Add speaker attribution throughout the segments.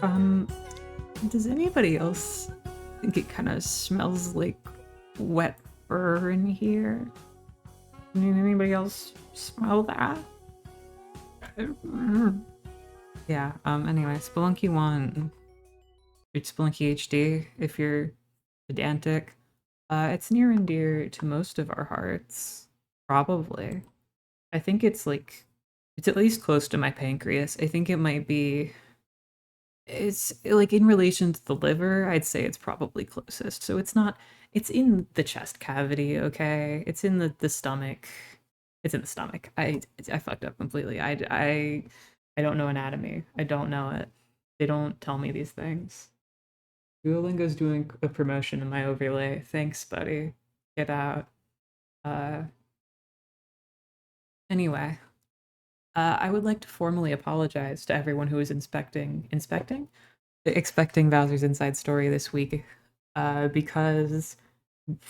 Speaker 1: Um, does anybody else think it kind of smells like wet fur in here? Anybody else smell that? Yeah, anyway, Spelunky 1, it's Spelunky HD if you're pedantic. It's near and dear to most of our hearts. Probably. I think it's like, it's at least close to my pancreas. I think it might be, it's like in relation to the liver, I'd say it's probably closest. So it's not, it's in the chest cavity, okay? It's in the stomach. It's in the stomach. I fucked up completely. I don't know anatomy. I don't know it. They don't tell me these things. Duolingo's doing a promotion in my overlay. Thanks, buddy. Get out. Uh, anyway, I would like to formally apologize to everyone who was expecting Bowser's Inside Story this week, because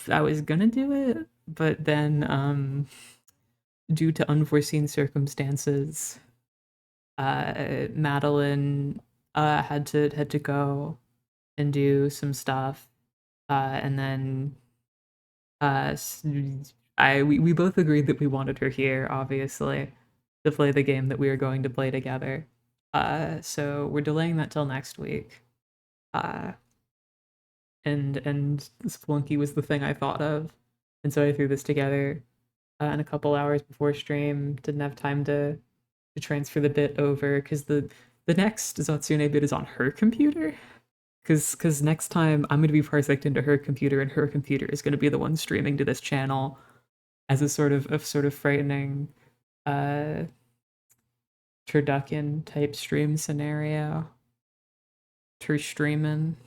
Speaker 1: I was gonna do it, but then, due to unforeseen circumstances, Madeline had to go and do some stuff, and then we both agreed that we wanted her here, obviously, to play the game that we were going to play together. So we're delaying that till next week. Uh, and Spelunky was the thing I thought of, and so I threw this together in a couple hours before stream. Didn't have time to transfer the bit over because the next Zatsune bit is on her computer. Because next time I'm going to be parsec into her computer, and her computer is going to be the one streaming to this channel as a sort of frightening uh turducken type stream scenario. Tur streaming,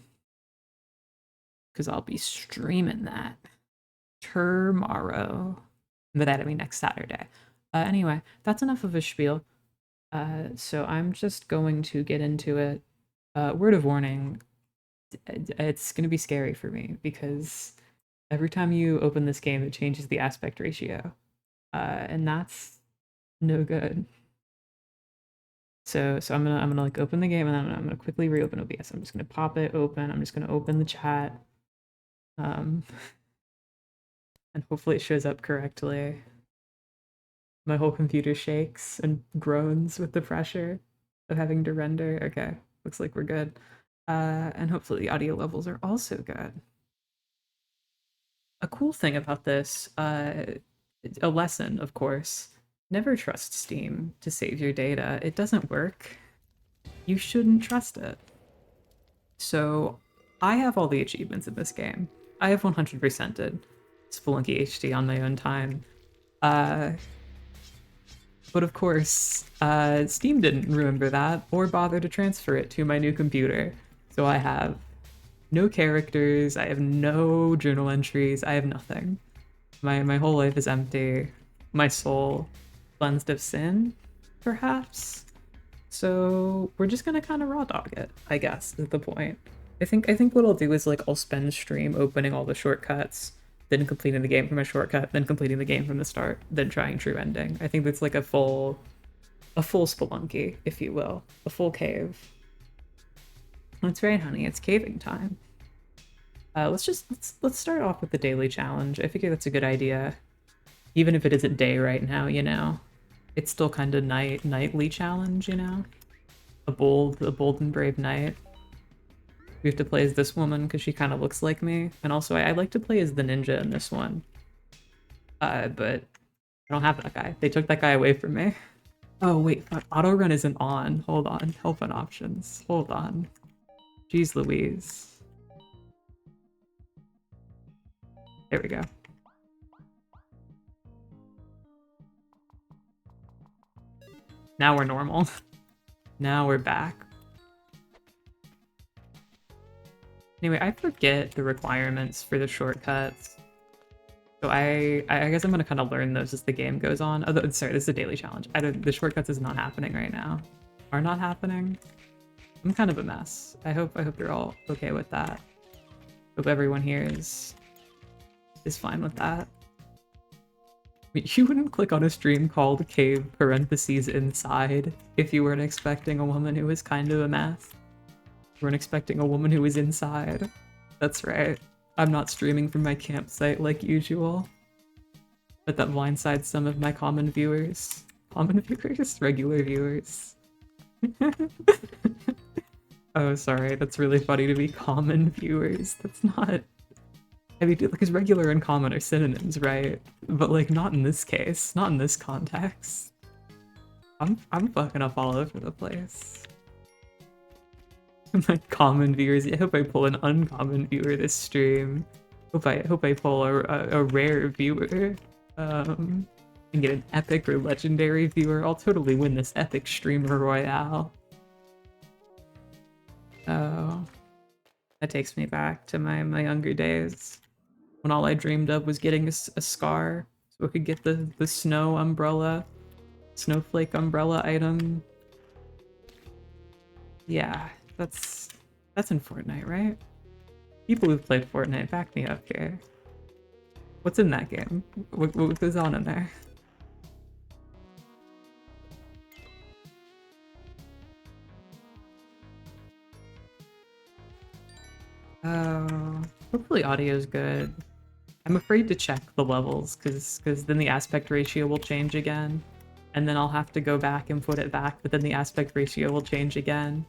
Speaker 1: because I'll be streaming that tomorrow. But that I mean next Saturday. Anyway, that's enough of a spiel. So I'm just going to get into it. Word of warning, it's going to be scary for me because every time you open this game, it changes the aspect ratio. And that's no good. So I'm gonna like open the game, and then I'm gonna quickly reopen OBS. I'm just gonna pop it open. I'm just gonna open the chat. Um, and hopefully it shows up correctly. My whole computer shakes and groans with the pressure of having to render. Okay, looks like we're good. And hopefully the audio levels are also good. A cool thing about this, a lesson, of course, never trust Steam to save your data. It doesn't work. You shouldn't trust it. So I have all the achievements in this game. I have 100%ed Spelunky HD on my own time. But of course, Steam didn't remember that or bother to transfer it to my new computer. So I have no characters, I have no journal entries, I have nothing. My whole life is empty. My soul cleansed of sin, perhaps. So we're just gonna kind of raw dog it, I guess, is the point. I think what I'll do is like I'll spend stream opening all the shortcuts, then completing the game from a shortcut, then completing the game from the start, then trying true ending. I think that's like a full Spelunky, if you will, a full cave. That's right, honey. It's caving time. Let's start off with the daily challenge. I figure that's a good idea, even if it isn't day right now. You know, it's still kind of nightly challenge. You know, a bold and brave knight. We have to play as this woman because she kind of looks like me, and also I like to play as the ninja in this one. But I don't have that guy. They took that guy away from me. Oh wait, auto run isn't on. Hold on, help and options. Hold on. Jeez Louise. There we go. Now we're normal. Now we're back. Anyway, I forget the requirements for the shortcuts. So I guess I'm gonna kind of learn those as the game goes on. Oh, sorry, this is a daily challenge. The shortcuts is not happening right now. Are not happening. I'm kind of a mess. I hope you're all okay with that. Hope everyone here is fine with that. I mean, you wouldn't click on a stream called Cave parentheses inside if you weren't expecting a woman who was kind of a mess. weren't expecting a woman who was inside. That's right. I'm not streaming from my campsite like usual. But that blindsides some of my common viewers. Common viewers? Regular viewers. Oh, sorry. That's really funny to be common viewers. That's not... I mean, because regular and common are synonyms, right? But, like, not in this case. Not in this context. I'm fucking up all over the place. My common viewers. I hope I pull an uncommon viewer this stream. Hope I pull a rare viewer. And get an epic or legendary viewer. I'll totally win this epic streamer royale. Oh, that takes me back to my younger days, when all I dreamed of was getting a scar, so I could get the snow umbrella, snowflake umbrella item. Yeah, that's in Fortnite, right? People who've played Fortnite, back me up here. What's in that game? What goes on in there? Oh, hopefully audio's good. I'm afraid to check the levels, because then the aspect ratio will change again. And then I'll have to go back and put it back, but then the aspect ratio will change again.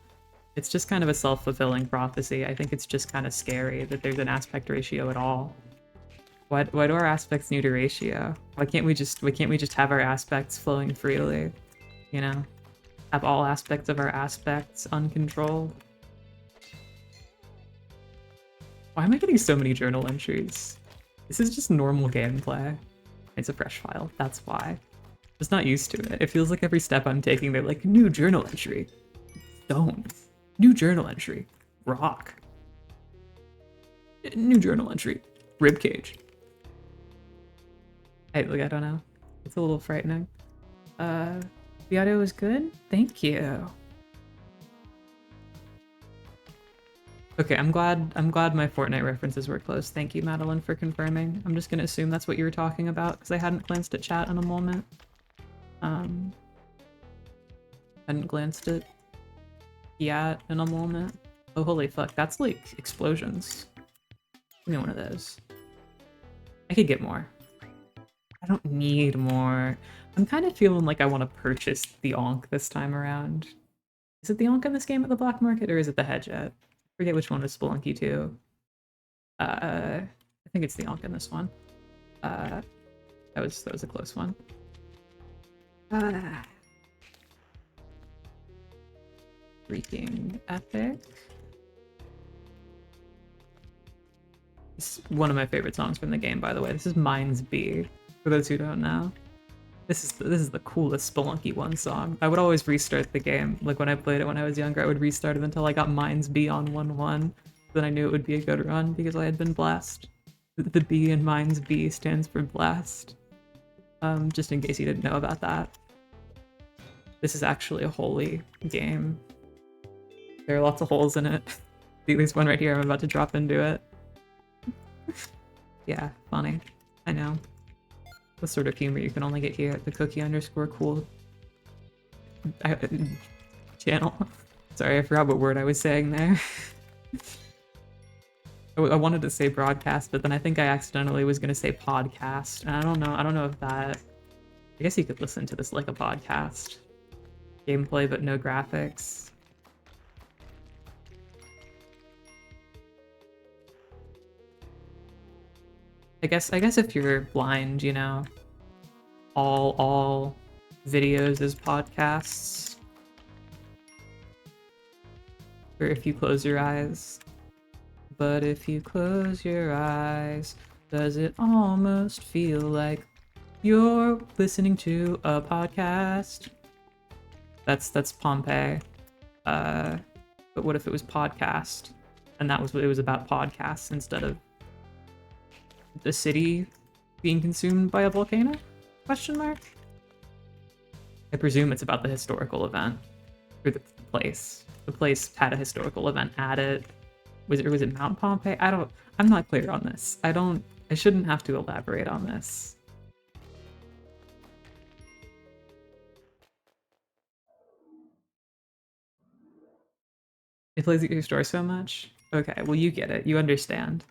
Speaker 1: It's just kind of a self-fulfilling prophecy. I think it's just kind of scary that there's an aspect ratio at all. Why do our aspects need a ratio? Why can't we just have our aspects flowing freely? You know? Have all aspects of our aspects uncontrolled? Why am I getting so many journal entries? This is just normal gameplay. It's a fresh file, that's why. Just not used to it. It feels like every step I'm taking, they're like, new journal entry. Don't. New journal entry. Rock. New journal entry. Ribcage. I don't know. It's a little frightening. The audio is good? Thank you. Okay, I'm glad my Fortnite references were close. Thank you, Madeline, for confirming. I'm just gonna assume that's what you were talking about, because I hadn't glanced at chat in a moment. Hadn't glanced at yet in a moment. Oh, holy fuck, that's like explosions. Give me one of those. I could get more. I don't need more. I'm kind of feeling like I want to purchase the Onk this time around. Is it the Onk in this game at the black market, or is it the Hedget? I forget which one was Spelunky 2. I think it's the Onk in this one. That was a close one. Freaking epic. This is one of my favorite songs from the game, by the way. This is Mine's B, for those who don't know. This is the coolest Spelunky 1 song. I would always restart the game. Like when I played it when I was younger, I would restart it until I got Mine's B on 1-1. Then I knew it would be a good run because I had been blessed. The B in Mine's B stands for blessed. Just in case you didn't know about that. This is actually a holy game. There are lots of holes in it. There's one right here, I'm about to drop into it. Yeah, funny. I know. The sort of humor you can only get here at the cookie_cool channel. Sorry, I forgot what word I was saying there. I wanted to say broadcast, but then I think I accidentally was gonna say podcast. And I don't know if that... I guess you could listen to this like a podcast. Gameplay, but no graphics. I guess if you're blind, you know, all videos is podcasts. Or if you close your eyes. But if you close your eyes, does it almost feel like you're listening to a podcast? That's Pompeii. But what if it was podcast? And that was what it was about, podcasts instead of the city being consumed by a volcano? Question mark? I presume it's about the historical event. Or the place. The place had a historical event at it. Was it Mount Pompeii? I'm not clear on this. I shouldn't have to elaborate on this. It plays at your store so much? Okay, well you get it. You understand.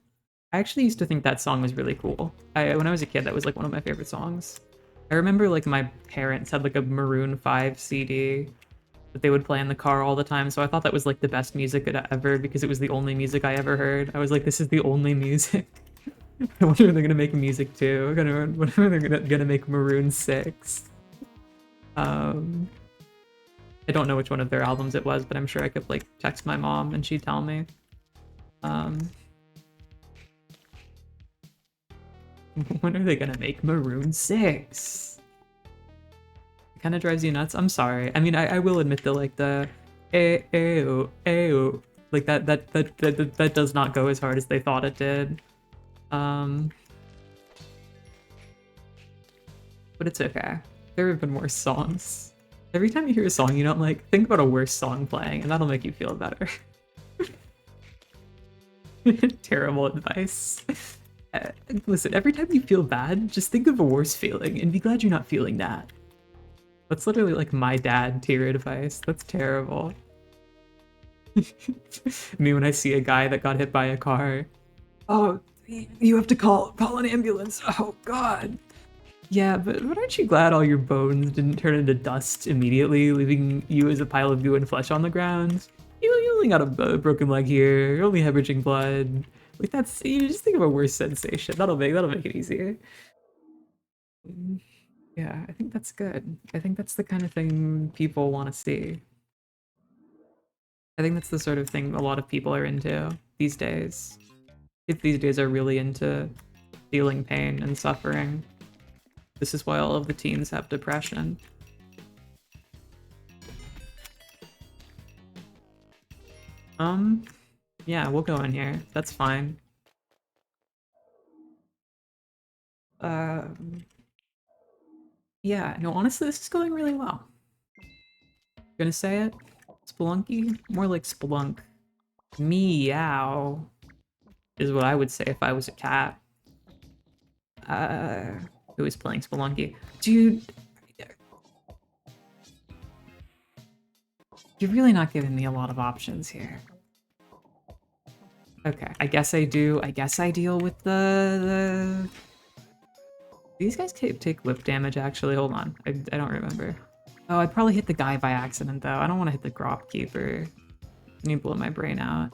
Speaker 1: I actually used to think that song was really cool. When I was a kid, that was like one of my favorite songs. I remember like my parents had like a Maroon 5 CD that they would play in the car all the time, so I thought that was like the best music ever because it was the only music I ever heard. I was like, this is the only music. I wonder if they're gonna make music too. I wonder if they're gonna make Maroon 6. I don't know which one of their albums it was, but I'm sure I could like text my mom and she'd tell me. When are they gonna make Maroon 6? It kind of drives you nuts. I'm sorry. I mean, I will admit that like the ayo, like that does not go as hard as they thought it did. But it's okay. There have been worse songs. Every time you hear a song you don't like, think about a worse song playing, and that'll make you feel better. Terrible advice. Listen, every time you feel bad, just think of a worse feeling and be glad you're not feeling that. That's literally like my dad tier advice. That's terrible. Me when I see a guy that got hit by a car. Oh, you have to call an ambulance. Oh god. Yeah, but aren't you glad all your bones didn't turn into dust immediately, leaving you as a pile of goo and flesh on the ground? You only got a broken leg here. You're only hemorrhaging blood. Like that's, you just think of a worse sensation. That'll make it easier. Yeah, I think that's good. I think that's the kind of thing people want to see. I think that's the sort of thing a lot of people are into these days. If these days are really into feeling pain and suffering. This is why all of the teens have depression. Yeah, we'll go in here. That's fine. Yeah, no, honestly, this is going really well. Gonna say it? Spelunky? More like Spelunk. Meow is what I would say if I was a cat. Who is playing Spelunky? Dude, you're really not giving me a lot of options here. Okay, I guess I do. I guess I deal with the... These guys take whip damage, actually. Hold on. I don't remember. Oh, I'd probably hit the guy by accident, though. I don't want to hit the Grop Keeper. I need to blow my brain out.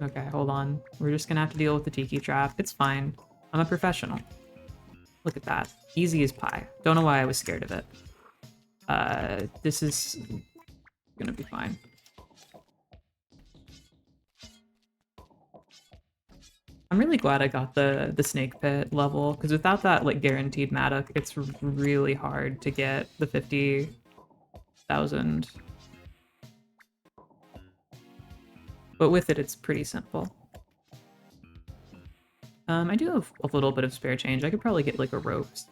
Speaker 1: Okay, hold on. We're just gonna have to deal with the Tiki Trap. It's fine. I'm a professional. Look at that. Easy as pie. Don't know why I was scared of it. This is gonna be fine. I'm really glad I got the Snake Pit level, because without that like guaranteed Matic, it's really hard to get the 50,000. But with it, it's pretty simple. I do have a little bit of spare change. I could probably get like a ropes.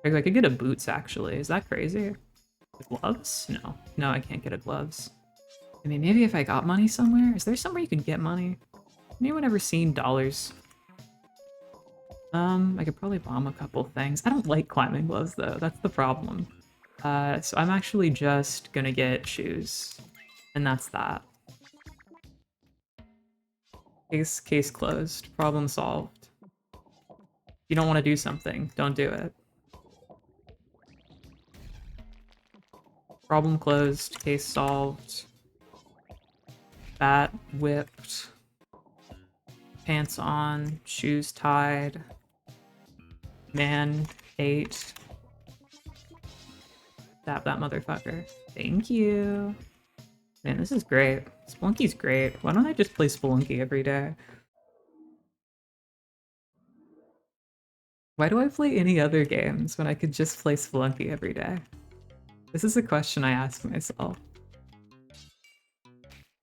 Speaker 1: I could get a boots actually. Is that crazy? Gloves? No. No, I can't get a gloves. I mean, maybe if I got money somewhere? Is there somewhere you could get money? Anyone ever seen dollars? I could probably bomb a couple things. I don't like climbing gloves though, that's the problem. So I'm actually just gonna get shoes. And that's that. Case closed. Problem solved. If you don't want to do something, don't do it. Problem closed. Case solved. Bat whipped. Pants on. Shoes tied. Man ate. Stab that motherfucker. Thank you. Man, this is great. Spelunky's great. Why don't I just play Spelunky every day? Why do I play any other games when I could just play Spelunky every day? This is a question I ask myself.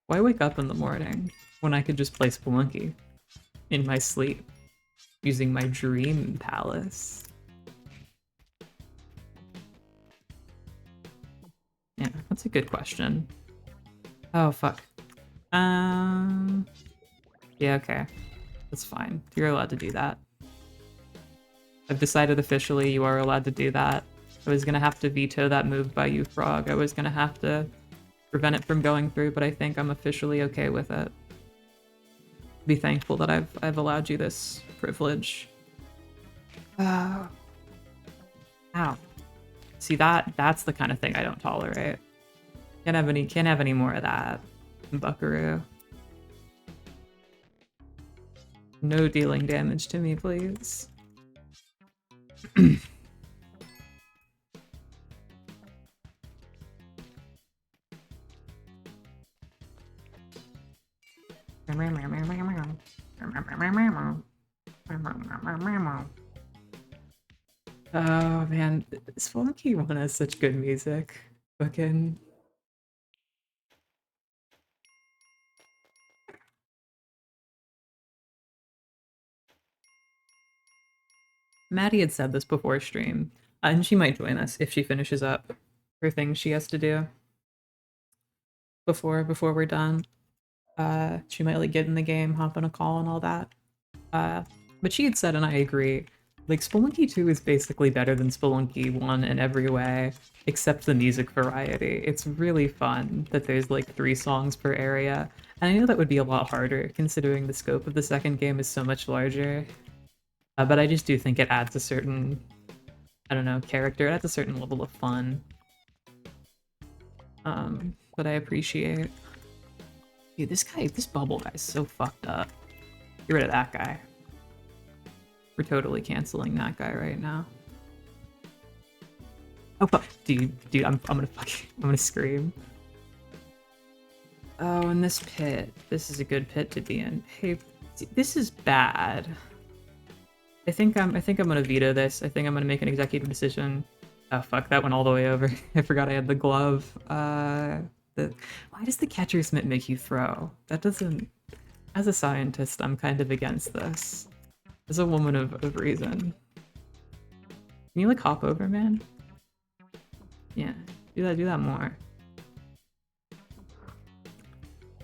Speaker 1: Why wake up in the morning when I could just play Spelunky in my sleep using my dream palace? Yeah, that's a good question. Oh, fuck. Yeah, okay. That's fine. You're allowed to do that. I've decided officially you are allowed to do that. I was gonna have to veto that move by you, Frog. I was gonna have to prevent it from going through, but I think I'm officially okay with it. Be thankful that I've allowed you this privilege. Ow. See, that's the kind of thing I don't tolerate. Can't have any more of that, buckaroo. No dealing damage to me, please. Oh man, Spelunky 1 has such good music. Fucking. Maddie had said this before stream, and she might join us if she finishes up her thing she has to do before we're done. She might like get in the game, hop on a call and all that. But she had said, and I agree, like Spelunky 2 is basically better than Spelunky 1 in every way, except the music variety. It's really fun that there's like 3 songs per area, and I know that would be a lot harder considering the scope of the second game is so much larger. But I just do think it adds a certain, I don't know, character, it adds a certain level of fun. But I appreciate. Dude, this bubble guy's so fucked up. Get rid of that guy. We're totally canceling that guy right now. Oh fuck, dude, I'm gonna scream. Oh, and this pit. This is a good pit to be in. Hey, this is bad. I think I'm gonna veto this. I think I'm gonna make an executive decision. Oh fuck, that went all the way over. I forgot I had the glove. Why does the catcher's mitt make you throw? That doesn't. As a scientist, I'm kind of against this. As a woman of reason. Can you like hop over, man? Yeah, do that more.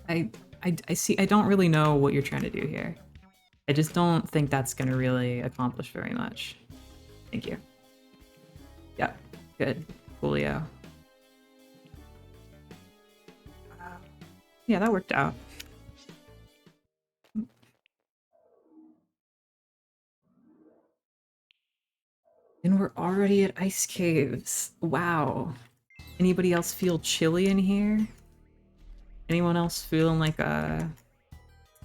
Speaker 1: I see. I don't really know what you're trying to do here. I just don't think that's gonna really accomplish very much. Thank you. Yep, good. Coolio. Yeah, that worked out. And we're already at ice caves. Wow. Anybody else feel chilly in here? Anyone else feeling like a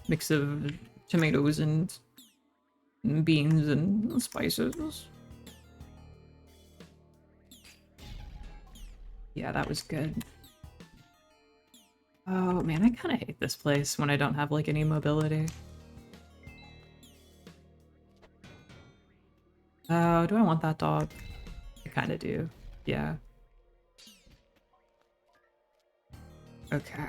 Speaker 1: mix of tomatoes and beans and spices? Yeah, that was good. Oh man, I kind of hate this place when I don't have like any mobility. Oh, do I want that dog? I kind of do. Yeah. Okay.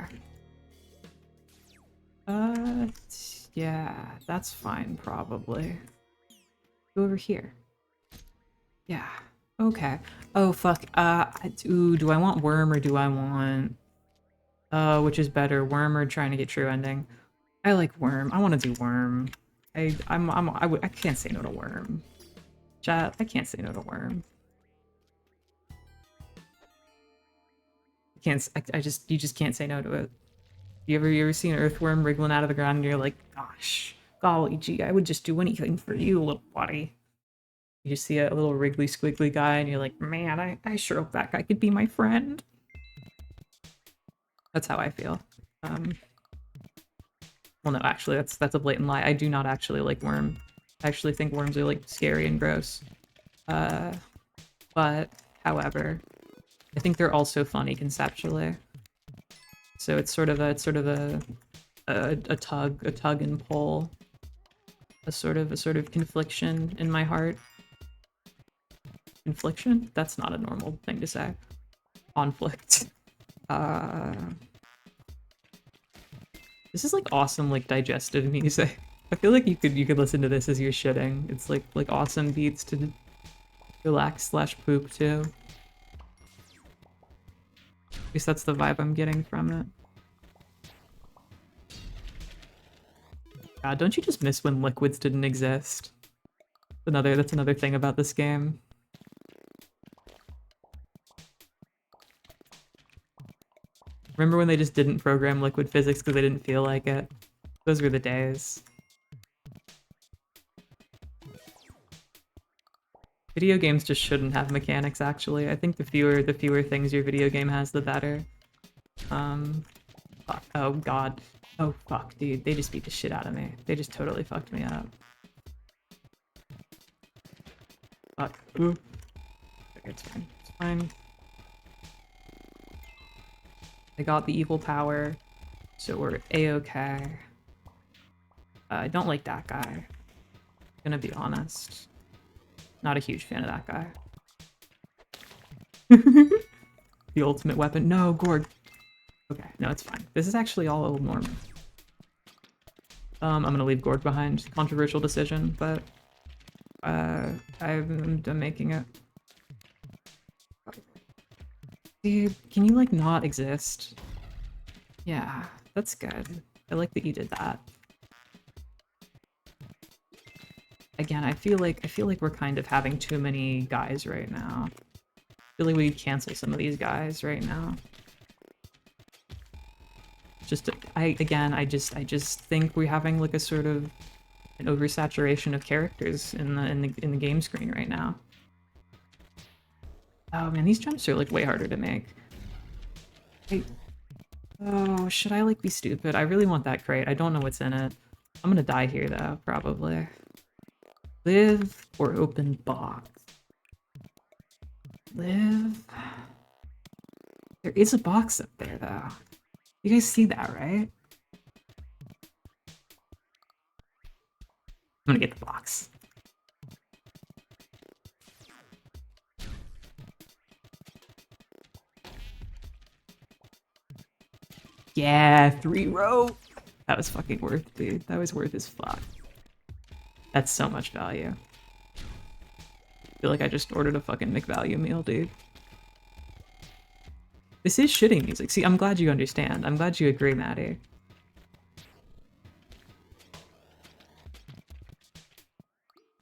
Speaker 1: Yeah, that's fine, probably. Go over here. Yeah. Okay. Oh, fuck. Ooh, do I want worm or do I want... which is better, worm or trying to get true ending? I like worm. I want to do worm. I can't say no to worm. Chat, I can't say no to worm. You just can't say no to it. You ever seen an earthworm wriggling out of the ground and you're like, gosh, golly gee, I would just do anything for you, little buddy. You just see a little wriggly squiggly guy and you're like, man, I sure hope that guy could be my friend. That's how I feel. Well, no, actually, that's a blatant lie. I do not actually like worm. I actually think worms are like scary and gross. But however, I think they're also funny conceptually. So it's sort of a tug and pull, a sort of confliction in my heart. Confliction? That's not a normal thing to say. Conflict. This is like awesome like digestive music. I feel like you could listen to this as you're shitting. It's like awesome beats to relax / poop to. At least that's the vibe I'm getting from it. Don't you just miss when liquids didn't exist? That's another thing about this game. Remember when they just didn't program liquid physics because they didn't feel like it? Those were the days. Video games just shouldn't have mechanics, actually. I think the fewer things your video game has, the better. Fuck. Oh god. Oh fuck, dude. They just beat the shit out of me. They just totally fucked me up. Fuck. Ooh. Okay, it's fine. It's fine. I got the evil power, so we're a-okay. I don't like that guy. Gonna be honest. Not a huge fan of that guy. The ultimate weapon. No, Gord. Okay, no, it's fine. This is actually all normal. I'm gonna leave Gord behind. Controversial decision, but I'm making it. Dude, can you like not exist? Yeah, that's good. I like that you did that. Again, I feel like we're kind of having too many guys right now. I feel like we could cancel some of these guys right now. I just think we're having like a sort of an oversaturation of characters in the game screen right now. Oh man, these jumps are like way harder to make. Oh, should I like be stupid? I really want that crate. I don't know what's in it. I'm gonna die here though, probably. Live or open box? Live? There is a box up there though. You guys see that, right? I'm gonna get the box. Yeah, 3 row. That was fucking worth, dude. That was worth as fuck. That's so much value. I feel like I just ordered a fucking McValue meal, dude. This is shitty music. See, I'm glad you understand. I'm glad you agree, Maddie.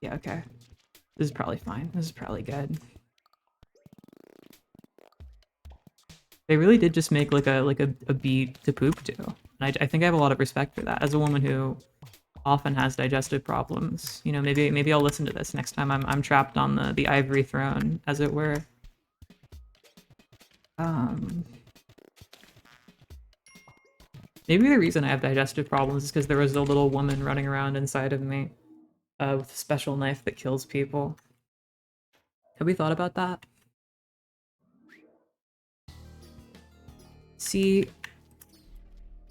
Speaker 1: Yeah, okay. This is probably fine. This is probably good. They really did just make like a beat to poop to. And I think I have a lot of respect for that. As a woman who often has digestive problems, you know, maybe I'll listen to this next time I'm trapped on the ivory throne, as it were. Maybe the reason I have digestive problems is because there was a little woman running around inside of me with a special knife that kills people. Have we thought about that? See,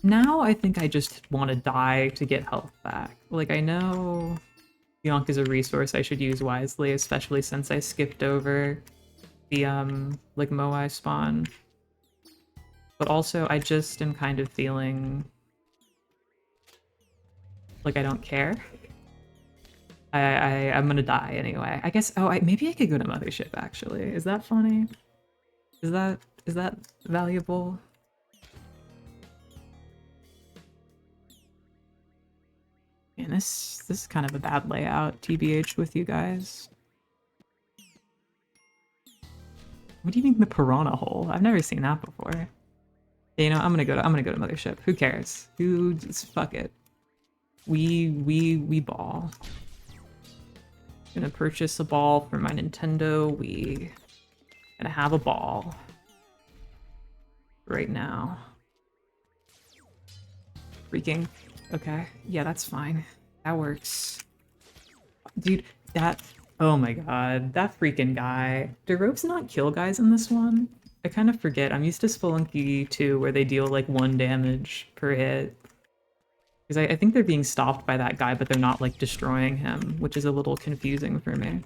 Speaker 1: now I think I just want to die to get health back. Like, I know Yonk is a resource I should use wisely, especially since I skipped over the, like, Moai spawn. But also, I just am kind of feeling like I don't care. I'm gonna die anyway. I guess, oh, maybe I could go to Mothership, actually. Is that funny? Is that valuable? Man, this is kind of a bad layout, TBH with you guys. What do you mean the piranha hole? I've never seen that before. Yeah, you know, I'm gonna go to Mothership. Who cares? Who just fuck it. We ball. Gonna purchase a ball for my Nintendo Wii. Gonna have a ball. Right now. Freaking. Okay. Yeah, that's fine. That works. Dude, that... Oh my god. That freaking guy. Do ropes not kill guys in this one? I kind of forget. I'm used to Spelunky 2, where they deal like 1 damage per hit. Because I think they're being stopped by that guy, but they're not like destroying him, which is a little confusing for me.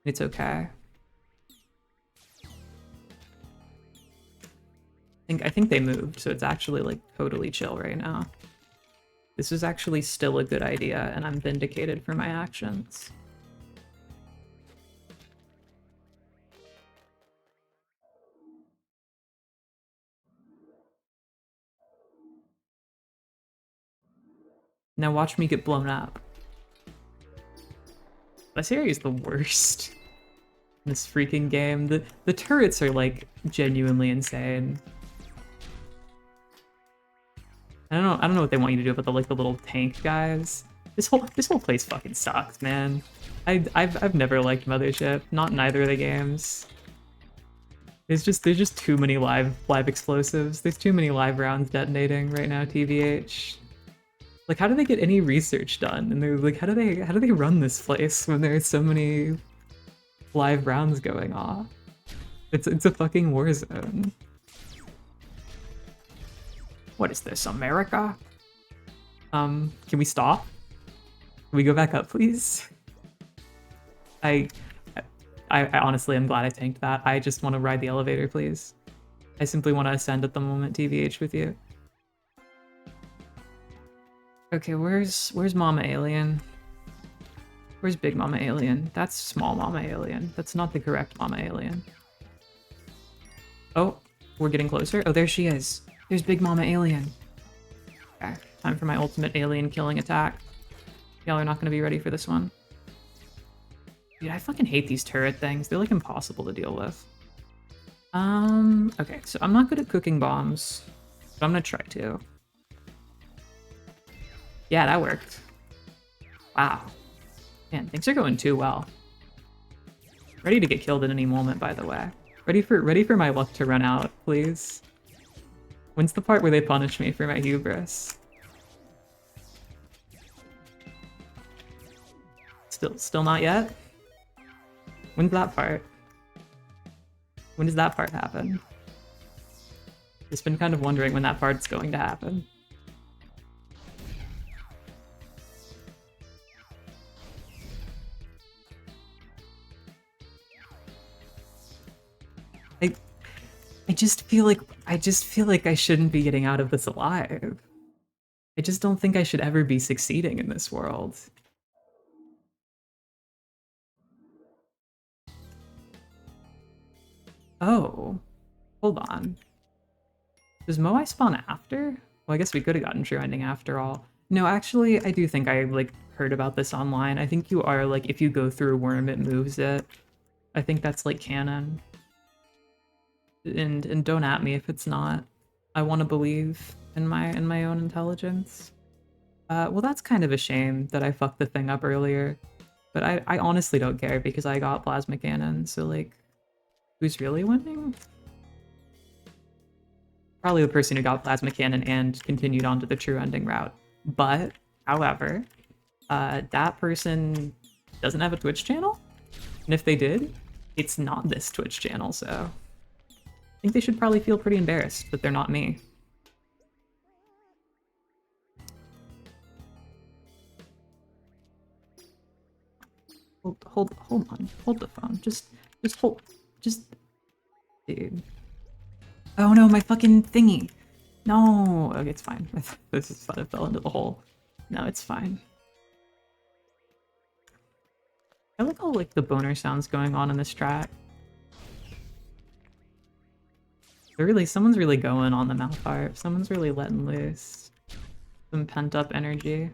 Speaker 1: It's okay. I think they moved, so it's actually like totally chill right now. This is actually still a good idea, and I'm vindicated for my actions. Now watch me get blown up. This area is the worst. This freaking game. The turrets are like genuinely insane. I don't know what they want you to do about the like the little tank guys. This whole place fucking sucks, man. I've never liked Mothership, not in either of the games. There's just too many live explosives. There's too many live rounds detonating right now, TVH. Like, how do they get any research done? And they're like, how do they run this place when there's so many live rounds going off? It's a fucking war zone. What is this, America? Can we stop? Can we go back up, please? I honestly am glad I tanked that. I just want to ride the elevator, please. I simply want to ascend at the moment, TVH, with you. Okay, where's Mama Alien? Where's Big Mama Alien? That's Small Mama Alien. That's not the correct Mama Alien. Oh, we're getting closer. Oh, there she is. There's Big Mama Alien. Okay, time for my ultimate alien killing attack. Y'all are not going to be ready for this one. Dude, I fucking hate these turret things. They're like impossible to deal with. Okay, so I'm not good at cooking bombs, but I'm gonna try to. Yeah, that worked. Wow. Man, things are going too well. Ready to get killed at any moment, by the way. Ready for my luck to run out, please. When's the part where they punish me for my hubris? Still not yet? When's that part? When does that part happen? Just been kind of wondering when that part's going to happen. I just feel like I shouldn't be getting out of this alive. I just don't think I should ever be succeeding in this world. Oh, hold on. Does Moai spawn after? Well, I guess we could have gotten true ending after all. No, actually, I do think I like heard about this online. I think you are like, if you go through a worm, it moves it. I think that's like canon. And don't at me if it's not. I want to believe in my own intelligence. Well, that's kind of a shame that I fucked the thing up earlier. But I honestly don't care because I got plasma cannon, so like, who's really winning? Probably the person who got plasma cannon and continued on to the true ending route. But, however, that person doesn't have a Twitch channel? And if they did, it's not this Twitch channel, so I think they should probably feel pretty embarrassed that they're not me. Hold on. Hold the phone. Just hold. Dude. Oh no, my fucking thingy. No. Okay, it's fine. This is fun. It fell into the hole. No, it's fine. I like all like the boner sounds going on in this track. Someone's really going on the mouth harp. Someone's really letting loose some pent up energy.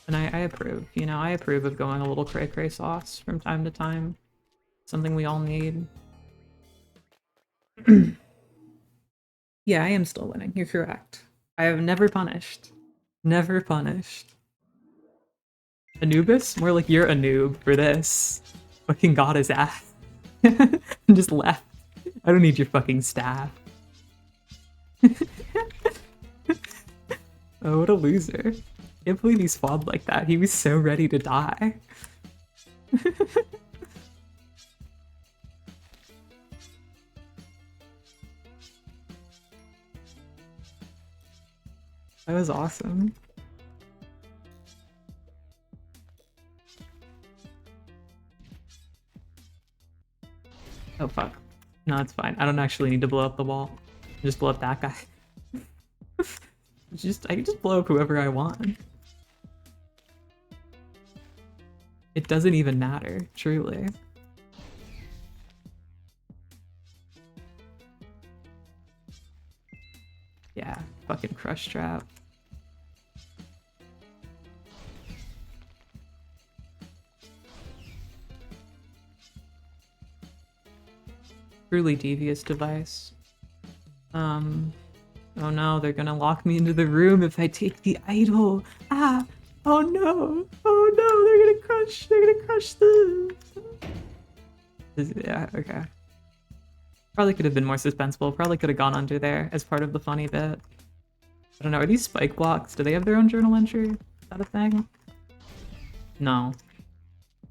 Speaker 1: And I approve, you know, I approve of going a little cray-cray sauce from time to time. Something we all need. Yeah, I am still winning. You're correct. I have never punished. Never punished. Anubis? More like you're a noob for this. Fucking got his ass. And just left. I don't need your fucking staff. Oh, what a loser. Can't believe he spawned like that. He was so ready to die. That was awesome. Oh fuck. No, it's fine. I don't actually need to blow up the wall. Just blow up that guy. I can just blow up whoever I want. It doesn't even matter, truly. Yeah, fucking crush trap. Truly devious device. Oh no, they're gonna lock me into the room if I take the idol. Ah! Oh no! Oh no! They're gonna crush this. Yeah, okay. Probably could have been more suspenseful. Probably could have gone under there as part of the funny bit. I don't know, are these spike blocks? Do they have their own journal entry? Is that a thing? No.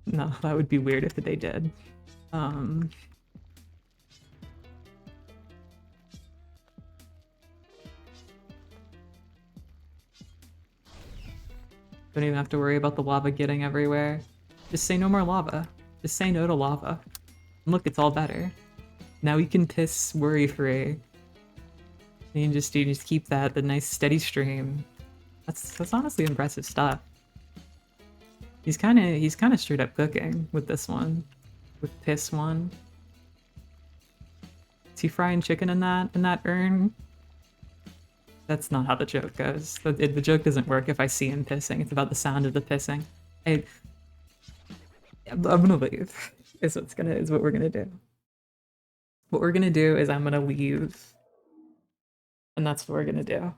Speaker 1: No, that would be weird if they did. Don't even have to worry about the lava getting everywhere. Just say no more lava. Just say no to lava. And look, it's all better. Now we can piss worry-free. You just keep the nice steady stream. That's honestly impressive stuff. He's kinda straight up cooking with this one. With piss one. Is he frying chicken in that urn? That's not how the joke goes. The joke doesn't work if I see him pissing. It's about the sound of the pissing. I'm gonna leave. Is what we're gonna do. What we're gonna do is I'm gonna leave. And that's what we're gonna do.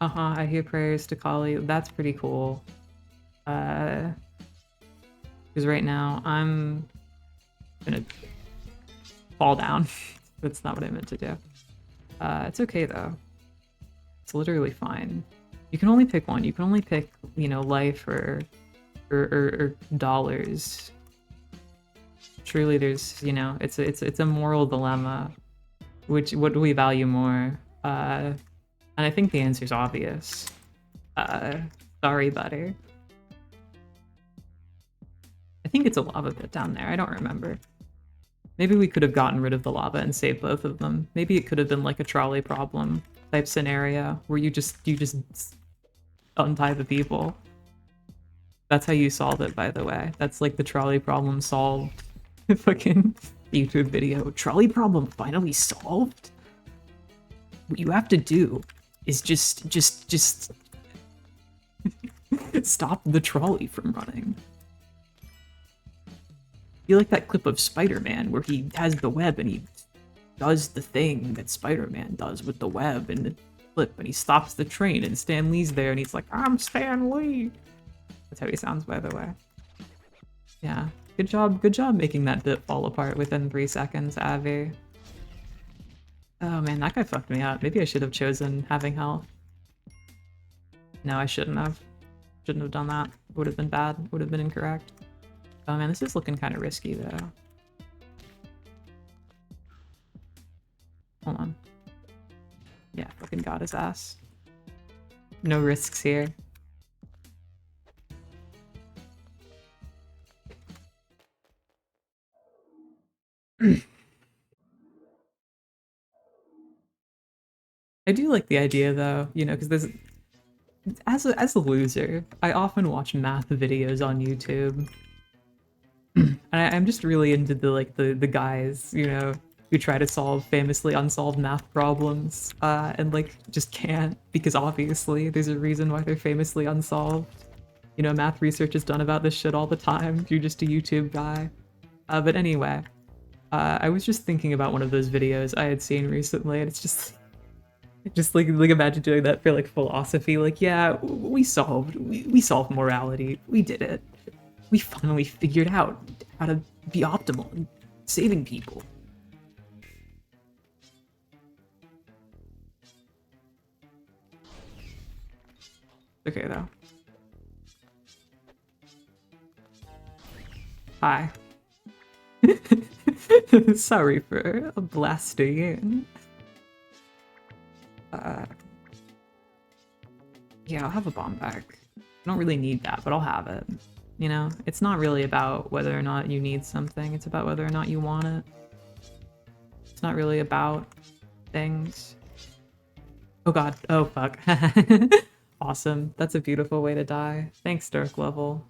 Speaker 1: I hear prayers to Kali. That's pretty cool. Because right now I'm gonna fall down. That's not what I meant to do. It's okay though. It's literally fine. You can only pick one. You can only pick, you know, life or dollars. Truly, there's, you know, it's a moral dilemma. What do we value more? And I think the answer's obvious. Sorry, butter. I think it's a lava pit down there. I don't remember. Maybe we could have gotten rid of the lava and saved both of them. Maybe it could have been like a trolley problem type scenario where you just untie the people. That's how you solve it, by the way. That's like the trolley problem solved. Fucking YouTube video. Trolley problem finally solved? What you have to do is just stop the trolley from running. You like that clip of Spider-Man where he has the web and he does the thing that Spider-Man does with the web and the clip, and he stops the train and Stan Lee's there and he's like, I'm Stan Lee. That's how he sounds, by the way. Yeah, good job making that bit fall apart within 3 seconds, Avi. Oh man, that guy fucked me up. Maybe I should have chosen having health. No, I shouldn't have. Shouldn't have done that. Would have been bad. Would have been incorrect. Oh man, this is looking kind of risky though. Hold on. Yeah, fucking got his ass. No risks here. I do like the idea though, you know, because there's as a loser, I often watch math videos on YouTube. And I'm just really into the guys, you know, who try to solve famously unsolved math problems, and like just can't, because obviously there's a reason why they're famously unsolved. You know, math research is done about this shit all the time. You're just a YouTube guy. But anyway, I was just thinking about one of those videos I had seen recently, and it's just like imagine doing that for like philosophy. Like, yeah, we solved morality. We did it. We finally figured out how to be optimal in saving people. Okay, though. Hi. Sorry for blasting in. Yeah, I'll have a bomb back. I don't really need that, but I'll have it. You know, it's not really about whether or not you need something, it's about whether or not you want it. It's not really about things. Oh god, oh fuck. Awesome, that's a beautiful way to die. Thanks, Dark Level.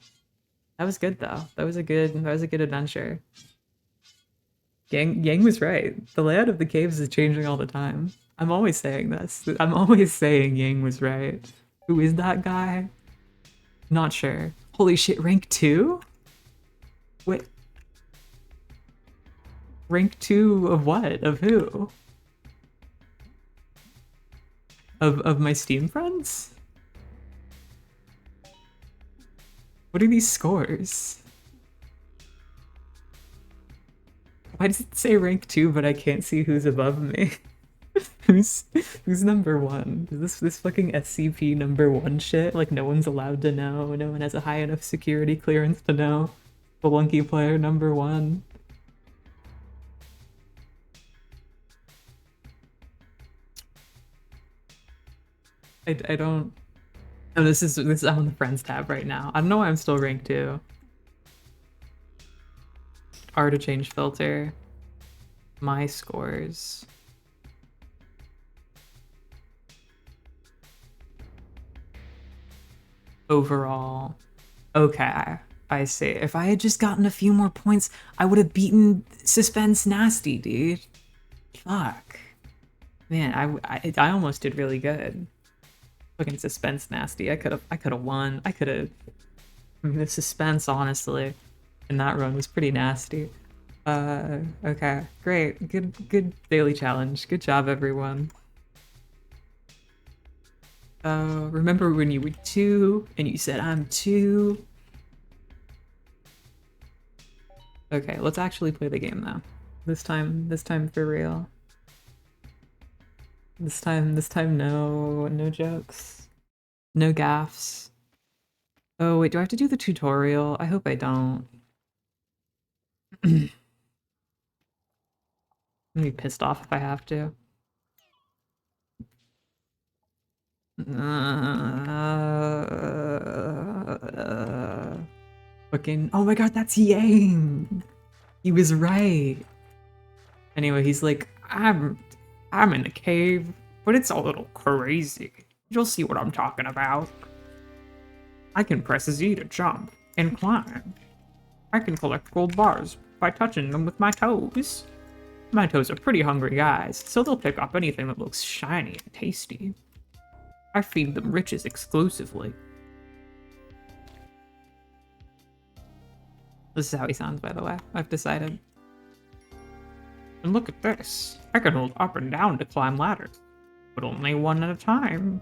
Speaker 1: That was good though. That was a good adventure. Yang was right. The layout of the caves is changing all the time. I'm always saying this. I'm always saying Yang was right. Who is that guy? Not sure. Holy shit, rank 2? Wait. Rank 2 of what? Of who? Of my Steam friends? What are these scores? Why does it say rank 2 but I can't see who's above me? who's number 1? Is this fucking SCP number 1 shit? Like no one's allowed to know, no one has a high enough security clearance to know. Spelunky player number 1. I don't. Oh, this is I'm on the friends tab right now. I don't know why I'm still ranked 2. R to change filter. My scores. Overall. Okay, I see. If I had just gotten a few more points, I would have beaten Suspense Nasty, dude. Fuck. Man, I almost did really good. Fucking Suspense Nasty. I could have won. I mean, the suspense, honestly, in that run was pretty nasty. Okay, great. Good daily challenge. Good job, everyone. Remember when you were 2 and you said I'm 2? Okay, let's actually play the game though. This time for real. This time no jokes. No gaffs. Oh wait, do I have to do the tutorial? I hope I don't. I'm gonna be pissed off if I have to. Fucking, oh my god, that's Yang! He was right. Anyway, he's like, I'm in the cave, but it's a little crazy. You'll see what I'm talking about. I can press Z to jump and climb. I can collect gold bars by touching them with my toes. My toes are pretty hungry guys, so they'll pick up anything that looks shiny and tasty. I feed them riches exclusively. This is how he sounds, by the way. I've decided. And look at this. I can hold up and down to climb ladders, but only one at a time.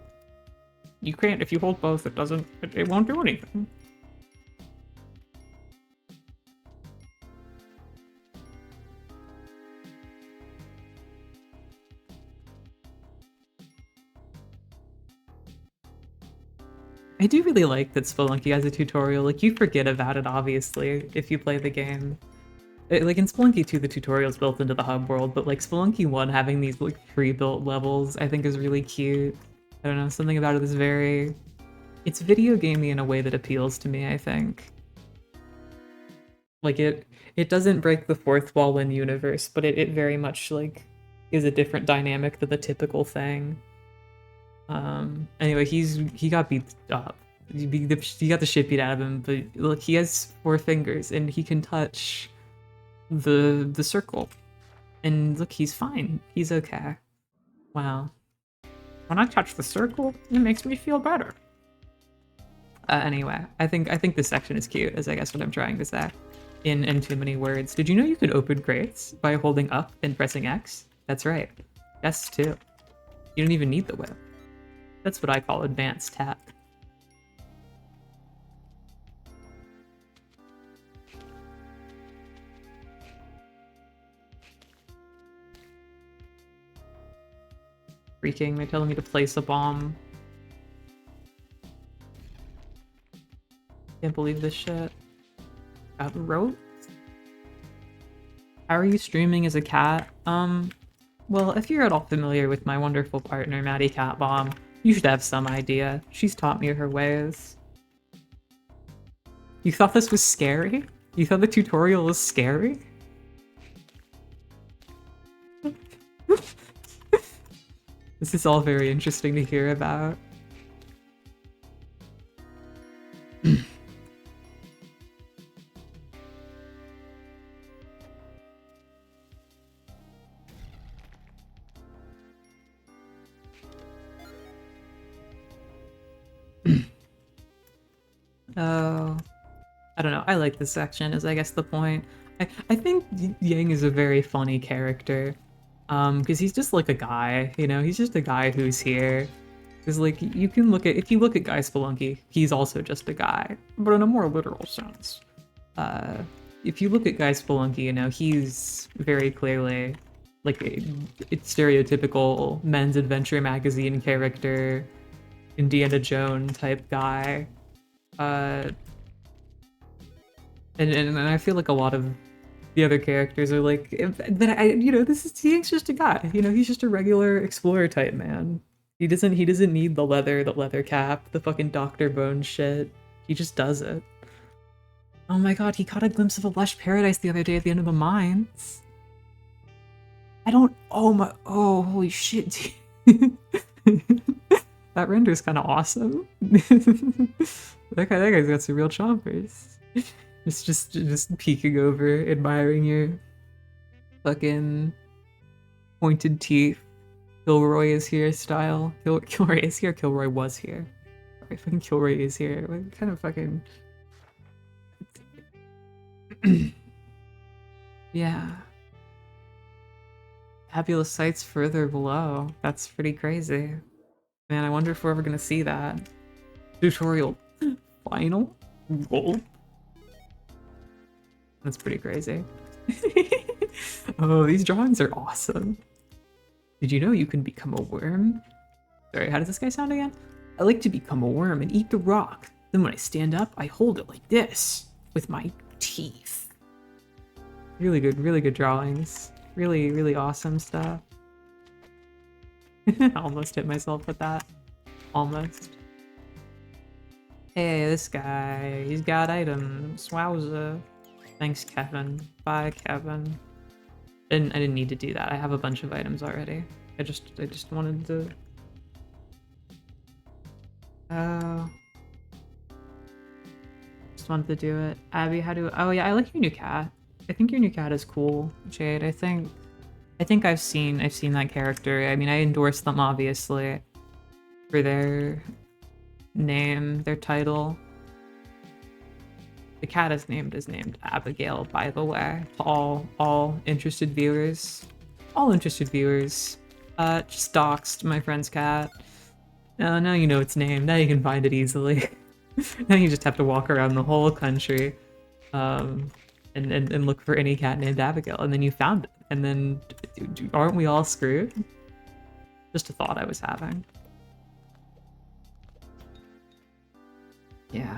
Speaker 1: You can't, if you hold both, it won't do anything. I do really like that Spelunky has a tutorial. Like, you forget about it, obviously, if you play the game. Like, in Spelunky 2, the tutorial's built into the hub world, but, like, Spelunky 1 having these, like, pre-built levels, I think is really cute. I don't know, something about it is very... It's video gamey in a way that appeals to me, I think. Like, it doesn't break the fourth wall in universe, but it very much, like, is a different dynamic than the typical thing. Anyway, he got beat up. He got the shit beat out of him, but look, he has 4 fingers and he can touch the circle. And look, he's fine. He's okay. Wow. When I touch the circle, it makes me feel better. Anyway, I think this section is cute, is I guess what I'm trying to say. In too many words. Did you know you could open crates by holding up and pressing X? That's right. Yes, too. You don't even need the whip. That's what I call advanced tech. Freaking, they're telling me to place a bomb. Can't believe this shit. Got roped? How are you streaming as a cat? Well, if you're at all familiar with my wonderful partner, Maddie Catbomb, you should have some idea. She's taught me her ways. You thought this was scary? You thought the tutorial was scary? This is all very interesting to hear about. Oh, I don't know. I like this section is I guess the point. I think Yang is a very funny character. Because he's just like a guy, you know, he's just a guy who's here. Because like you can look at if you look at Guy Spelunky, he's also just a guy, but in a more literal sense. Uh, if you look at Guy Spelunky, you know, he's very clearly like it's stereotypical men's adventure magazine character, Indiana Jones type guy. Uh, and I feel like a lot of the other characters are like, but you know, he's just a guy. You know, he's just a regular explorer type man. He doesn't need the leather cap, the fucking Dr. Bone shit. He just does it. Oh my god, he caught a glimpse of a lush paradise the other day at the end of the mines. I don't. Oh my. Oh, holy shit. That render's kind of awesome. That guy's got some real chompers. Just peeking over, admiring your fucking pointed teeth. Kilroy is here style. Kilroy is here. Kilroy was here. Sorry, fucking Kilroy is here. What kind of fucking. Yeah. Fabulous sights further below. That's pretty crazy. Man, I wonder if we're ever gonna see that. Tutorial final gold. That's pretty crazy. Oh, these drawings are awesome. Did you know you can become a worm? Sorry, how does this guy sound again? I like to become a worm and eat the rock. Then when I stand up, I hold it like this with my teeth. Really good drawings. Really, really awesome stuff. I almost hit myself with that. Almost. Hey, this guy, he's got items. Wowza. Thanks, Kevin. Bye, Kevin. I didn't need to do that. I have a bunch of items already. I just wanted to. Oh. Just wanted to do it. Abby, how do? Oh yeah, I like your new cat. I think your new cat is cool, Jade. I think I've seen that character. I mean, I endorse them obviously for their name, their title. The cat is named Abigail, by the way. All interested viewers. All interested viewers. Just doxed my friend's cat. Now you know its name. Now you can find it easily. Now you just have to walk around the whole country, and look for any cat named Abigail, and then you found it. And then, aren't we all screwed? Just a thought I was having. Yeah.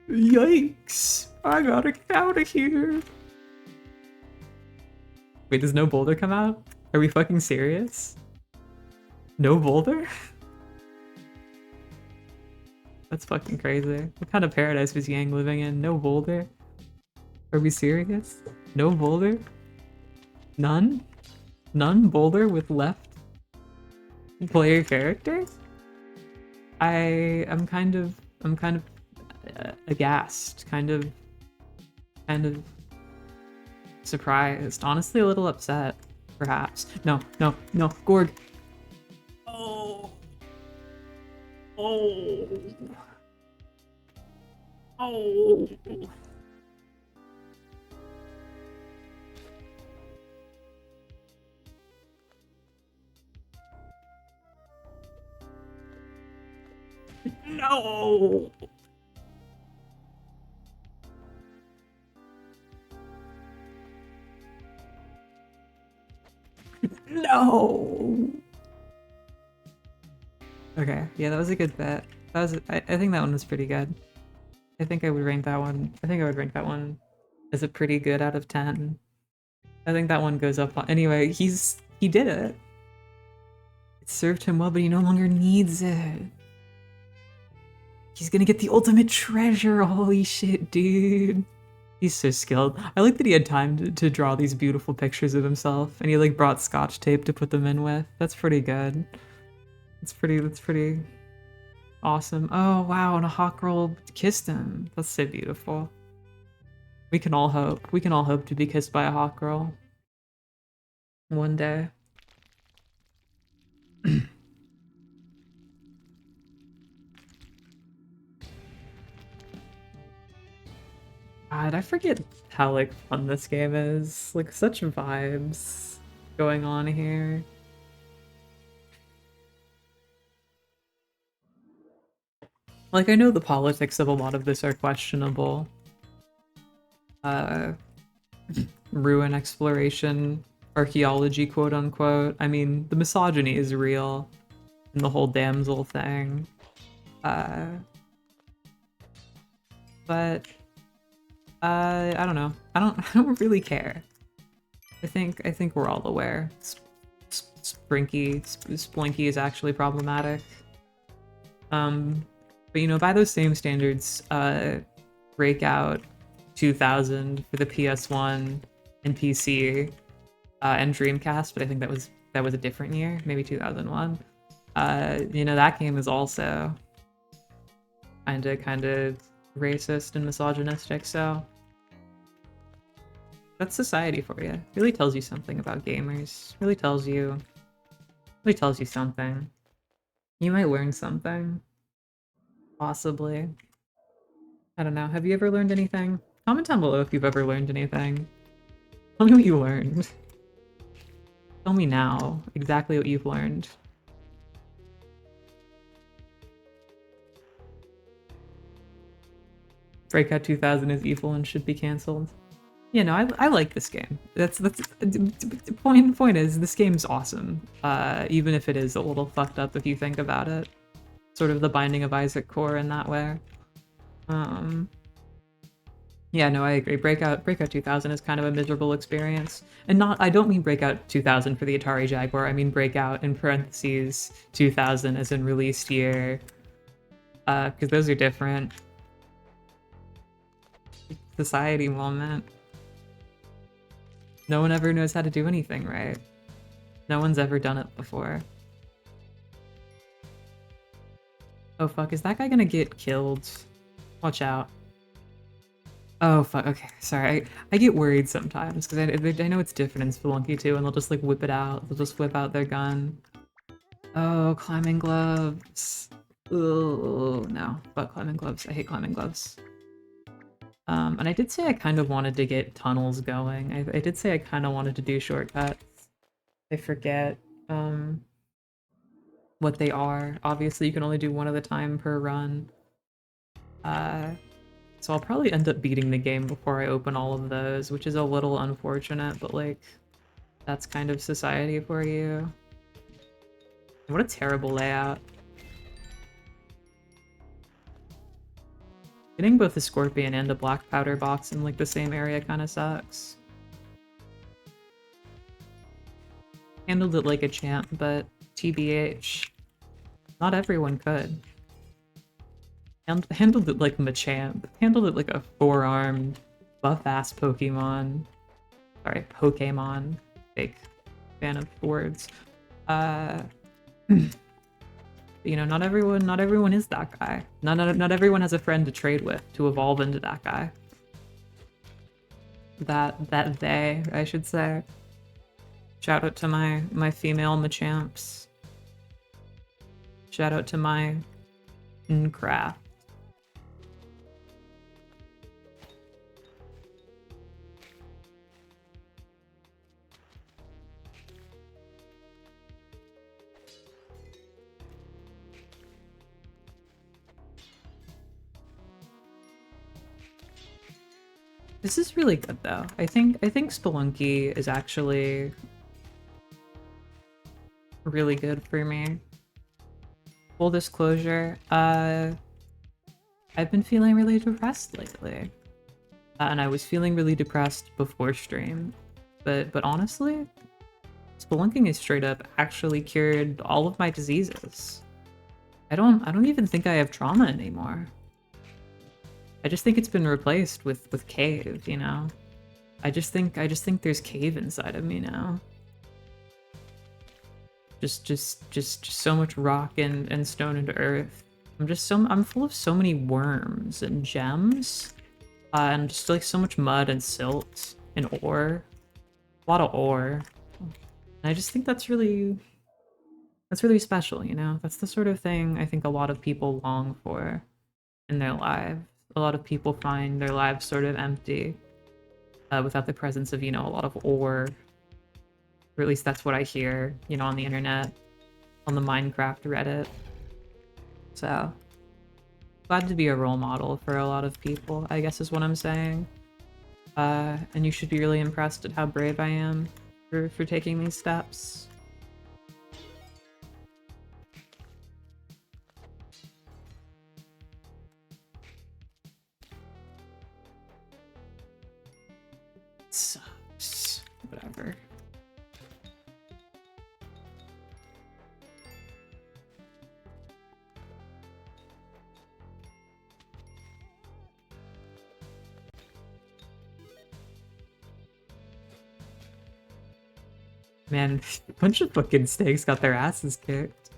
Speaker 1: Yikes! I gotta get out of here. Wait, does no boulder come out? Are we fucking serious? No boulder? That's fucking crazy. What kind of paradise was Yang living in? No boulder? Are we serious? No boulder? None? None boulder with left player characters? I'm kind of aghast, kind of surprised, honestly a little upset, perhaps. No, Gorg. Oh. No. No. Okay, yeah, that was a good bet. I think that one was pretty good. I think I would rank that one. I think I would rank that one as a pretty good out of 10. I think that one goes up on, anyway, he did it. It served him well, but he no longer needs it. He's gonna get the ultimate treasure. Holy shit, dude. He's so skilled. I like that he had time to draw these beautiful pictures of himself, and he like brought scotch tape to put them in with. That's pretty good. That's pretty awesome. Oh wow, and a hot girl kissed him. That's so beautiful. We can all hope. We can all hope to be kissed by a hot girl one day. God, I forget how, like, fun this game is. Like, such vibes going on here. Like, I know the politics of a lot of this are questionable. Ruin exploration, archaeology, quote unquote. I mean, the misogyny is real, and the whole damsel thing. But I don't know. I don't really care. I think we're all aware. Spelunky is actually problematic. But you know, by those same standards, Breakout 2000 for the PS1 and PC, and Dreamcast, but I think that was a different year, maybe 2001. You know, that game is also kinda racist and misogynistic, so that's society for you. Really tells you something about gamers. Really tells you something. You might learn something. Possibly. I don't know. Have you ever learned anything? Comment down below if you've ever learned anything. Tell me what you learned. Tell me now exactly what you've learned. Breakout 2000 is evil and should be cancelled. Yeah, no, I like this game. That's the point is this game's awesome. Even if it is a little fucked up if you think about it. Sort of the Binding of Isaac core in that way. Yeah, no, I agree. Breakout 2000 is kind of a miserable experience. And I don't mean Breakout 2000 for the Atari Jaguar, I mean Breakout in parentheses 2000 as in released year. Because those are different. Society moment. No one ever knows how to do anything right. No one's ever done it before. Oh fuck, is that guy gonna get killed? Watch out. Oh fuck, okay, sorry. I get worried sometimes, because I know it's different in Spelunky too, and they'll just like whip it out. They'll just whip out their gun. Oh, climbing gloves. Oh no, fuck climbing gloves. I hate climbing gloves. And I did say I kind of wanted to get tunnels going. I did say I kind of wanted to do shortcuts. I forget what they are. Obviously, you can only do one at a time per run. So I'll probably end up beating the game before I open all of those, which is a little unfortunate, but like, that's kind of society for you. What a terrible layout. Getting both the Scorpion and the Black Powder box in like the same area kind of sucks. Handled it like a champ, but TBH, not everyone could. Handled it like Machamp. Handled it like a four-armed, buff-ass Pokemon. Sorry, Pokemon. Fake fan of words. You know, not everyone is that guy. Not everyone has a friend to trade with to evolve into that guy. That they, I should say. Shout out to my female Machamps. Shout out to my craft. This is really good though. I think Spelunky is actually really good for me. Full disclosure, I've been feeling really depressed lately. And I was feeling really depressed before stream. But honestly, spelunking is straight up actually cured all of my diseases. I don't even think I have trauma anymore. I just think it's been replaced with cave, you know? I just think there's cave inside of me now. Just so much rock and stone and earth. I'm full of so many worms and gems. And just like so much mud and silt and ore. A lot of ore. And I just think that's really special, you know? That's the sort of thing I think a lot of people long for in their lives. of people find their lives sort of empty without the presence of, you know, a lot of ore. Or at least that's what I hear, you know, on the internet, on the Minecraft Reddit. So, glad to be a role model for a lot of people, I guess is what I'm saying. And you should be really impressed at how brave I am for taking these steps. It sucks. Whatever. Man, a bunch of fucking snakes got their asses kicked.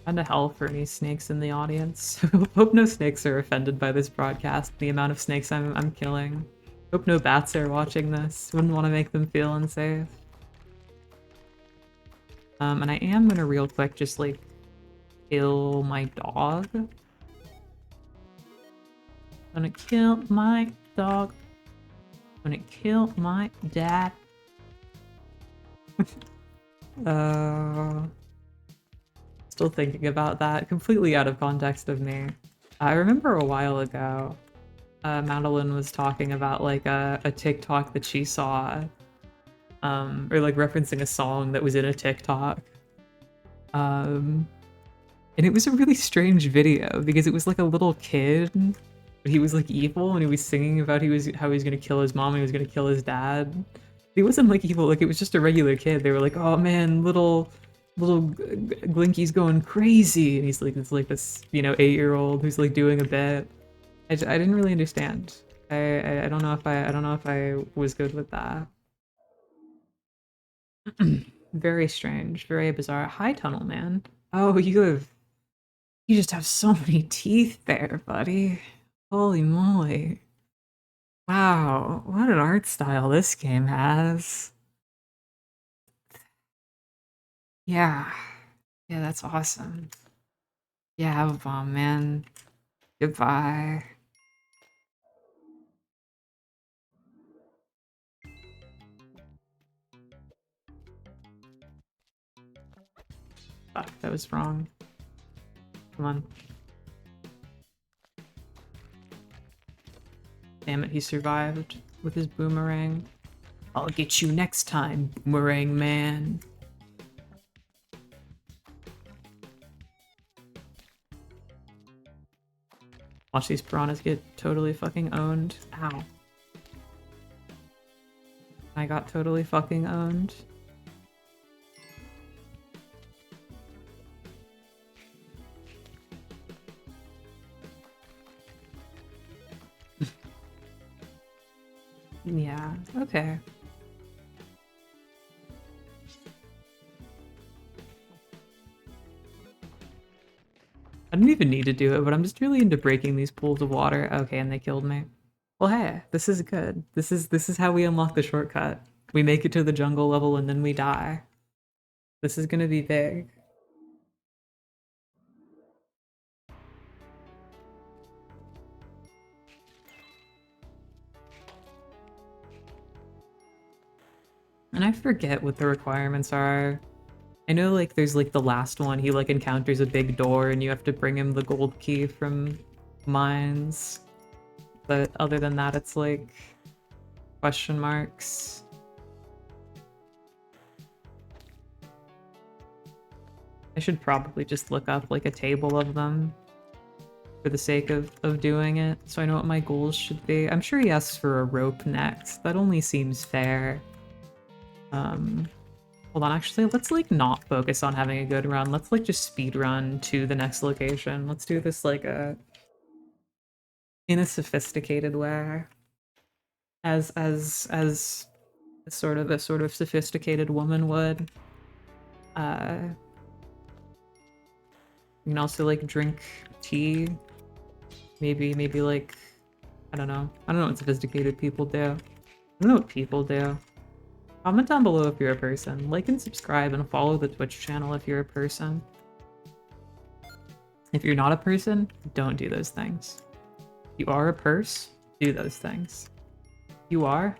Speaker 1: Kinda hell for any snakes in the audience. Hope no snakes are offended by this broadcast, the amount of snakes I'm killing. Hope no bats are watching this. Wouldn't want to make them feel unsafe. And I am gonna real quick just like kill my dog. Gonna kill my dog. Gonna kill my dad. Still thinking about that. Completely out of context of me. I remember a while ago, Madeline was talking about like a TikTok that she saw, or like referencing a song that was in a TikTok. And it was a really strange video because it was like a little kid, but he was like evil and he was singing about how he was gonna kill his mom and he was gonna kill his dad. He wasn't like evil, like it was just a regular kid. They were like, oh man, little Glinky's going crazy, and he's like, it's like this, you know, 8-year-old who's like doing a bit. I didn't really understand. I don't know if I was good with that. Very strange, very bizarre. Hi, Tunnel Man. Oh, you just have so many teeth there, buddy. Holy moly. Wow, what an art style this game has. Yeah. Yeah, that's awesome. Yeah, have a bomb, man. Goodbye. Fuck, that was wrong. Come on. Damn it, he survived with his boomerang. I'll get you next time, boomerang man. Watch these piranhas get totally fucking owned. Ow. I got totally fucking owned. Yeah, okay. I didn't even need to do it, but I'm just really into breaking these pools of water. Okay, and they killed me. Well, hey, this is good. This is how we unlock the shortcut. We make it to the jungle level and then we die. This is gonna be big. And I forget what the requirements are. I know like there's like the last one, he like encounters a big door and you have to bring him the gold key from mines. But other than that, it's like question marks. I should probably just look up like a table of them for the sake of doing it, so I know what my goals should be. I'm sure he asks for a rope next. That only seems fair. Hold on, actually, let's like not focus on having a good run. Let's like just speed run to the next location. Let's do this like in a sophisticated way. As a sort of sophisticated woman would. You can also like drink tea. Maybe like I don't know what sophisticated people do. I don't know what people do. Comment down below if you're a person. Like and subscribe and follow the Twitch channel if you're a person. If you're not a person, don't do those things. You are a purse, do those things. You are,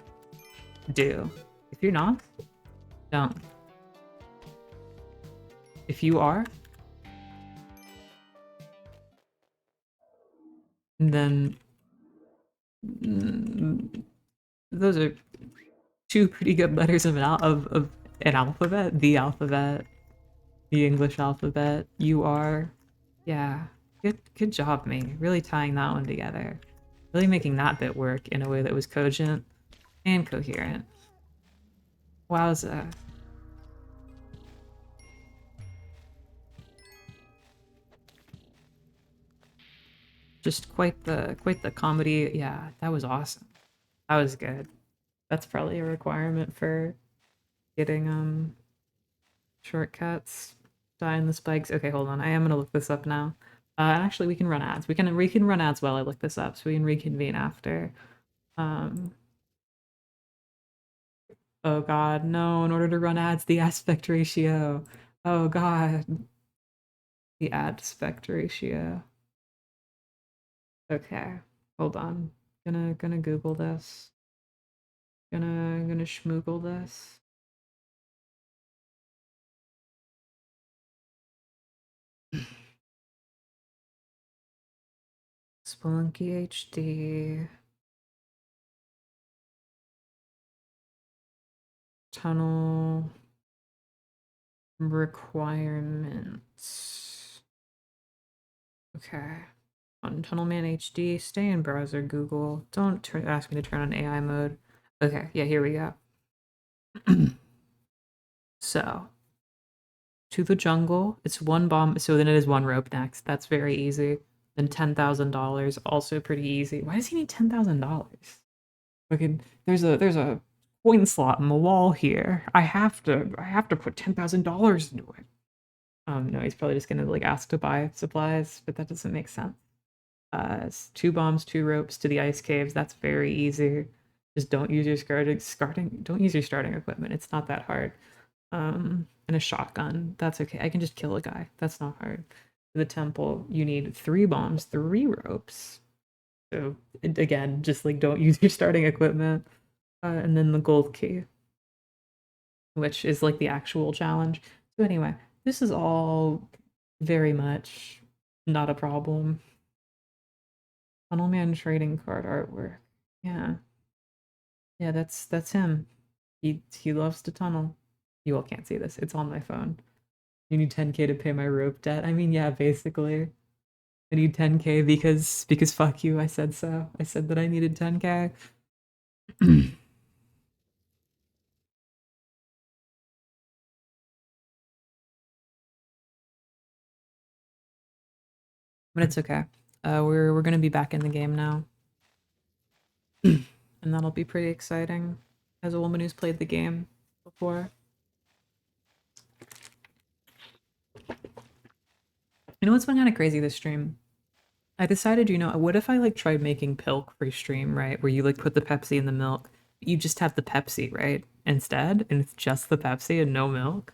Speaker 1: do. If you're not, don't. If you are, then those are two pretty good letters of an alphabet. The alphabet, the English alphabet. You are, yeah. Good job, me. Really tying that one together. Really making that bit work in a way that was cogent and coherent. Wowza. Just quite the comedy. Yeah, that was awesome. That was good. That's probably a requirement for getting shortcuts. Dying the spikes. Okay, hold on. I am gonna look this up now. Actually, we can run ads. We can run ads while I look this up, so we can reconvene after. Oh god, no! In order to run ads, the aspect ratio. Oh god, the aspect ratio. Okay, hold on. Gonna Google this. Gonna schmoogle this. Spelunky HD. Tunnel requirements. Okay. On Tunnelman HD, stay in browser Google. Don't ask me to turn on AI mode. Okay, yeah, here we go. So, to the jungle, it's one bomb, so then it is one rope next. That's very easy. Then $10,000, also pretty easy. Why does he need $10,000? Fucking, there's a coin slot in the wall here. I have to put $10,000 into it. No, he's probably just gonna like ask to buy supplies, but that doesn't make sense. It's 2 bombs, 2 ropes to the ice caves. That's very easy. Just don't use your don't use your starting equipment. It's not that hard. And a shotgun. That's okay. I can just kill a guy. That's not hard. For the temple, you need 3 bombs, 3 ropes. So again, just like don't use your starting equipment. And then the gold key, which is like the actual challenge. So anyway, this is all very much not a problem. Tunnelman trading card artwork. Yeah. Yeah, that's him. He loves to tunnel. You all can't see this. It's on my phone. You need 10k to pay my rope debt. I mean, yeah, basically. I need 10k because fuck you, I said so. I said that I needed 10k. But it's okay. We're gonna be back in the game now. And that'll be pretty exciting as a woman who's played the game before. You know what's been kind of crazy this stream? I decided, what if I like tried making pilk for stream, right? Where you like put the Pepsi in the milk, you just have the Pepsi, right? Instead, and it's just the Pepsi and no milk.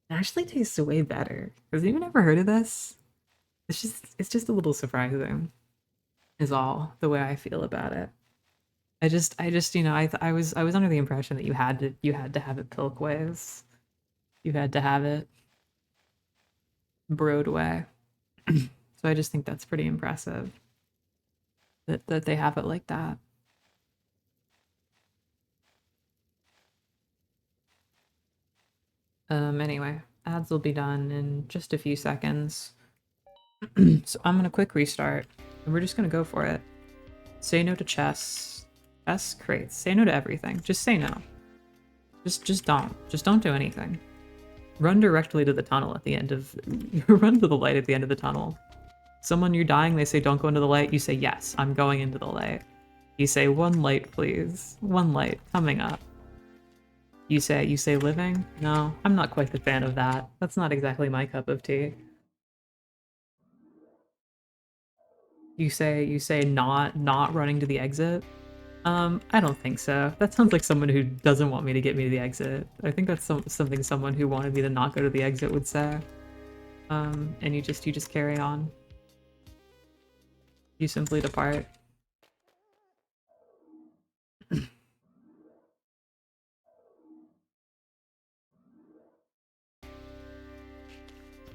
Speaker 1: It actually tastes way better. Has anyone ever heard of this? It's just a little surprising, is all the way I feel about it. I was under the impression that you had to have it pilk ways. You had to have it brewed way. So I just think that's pretty impressive that they have it like that. Anyway, ads will be done in just a few seconds. So I'm gonna quick restart, and we're just gonna go for it. Say no to chess. Chess crates. Say no to everything. Just say no. Just don't. Just don't do anything. Run directly to the tunnel at the end of... Run to the light at the end of the tunnel. Someone you're dying, they say don't go into the light. You say yes, I'm going into the light. You say 1 light, please. 1 light coming up. You say living? No, I'm not quite the fan of that. That's not exactly my cup of tea. You say not running to the exit? I don't think so. That sounds like someone who doesn't want me to get me to the exit. I think that's something someone who wanted me to not go to the exit would say. And you just carry on. You simply depart.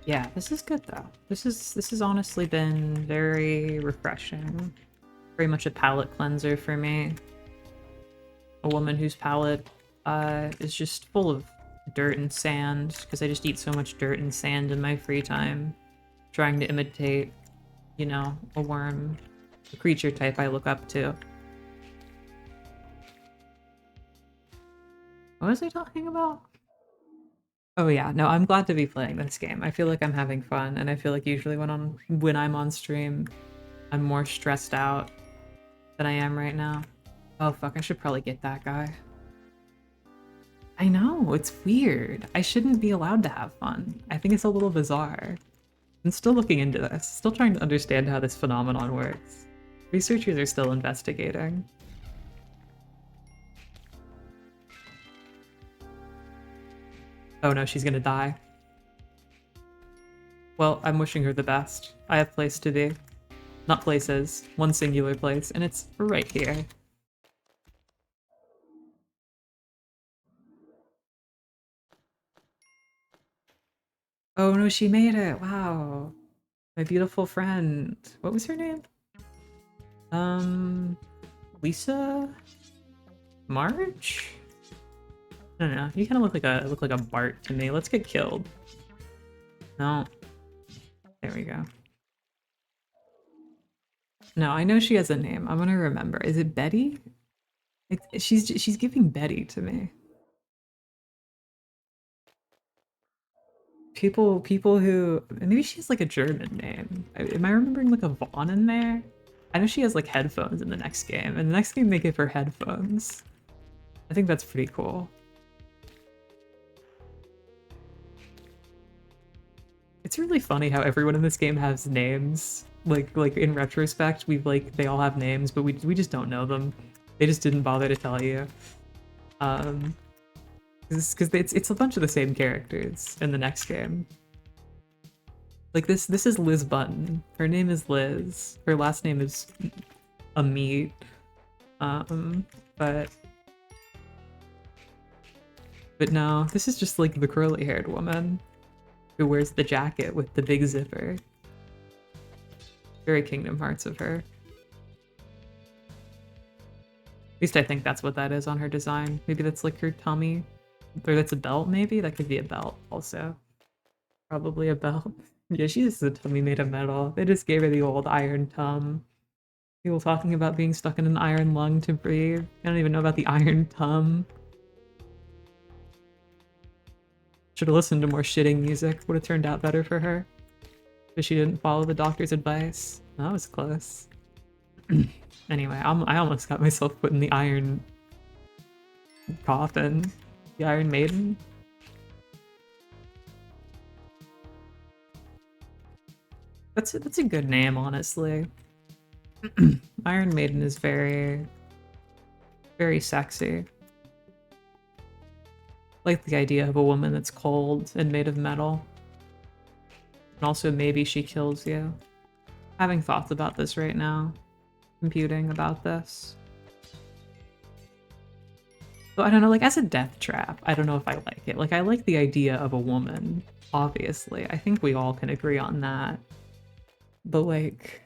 Speaker 1: Yeah, this is good though. This has honestly been very refreshing. Very much a palate cleanser for me. A woman whose palate is just full of dirt and sand, because I just eat so much dirt and sand in my free time, trying to imitate, you know, a worm, a creature type I look up to. What was I talking about? Oh yeah, no, I'm glad to be playing this game. I feel like I'm having fun, and I feel like usually when I'm on stream, I'm more stressed out than I am right now. Oh fuck, I should probably get that guy. I know, it's weird. I shouldn't be allowed to have fun. I think it's a little bizarre. I'm still looking into this, still trying to understand how this phenomenon works. Researchers are still investigating. Oh no, she's gonna die. Well, I'm wishing her the best. I have place to be. Not places, one singular place, and it's right here. Oh no, she made it! Wow. My beautiful friend. What was her name? Lisa? March? I don't know. You kind of look like a Bart to me. Let's get killed. No. There we go. No, I know she has a name. I'm gonna remember. Is it Betty? She's giving Betty to me. People who maybe she has like a German name. Am I remembering like a Vaughn in there? I know she has like headphones in the next game, and the next game they give her headphones. I think that's pretty cool. It's really funny how everyone in this game has names. Like in retrospect, they all have names, but we just don't know them. They just didn't bother to tell you. Because it's a bunch of the same characters in the next game. Like this is Liz Button. Her name is Liz. Her last name is Amit. But no, this is just like the curly-haired woman who wears the jacket with the big zipper. Very Kingdom Hearts of her. At least I think that's what that is on her design. Maybe that's like her tummy. Or that's a belt, maybe? That could be a belt, also. Probably a belt. Yeah, she has a tummy made of metal. They just gave her the old iron tum. People talking about being stuck in an iron lung to breathe. I don't even know about the iron tum. Should have listened to more shitting music. Would have turned out better for her. But she didn't follow the doctor's advice. That was close. Anyway, I almost got myself put in the iron coffin. The Iron Maiden. That's a good name, honestly. Iron Maiden is very, very sexy. Like the idea of a woman that's cold and made of metal. And also maybe she kills you. Having thoughts about this right now. Computing about this. So I don't know, like as a death trap, I don't know if I like it. Like I like the idea of a woman, obviously. I think we all can agree on that. But like...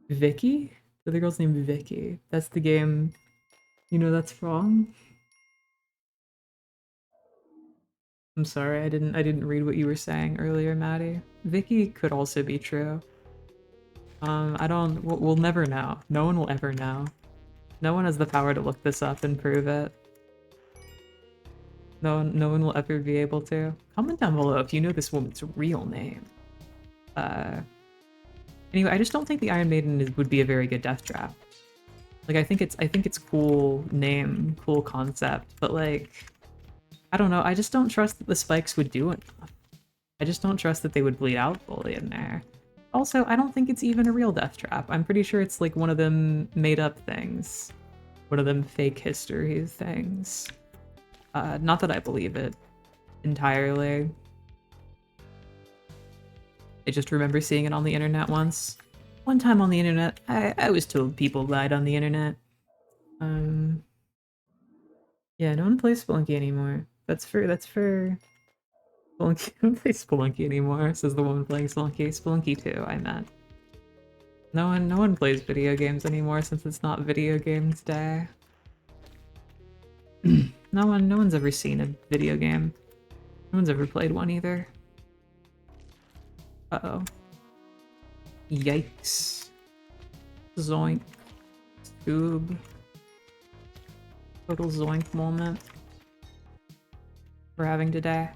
Speaker 1: Vicky? The girl's named Vicky. That's the game you know that's from? I'm sorry, I didn't read what you were saying earlier, Maddie. Vicky could also be true. We'll never know. No one will ever know. No one has the power to look this up and prove it. No one will ever be able to. Comment down below if you know this woman's real name. Anyway, I just don't think the Iron Maiden would be a very good death trap. Like I think it's cool name, cool concept, but like I don't know, I just don't trust that the spikes would do enough. I just don't trust that they would bleed out fully in there. Also, I don't think it's even a real death trap. I'm pretty sure it's like one of them made up things. One of them fake history things. Not that I believe it entirely. I just remember seeing it on the internet once. One time on the internet, I was told people lied on the internet. Yeah, no one plays Spelunky anymore. That's for Spelunky. I don't play Spelunky anymore, says the woman playing Spelunky. Spelunky 2, I meant. No one plays video games anymore since it's not video games day. No one's ever seen a video game. No one's ever played one either. Uh-oh. Yikes. Zoink. Scoob. Total zoink moment we're having today.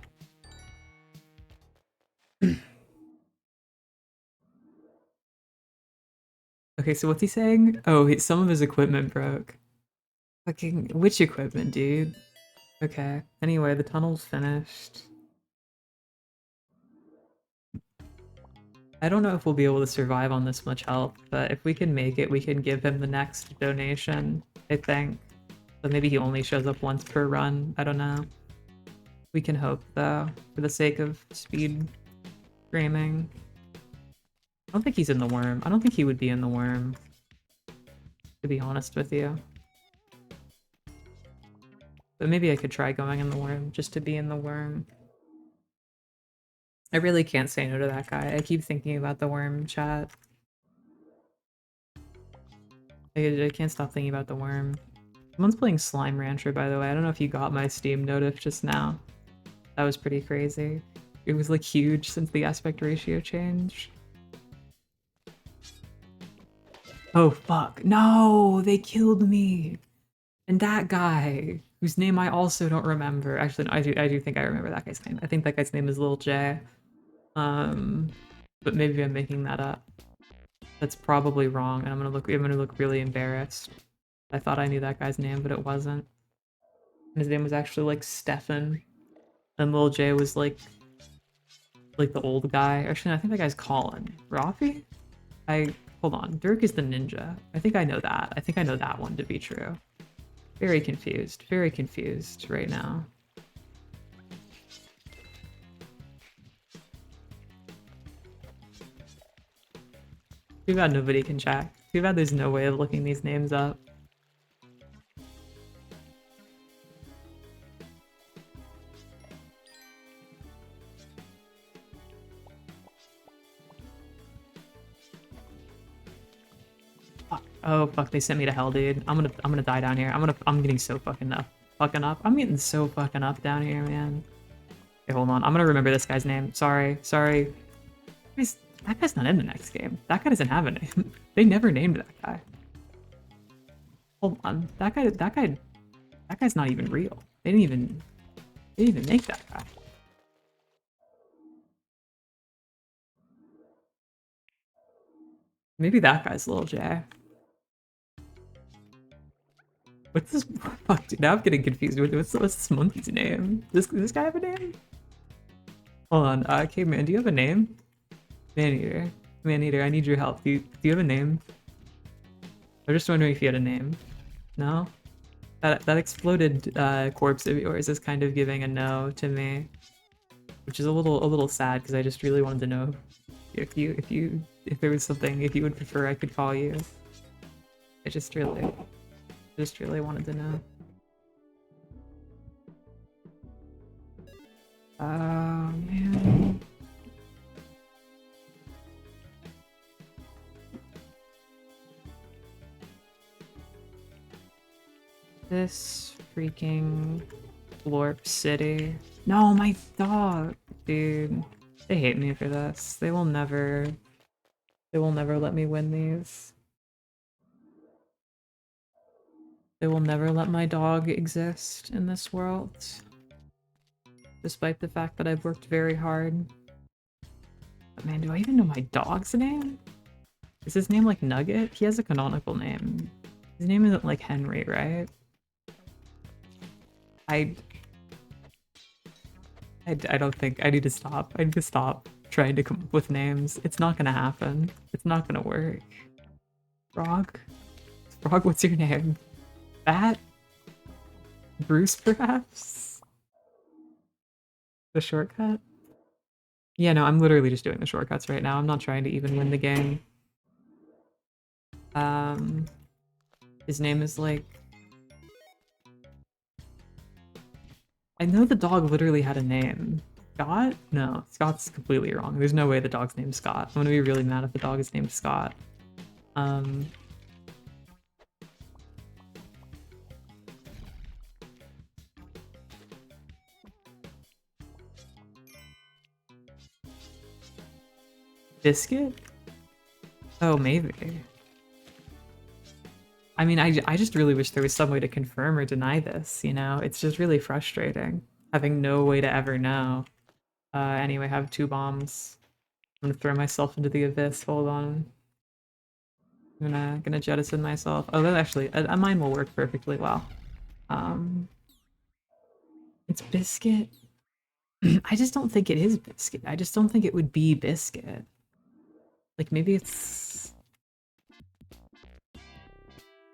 Speaker 1: Okay, so what's he saying? Oh, some of his equipment broke. Fucking, which equipment, dude? Okay, anyway, the tunnel's finished. I don't know if we'll be able to survive on this much health, but if we can make it, we can give him the next donation, I think. But maybe he only shows up once per run, I don't know. We can hope, though, for the sake of speed streaming. I don't think he's in the worm. I don't think he would be in the worm, to be honest with you. But maybe I could try going in the worm, just to be in the worm. I really can't say no to that guy. I keep thinking about the worm, chat. I can't stop thinking about the worm. Someone's playing Slime Rancher, by the way. I don't know if you got my Steam notif just now. That was pretty crazy. It was like huge since the aspect ratio change. Oh fuck. No! They killed me! And that guy, whose name I also don't remember. Actually, no, I do think I remember that guy's name. I think that guy's name is Lil J. But maybe I'm making that up. That's probably wrong, and I'm gonna look really embarrassed. I thought I knew that guy's name, but it wasn't. And his name was actually like Stefan. And Lil J was like the old guy. Actually, no, I think that guy's Colin. Rafi? Hold on. Dirk is the ninja. I think I know that. I think I know that one to be true. Very confused right now. Too bad nobody can check. Too bad there's no way of looking these names up. Fuck. Oh fuck, they sent me to hell, dude. I'm gonna die down here. I'm getting so fucking up. I'm getting so fucking up down here, man. Okay, hold on. I'm gonna remember this guy's name. Sorry. That guy's not in the next game. That guy doesn't have a name. They never named that guy. Hold on. That guy's not even real. They didn't even make that guy. Maybe that guy's Lil J. What's this? Fuck, dude, now I'm getting confused. What's this monkey's name? Does this guy have a name? Hold on. Okay, man, do you have a name? Maneater. Maneater, I need your help. Do you have a name? I'm just wondering if you had a name. No? That exploded corpse of yours is kind of giving a no to me, which is a little sad because I just really wanted to know if there was something if you would prefer I could call you. I just really wanted to know. Oh man. This freaking Lorp City. No, my dog, dude. They hate me for this. They will never let me win these. They will never let my dog exist in this world. Despite the fact that I've worked very hard. But man, do I even know my dog's name? Is his name like Nugget? He has a canonical name. His name isn't like Henry, right? I don't think I need to stop. I need to stop trying to come up with names. It's not gonna happen. It's not gonna work. Frog? Frog, what's your name? Bat? Bruce, perhaps? The shortcut? Yeah, no, I'm literally just doing the shortcuts right now. I'm not trying to even win the game. His name is like... I know the dog literally had a name. Scott? No, Scott's completely wrong. There's no way the dog's named Scott. I'm gonna be really mad if the dog is named Scott. Biscuit? Oh, maybe. I mean, I just really wish there was some way to confirm or deny this, you know? It's just really frustrating, having no way to ever know. Anyway, I have 2 bombs. I'm gonna throw myself into the abyss, hold on. I'm gonna jettison myself. Oh, that actually, a mine will work perfectly well. It's Biscuit? I just don't think it is Biscuit. I just don't think it would be Biscuit. Like, maybe it's...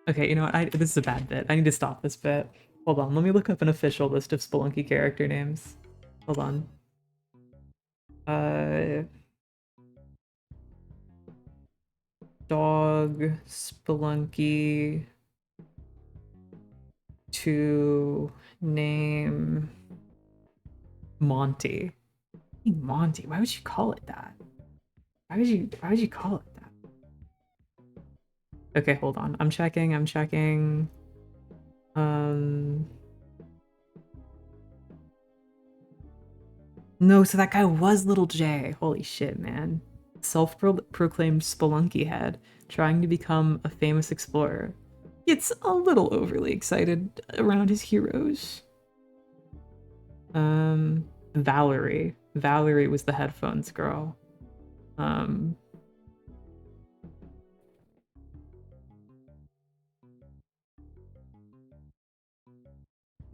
Speaker 1: Okay, you know what? This is a bad bit. I need to stop this bit. Hold on, let me look up an official list of Spelunky character names. Hold on. Dog, Spelunky, to name Monty. Monty, why would you call it that? Why would you call it that? Okay, hold on. I'm checking. No, so that guy was Little J. Holy shit, man. Self-proclaimed Spelunky head, trying to become a famous explorer. Gets a little overly excited around his heroes. Valerie. Valerie was the headphones girl. I'm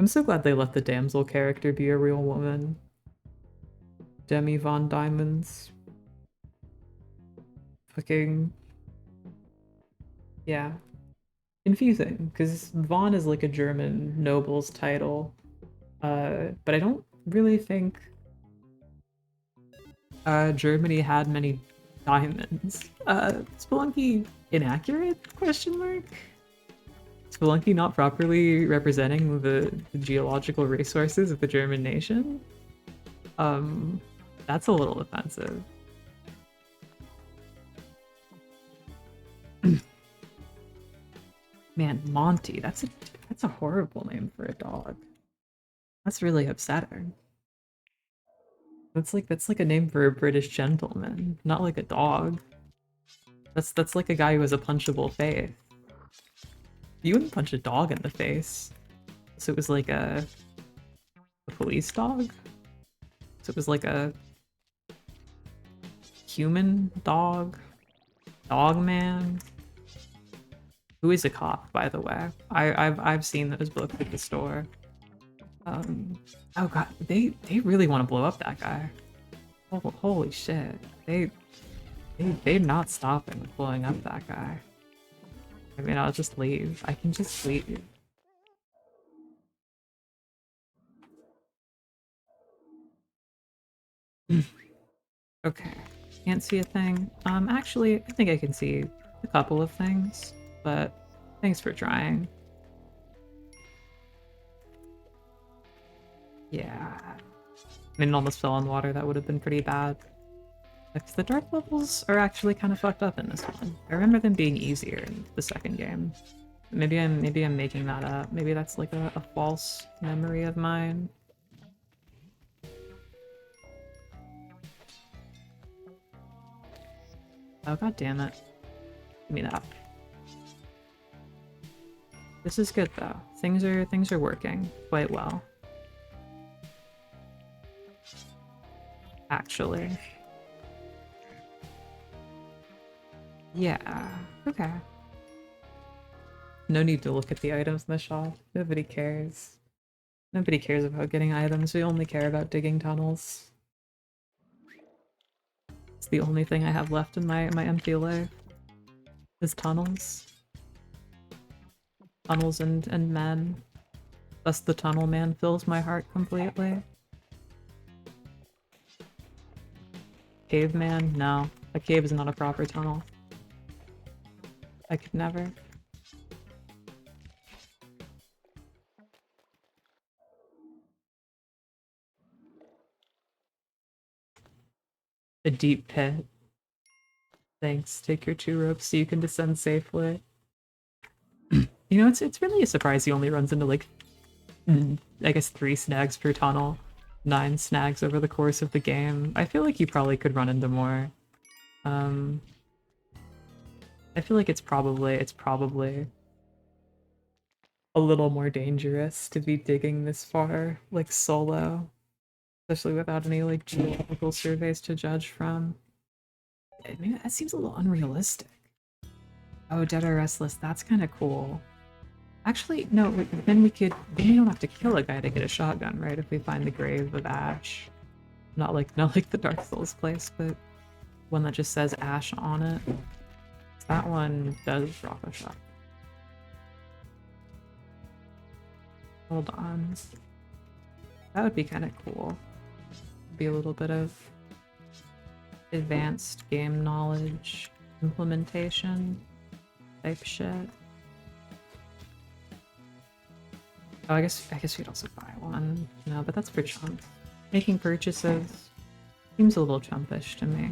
Speaker 1: so glad they let the damsel character be a real woman. Demi Von Diamonds. Fucking... Yeah. Confusing, because Von is like a German noble's title. But I don't really think Germany had many diamonds. Spelunky inaccurate? Question mark? Spelunky not properly representing the geological resources of the German nation? That's a little offensive. Man, Monty, that's a horrible name for a dog. That's really upsetting. That's like a name for a British gentleman, not like a dog. That's like a guy who has a punchable face. You wouldn't punch a dog in the face. So it was like a police dog? So it was like a human dog? Dog man? Who is a cop, by the way? I've seen those books at the store. Oh god, they really want to blow up that guy. Holy shit. They're not stopping with blowing up that guy. I mean, I'll just leave. I can just leave. Okay. Can't see a thing. Actually, I think I can see a couple of things, but thanks for trying. Yeah. I mean, it almost fell in water. That would have been pretty bad. Because the dark levels are actually kind of fucked up in this one. I remember them being easier in the second game. Maybe I'm making that up. Maybe that's like a false memory of mine. Oh god damn it. Give me that. This is good though. Things are working quite well. Actually. Yeah, okay. No need to look at the items in the shop. Nobody cares. Nobody cares about getting items, we only care about digging tunnels. It's the only thing I have left in my empty life. Is tunnels. Tunnels and men. Thus the tunnel man fills my heart completely. Caveman? No. A cave is not a proper tunnel. I could never. A deep pit. Thanks. Take your 2 ropes so you can descend safely. You know, it's really a surprise he only runs into like, I guess 3 snags per tunnel. 9 snags over the course of the game. I feel like you probably could run into more. I feel like it's probably a little more dangerous to be digging this far, like solo. Especially without any like geological surveys to judge from. Maybe that seems a little unrealistic. Oh, Dead or Restless, that's kind of cool. Actually, no, then we don't have to kill a guy to get a shotgun, right? If we find the Grave of Ash. Not like the Dark Souls place, but one that just says Ash on it. That one does drop a shot. Hold on. That would be kind of cool. Be a little bit of advanced game knowledge implementation type shit. Oh, I guess we'd also buy one. No, but that's for chumps. Making purchases seems a little chumpish to me.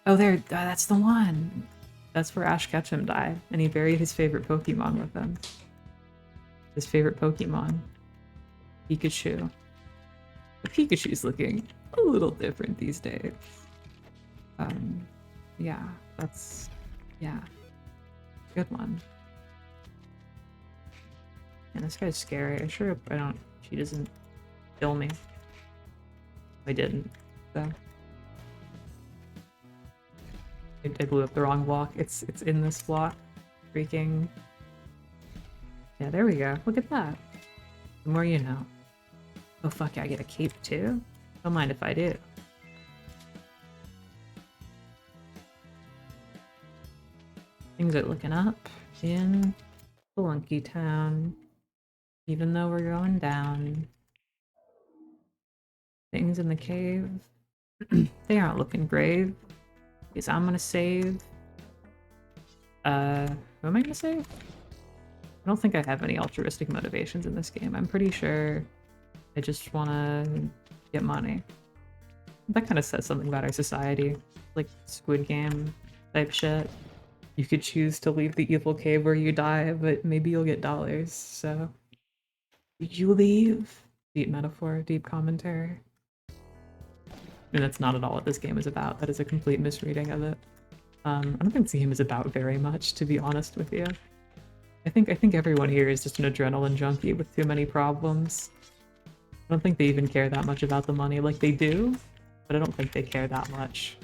Speaker 1: Oh, there, that's the one! That's where Ash Ketchum died, and he buried his favorite Pokemon with him. His favorite Pokemon. Pikachu. But Pikachu's looking a little different these days. Yeah, that's... yeah. Good one. And this guy's scary. I sure hope she doesn't kill me. I didn't, so. I blew up the wrong block. It's in this block. Freaking... yeah, there we go. Look at that. The more you know. Oh fuck yeah, I get a cape too? Don't mind if I do. Things are looking up in Spelunky Town. Even though we're going down. Things in the cave. They aren't looking grave. Because I'm gonna save. Who am I gonna save? I don't think I have any altruistic motivations in this game. I'm pretty sure I just wanna get money. That kind of says something about our society. Like Squid Game type shit. You could choose to leave the evil cave where you die, but maybe you'll get dollars, so... you leave? Deep metaphor, deep commentary. And that's not at all what this game is about. That is a complete misreading of it. I don't think this game is about very much, to be honest with you. I think everyone here is just an adrenaline junkie with too many problems. I don't think they even care that much about the money. Like, they do, but I don't think they care that much.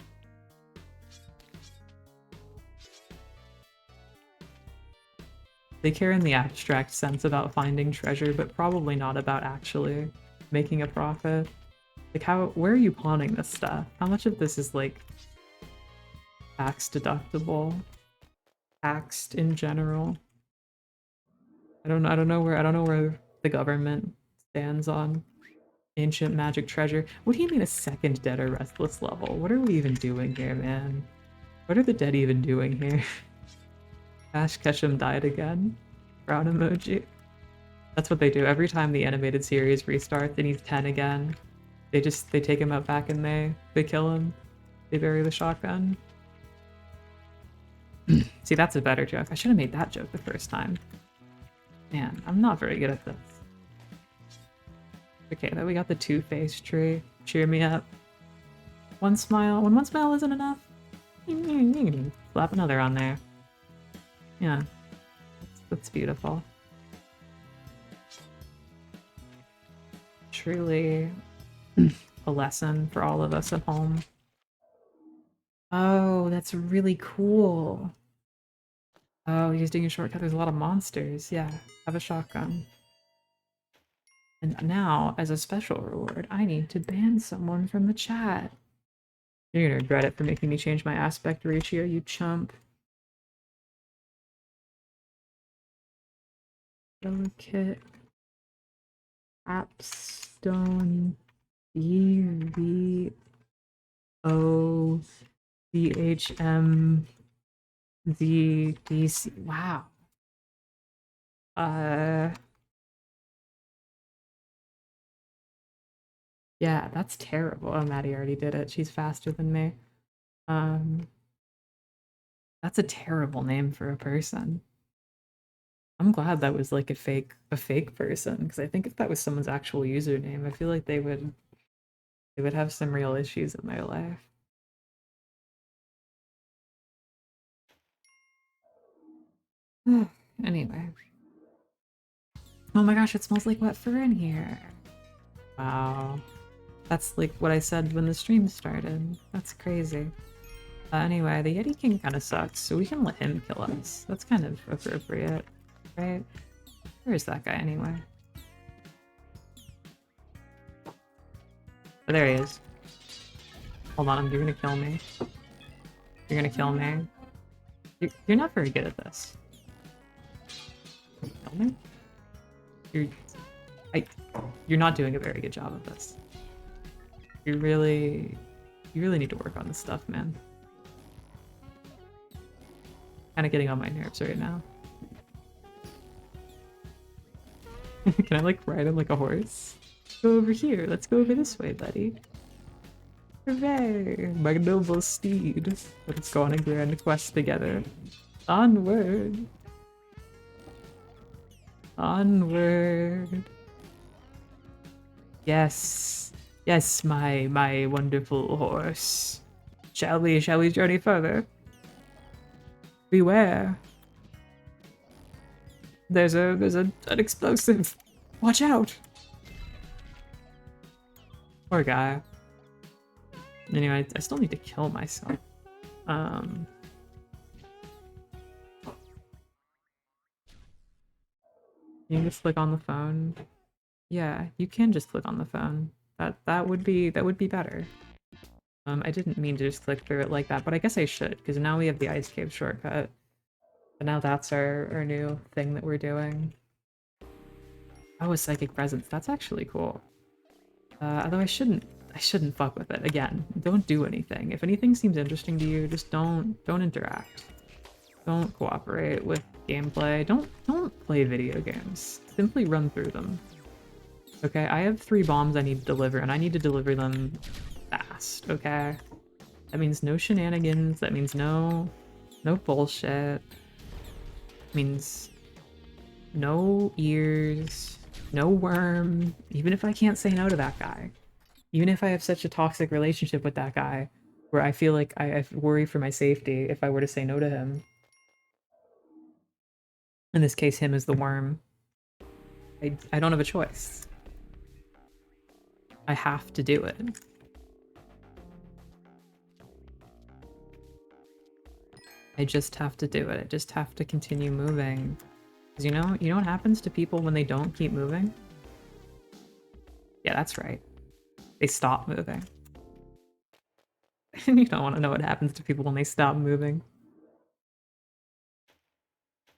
Speaker 1: They care in the abstract sense about finding treasure, but probably not about actually making a profit. Like, where are you pawning this stuff? How much of this is, like, tax deductible? Taxed in general? I don't know where the government stands on ancient magic treasure. What do you mean a second Dead or Restless level? What are we even doing here, man? What are the dead even doing here? Ash Ketchum died again. Brown emoji. That's what they do. Every time the animated series restarts and he's 10 again, they take him out back and they kill him. They bury the shotgun. See, that's a better joke. I should have made that joke the first time. Man, I'm not very good at this. Okay, then we got the two-faced tree. Cheer me up. One smile. When one smile isn't enough, slap another on there. Yeah, that's beautiful. Truly a lesson for all of us at home. Oh, that's really cool. Oh, he's doing a shortcut. There's a lot of monsters. Yeah, have a shotgun. And now, as a special reward, I need to ban someone from the chat. You're gonna regret it for making me change my aspect ratio, you chump. Delicate. Appstone. BVOCHM The DC. Wow. Yeah, that's terrible. Oh, Maddie already did it. She's faster than me. Um, that's a terrible name for a person. I'm glad that was like a fake person, because I think if that was someone's actual username, I feel like they would have some real issues in their life. Anyway. Oh my gosh, it smells like wet fur in here. Wow. That's like what I said when the stream started. That's crazy. Anyway, the Yeti King kind of sucks, so we can let him kill us. That's kind of appropriate, right? Where is that guy anyway? Oh, there he is. Hold on, you're gonna kill me. You're gonna kill me. You're not very good at this. Kill me? You're not doing a very good job of this. You really need to work on this stuff, man. Kind of getting on my nerves right now. Can I like ride him like a horse? Go over here. Let's go over this way, buddy. Hooray! My noble steed. Let's go on a grand quest together. Onward! Onward! Yes! Yes, my wonderful horse. Shall we journey further? Beware. There's an explosive. Watch out! Poor guy. Anyway, I still need to kill myself. You can just click on the phone. Yeah, you can just click on the phone. That would be better. I didn't mean to just click through it like that, but I guess I should, because now we have the ice cave shortcut. But now that's our new thing that we're doing. Oh, a psychic presence. That's actually cool. Although I shouldn't fuck with it. Again, don't do anything. If anything seems interesting to you, just don't interact. Don't cooperate with gameplay. Don't play video games. Simply run through them. Okay, I have 3 bombs I need to deliver, and I need to deliver them fast, okay? That means no shenanigans, that means no bullshit. Means no ears, no worm, even if I can't say no to that guy. Even if I have such a toxic relationship with that guy, where I feel like I worry for my safety if I were to say no to him. In this case, him is the worm. I don't have a choice. I have to do it. I just have to do it. I just have to continue moving. Because you know what happens to people when they don't keep moving? Yeah, that's right. They stop moving. You don't want to know what happens to people when they stop moving.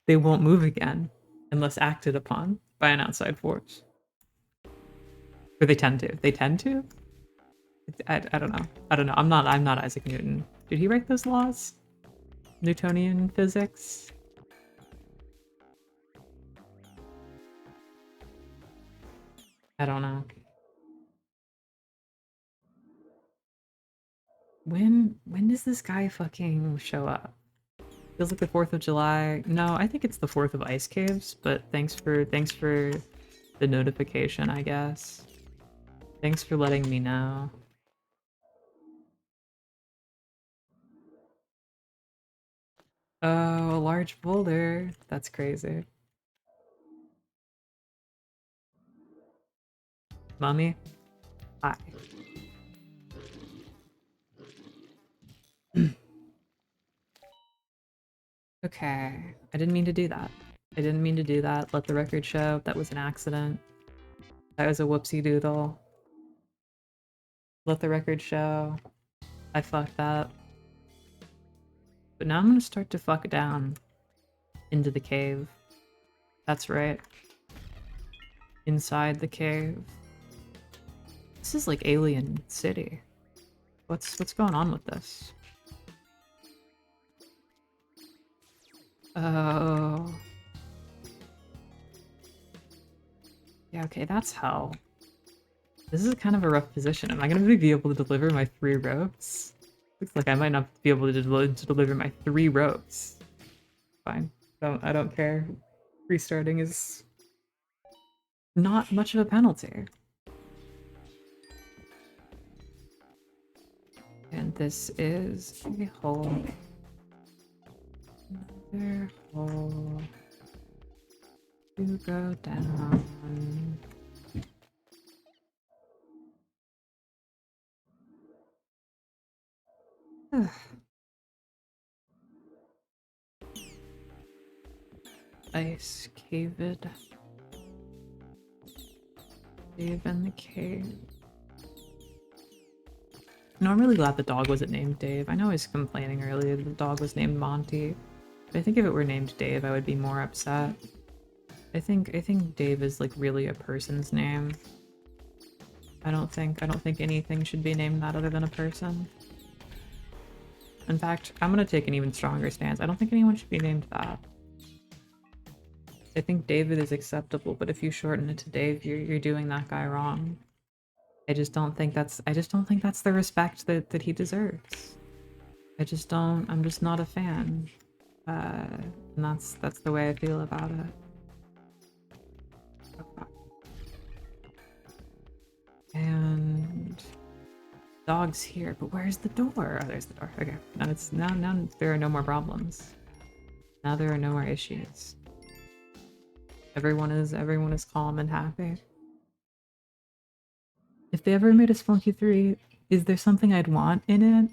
Speaker 1: They won't move again unless acted upon by an outside force. Or they tend to. They tend to? I don't know. I don't know. I'm not Isaac Newton. Did he write those laws? Newtonian physics? I don't know. When does this guy fucking show up? Feels like the 4th of July. No, I think it's the 4th of Ice Caves, but thanks for the notification, I guess. Thanks for letting me know. Oh, a large boulder. That's crazy. Mommy? Hi. Okay. I didn't mean to do that. I didn't mean to do that. Let the record show that was an accident. That was a whoopsie doodle. Let the record show. I fucked up. But now I'm gonna start to fuck down into the cave. That's right. Inside the cave. This is like Alien City. What's going on with this? Oh. Yeah, okay, that's hell. This is kind of a rough position. Am I gonna be able to deliver my 3 ropes? Looks like I might not be able to, to deliver my 3 ropes. Fine. I don't care. Restarting is not much of a penalty. And this is a hole. Another hole. To go down. Ice caved. Cave in the cave. No, I'm really glad the dog wasn't named Dave. I know I was complaining earlier that the dog was named Monty. But I think if it were named Dave, I would be more upset. I think Dave is like really a person's name. I don't think anything should be named that other than a person. In fact, I'm gonna take an even stronger stance. I don't think anyone should be named that. I think David is acceptable, but if you shorten it to Dave, you're doing that guy wrong. I just don't think that's the respect that he deserves. I'm just not a fan. And that's the way I feel about it. And dog's here, but where's the door? Oh, there's the door. Okay. Now there are no more problems. Now there are no more issues. Everyone is calm and happy. If they ever made a Spelunky 3, is there something I'd want in it?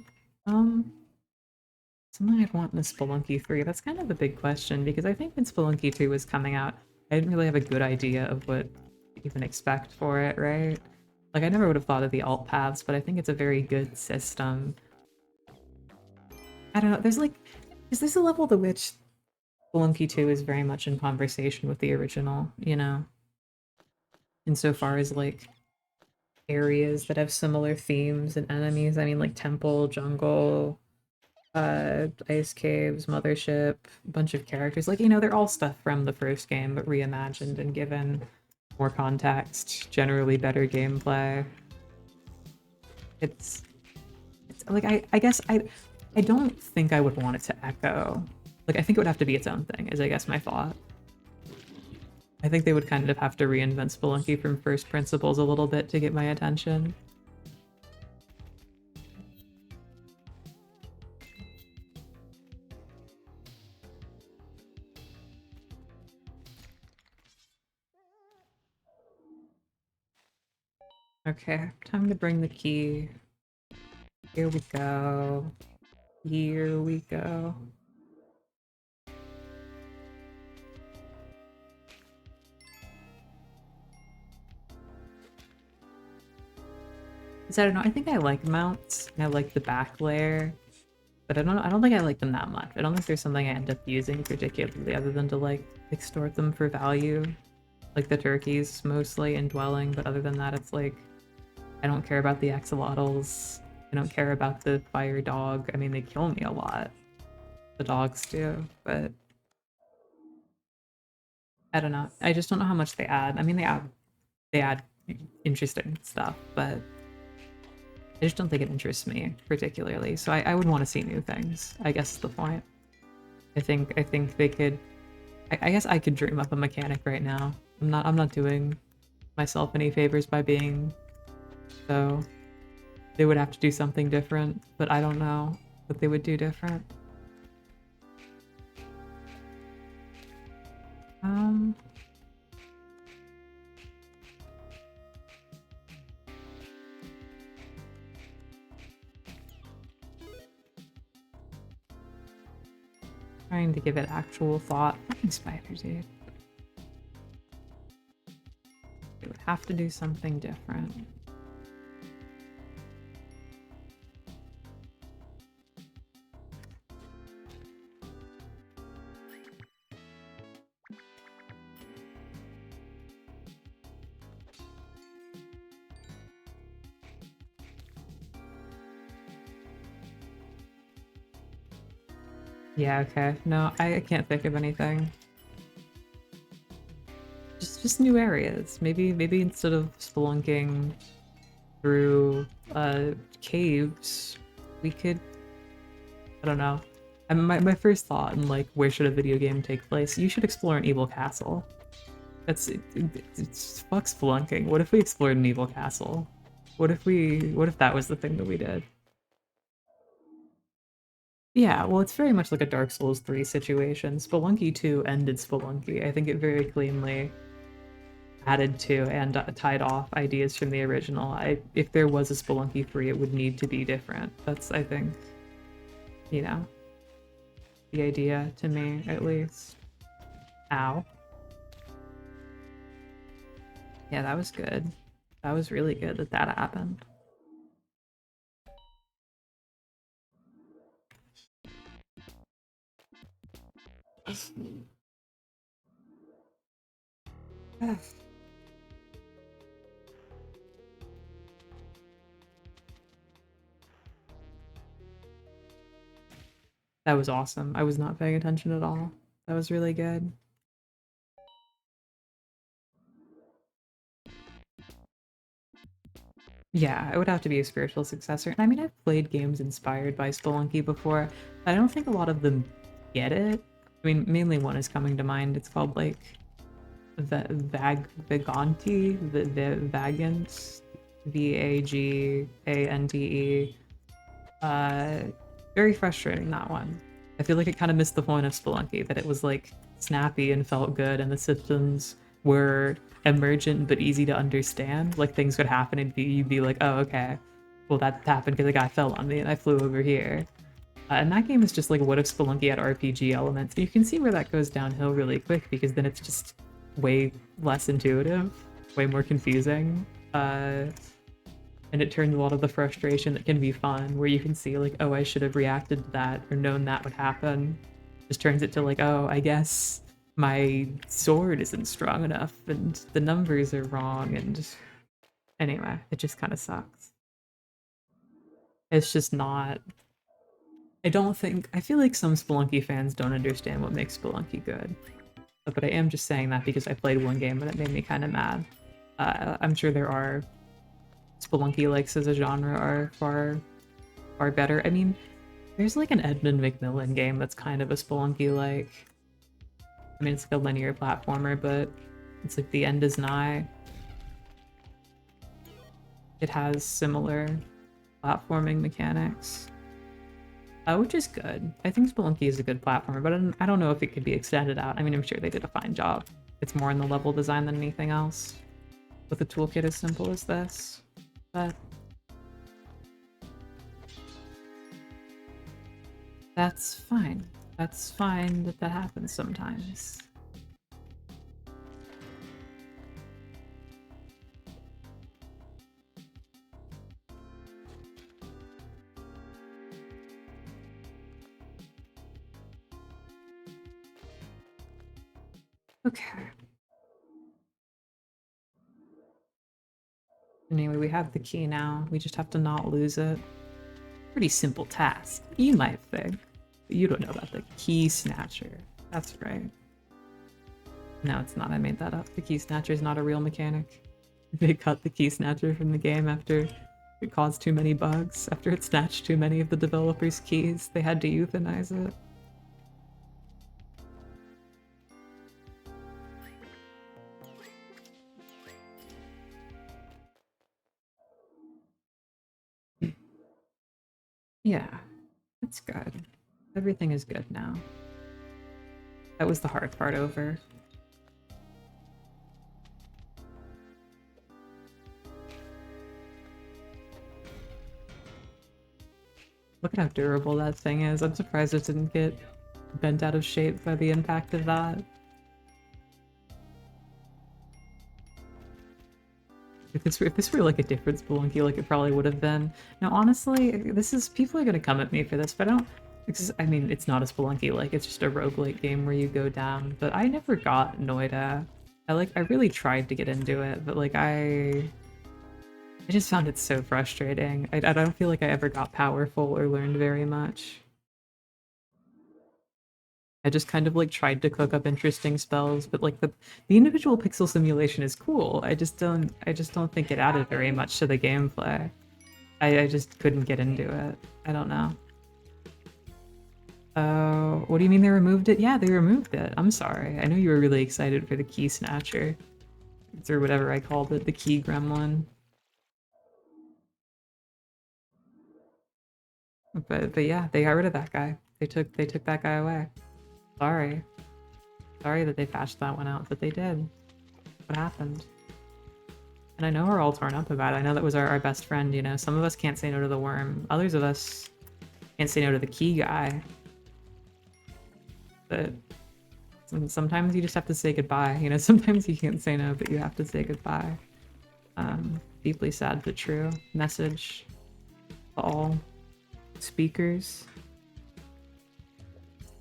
Speaker 1: Something I'd want in a Spelunky 3? That's kind of a big question, because I think when Spelunky 2 was coming out, I didn't really have a good idea of what to even expect for it, right? Like, I never would have thought of the alt paths, but I think it's a very good system. I don't know, there's a level to which Spelunky 2 is very much in conversation with the original, you know? Insofar as, like, areas that have similar themes and enemies. I mean, like, temple, jungle, ice caves, mothership, a bunch of characters. Like, you know, they're all stuff from the first game, but reimagined and given more context, generally better gameplay. It's like, I guess I don't think I would want it to echo. Like, I think it would have to be its own thing, is I guess my thought. I think they would kind of have to reinvent Spelunky from first principles a little bit to get my attention. Okay, time to bring the key. Here we go. Here we go. So I don't know, I think I like mounts, and I like the back layer, but I don't think I like them that much. I don't think there's something I end up using particularly other than to like extort them for value. Like the turkeys mostly in dwelling, but other than that it's like I don't care about the axolotls. I don't care about the fire dog. I mean, they kill me a lot. The dogs do, but I don't know. I just don't know how much they add. I mean, they add interesting stuff, but I just don't think it interests me particularly. So I would want to see new things, I guess is the point. I think they could I guess I could dream up a mechanic right now. I'm not doing myself any favors by being so they would have to do something different, but I don't know what they would do different. Trying to give it actual thought. Fucking spider, dude. They would have to do something different. Yeah, okay. No, I can't think of anything. Just new areas. Maybe instead of spelunking through caves, we could, I don't know. My first thought in like where should a video game take place? You should explore an evil castle. It's fuck spelunking. What if we explored an evil castle? What if that was the thing that we did? Yeah, well, it's very much like a Dark Souls 3 situation. Spelunky 2 ended Spelunky. I think it very cleanly added to and tied off ideas from the original. If there was a Spelunky 3, it would need to be different. That's, I think, you know, the idea to me, at least. Ow. Yeah, that was good. That was really good that that happened. That was awesome. I was not paying attention at all. That was really good. Yeah, it would have to be a spiritual successor. And I mean, I've played games inspired by Spelunky before, but I don't think a lot of them get it. I mean, mainly one is coming to mind. It's called like Vaganti, the Vagant, Vagante. Uh, Very frustrating, that one. I feel like it kind of missed the point of Spelunky, that it was like snappy and felt good, and the systems were emergent but easy to understand. Like things could happen and you'd be like, oh, okay. Well, that happened because a guy fell on me and I flew over here. And that game is just like, what if Spelunky had RPG elements? And you can see where that goes downhill really quick because then it's just way less intuitive, way more confusing. And it turns a lot of the frustration that can be fun, where you can see like, oh, I should have reacted to that or known that would happen. Just turns it to like, oh, I guess my sword isn't strong enough and the numbers are wrong, and anyway, it just kind of sucks. It's just not. I don't think. I feel like some Spelunky fans don't understand what makes Spelunky good. But I am just saying that because I played one game and it made me kind of mad. I'm sure there are Spelunky likes as a genre are far better. I mean, there's like an Edmund McMillen game that's kind of a Spelunky like. I mean, it's like a linear platformer, but it's like the end is nigh. It has similar platforming mechanics, which is good. I think Spelunky is a good platformer, but I don't know if it could be extended out. I mean, I'm sure they did a fine job. It's more in the level design than anything else, with a toolkit as simple as this. But that's fine. That's fine that that happens sometimes. Okay. Anyway, we have the key now. We just have to not lose it. Pretty simple task, you might think. But you don't know about the key snatcher. That's right. No, it's not. I made that up. The key snatcher is not a real mechanic. They cut the key snatcher from the game after it caused too many bugs. After it snatched too many of the developers' keys, they had to euthanize it. Yeah, it's good. Everything is good now. That was the hard part over. Look at how durable that thing is. I'm surprised it didn't get bent out of shape by the impact of that. If this were like a different Spelunky, like it probably would have been. Now, honestly, this is people are gonna come at me for this, but I don't. Because, I mean, it's not a Spelunky, like it's just a roguelike game where you go down. But I never got Noida. I really tried to get into it, but like I just found it so frustrating. I don't feel like I ever got powerful or learned very much. I just kind of like tried to cook up interesting spells, but like the individual pixel simulation is cool. I just don't think it added very much to the gameplay. I just couldn't get into it. I don't know. What do you mean they removed it? Yeah, they removed it. I'm sorry. I know you were really excited for the key snatcher. Or whatever I called it, the key gremlin. But yeah, they got rid of that guy. They took that guy away. Sorry. Sorry that they patched that one out, but they did. What happened? And I know we're all torn up about it. I know that was our best friend, you know. Some of us can't say no to the worm. Others of us can't say no to the key guy. But sometimes you just have to say goodbye. You know, sometimes you can't say no, but you have to say goodbye. Deeply sad but true. Message to all speakers.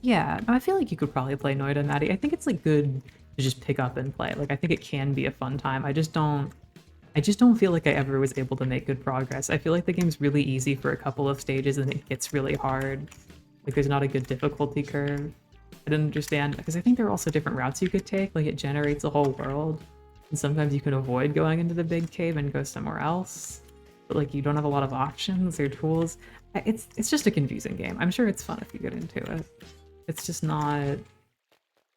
Speaker 1: Yeah, I feel like you could probably play Noida, Maddie. I think it's like good to just pick up and play. Like I think it can be a fun time. I just don't feel like I ever was able to make good progress. I feel like the game's really easy for a couple of stages and it gets really hard. Like there's not a good difficulty curve. I didn't understand because I think there are also different routes you could take. Like it generates a whole world. And sometimes you can avoid going into the big cave and go somewhere else. But like you don't have a lot of options or tools. It's just a confusing game. I'm sure it's fun if you get into it. It's just not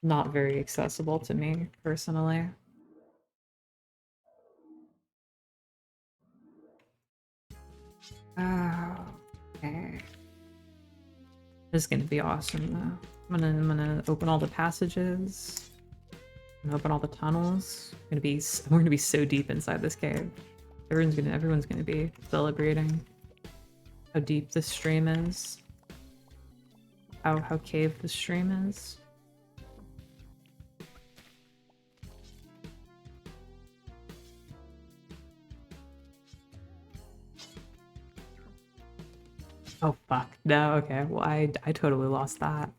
Speaker 1: very accessible to me personally. Oh, okay. This is gonna be awesome though. I'm gonna open all the passages and open all the tunnels. We're gonna be so deep inside this cave. Everyone's gonna be celebrating how deep this stream is. How cave this stream is. Oh fuck. No, okay. Well I totally lost that.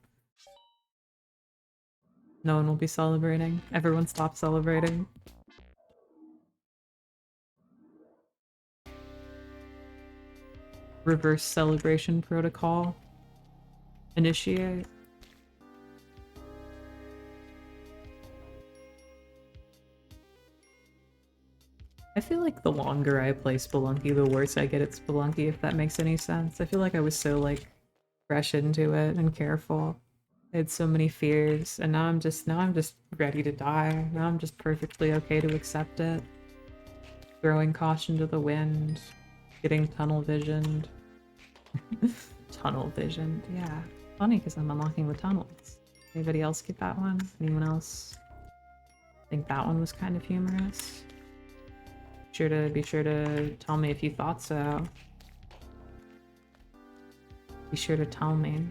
Speaker 1: No one will be celebrating. Everyone stop celebrating. Reverse celebration protocol. Initiate. I feel like the longer I play Spelunky, the worse I get at Spelunky, if that makes any sense. I feel like I was so, like, fresh into it and careful. I had so many fears, and now I'm just ready to die. Now I'm just perfectly okay to accept it. Throwing caution to the wind. Getting tunnel visioned. Tunnel visioned, yeah. Funny, because I'm unlocking the tunnels. Anybody else get that one? Anyone else think that one was kind of humorous? Be sure to tell me if you thought so. Be sure to tell me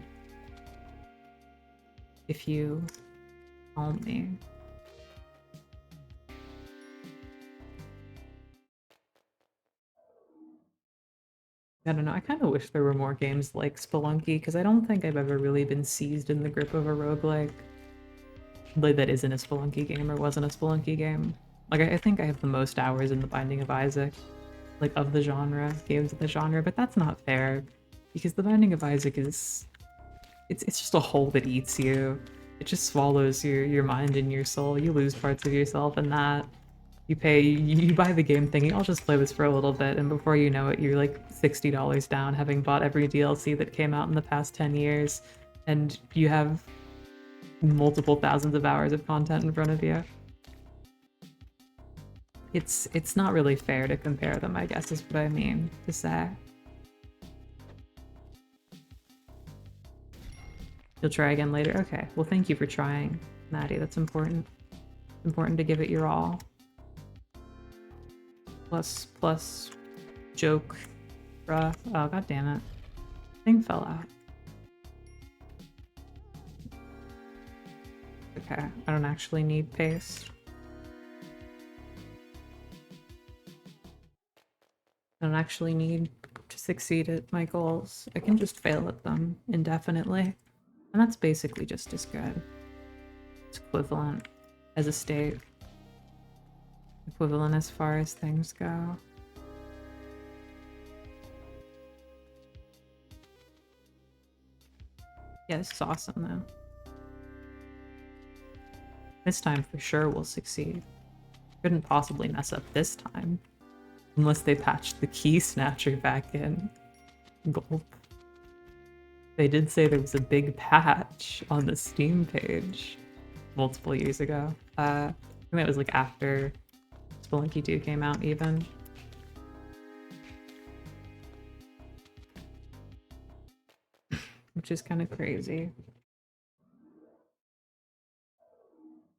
Speaker 1: if you told me. I don't know, I kind of wish there were more games like Spelunky, because I don't think I've ever really been seized in the grip of a roguelike like that isn't a Spelunky game or wasn't a Spelunky game. Like, I think I have the most hours in The Binding of Isaac, like, of the genre, games of the genre, but that's not fair, because The Binding of Isaac is... It's just a hole that eats you. It just swallows your mind and your soul. You lose parts of yourself in that. You buy the game thinking, I'll just play this for a little bit, and before you know it, you're like $60 down, having bought every DLC that came out in the past 10 years, and you have multiple thousands of hours of content in front of you. It's not really fair to compare them, I guess is what I mean to say. You'll try again later? Okay, well thank you for trying, Maddie, that's important. Important to give it your all. Plus, joke, bruh. Oh, god damn it. Thing fell out. Okay, I don't actually need paste. I don't actually need to succeed at my goals. I can just fail at them indefinitely. And that's basically just as good. It's equivalent as a state. Equivalent as far as things go. Yeah, this is awesome though. This time for sure we'll succeed. Couldn't possibly mess up this time. Unless they patched the key snatcher back in. Gulp. They did say there was a big patch on the Steam page multiple years ago. I think that was like after Spelunky 2 came out even. Which is kind of crazy.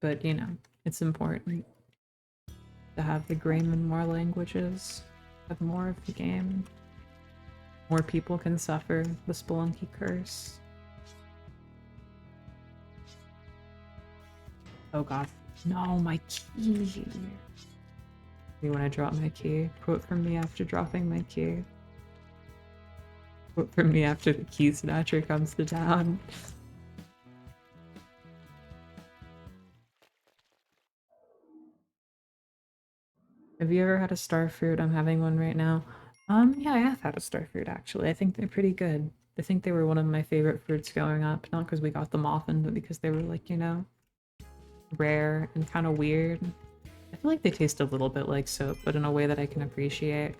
Speaker 1: But, you know, it's important to have the game in more languages, have more of the game. More people can suffer the Spelunky curse. Oh god. No, my key! Me when I drop my key. Quote from me after dropping my key. Quote from me after the key snatcher comes to town. Have you ever had a starfruit? I'm having one right now. Yeah, I have had a starfruit actually. I think they're pretty good. I think they were one of my favorite fruits growing up, not because we got them often, but because they were like, you know, rare and kind of weird. I feel like they taste a little bit like soap, but in a way that I can appreciate.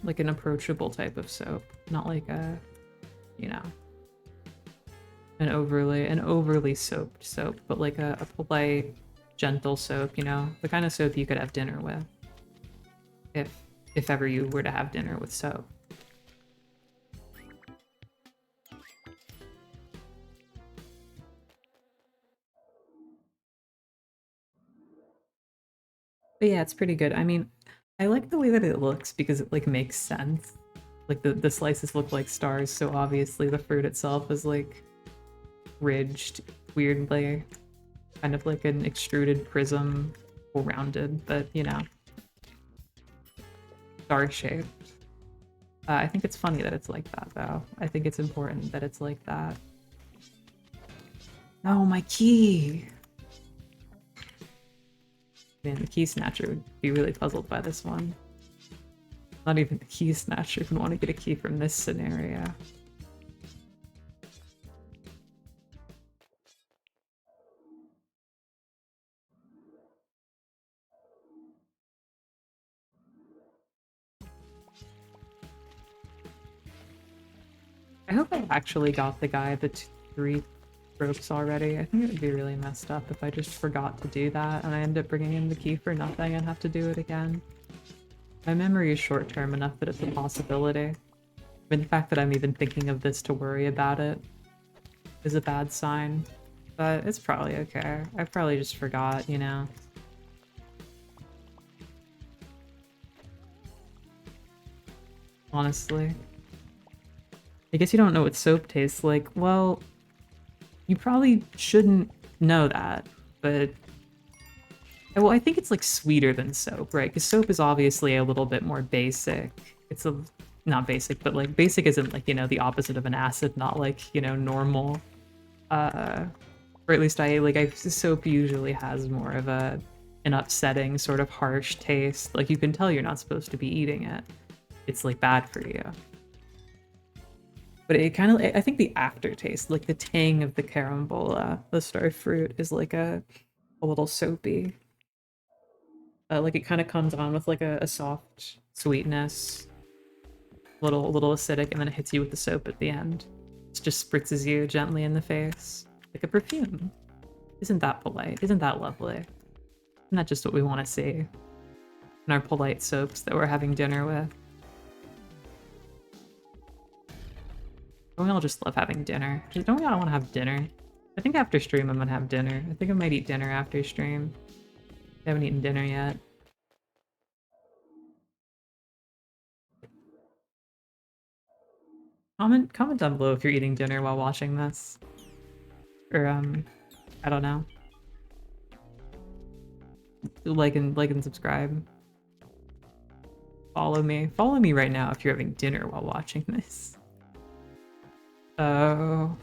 Speaker 1: Like an approachable type of soap, not like a, you know, an overly soaped soap, but like a polite, gentle soap, you know, the kind of soap you could have dinner with. If ever you were to have dinner with soap. But yeah, it's pretty good. I mean, I like the way that it looks because it like makes sense. Like the slices look like stars, so obviously the fruit itself is like ridged weirdly, kind of like an extruded prism, rounded, but you know, star shaped. I think it's funny that it's like that though. I think it's important that it's like that. Oh, my key! Man, the key snatcher would be really puzzled by this one. Not even the key snatcher would want to get a key from this scenario. I hope I actually got the guy the 3 ropes already. I think it would be really messed up if I just forgot to do that and I end up bringing in the key for nothing and have to do it again. My memory is short-term enough that it's a possibility. But the fact that I'm even thinking of this to worry about it is a bad sign. But it's probably okay. I probably just forgot, you know? Honestly. I guess you don't know what soap tastes like. Well, you probably shouldn't know that, but... Well, I think it's like sweeter than soap, right? Because soap is obviously a little bit more basic. It's a... not basic, but like basic isn't like, you know, the opposite of an acid, not like, you know, normal. Or at least soap usually has more of an upsetting, sort of harsh taste. Like you can tell you're not supposed to be eating it. It's like bad for you. But it kind of, I think the aftertaste, like the tang of the carambola, the star fruit, is like a little soapy. Like it kind of comes on with like a soft sweetness, little acidic, and then it hits you with the soap at the end. It just spritzes you gently in the face, like a perfume. Isn't that polite? Isn't that lovely? Isn't that just what we want to see in our polite soaps that we're having dinner with? Don't we all just love having dinner? Don't we all want to have dinner? I think after stream I'm gonna have dinner. I think I might eat dinner after stream. I haven't eaten dinner yet. Comment down below if you're eating dinner while watching this. Or, I don't know. Like and subscribe. Follow me. Follow me right now if you're having dinner while watching this. Oh.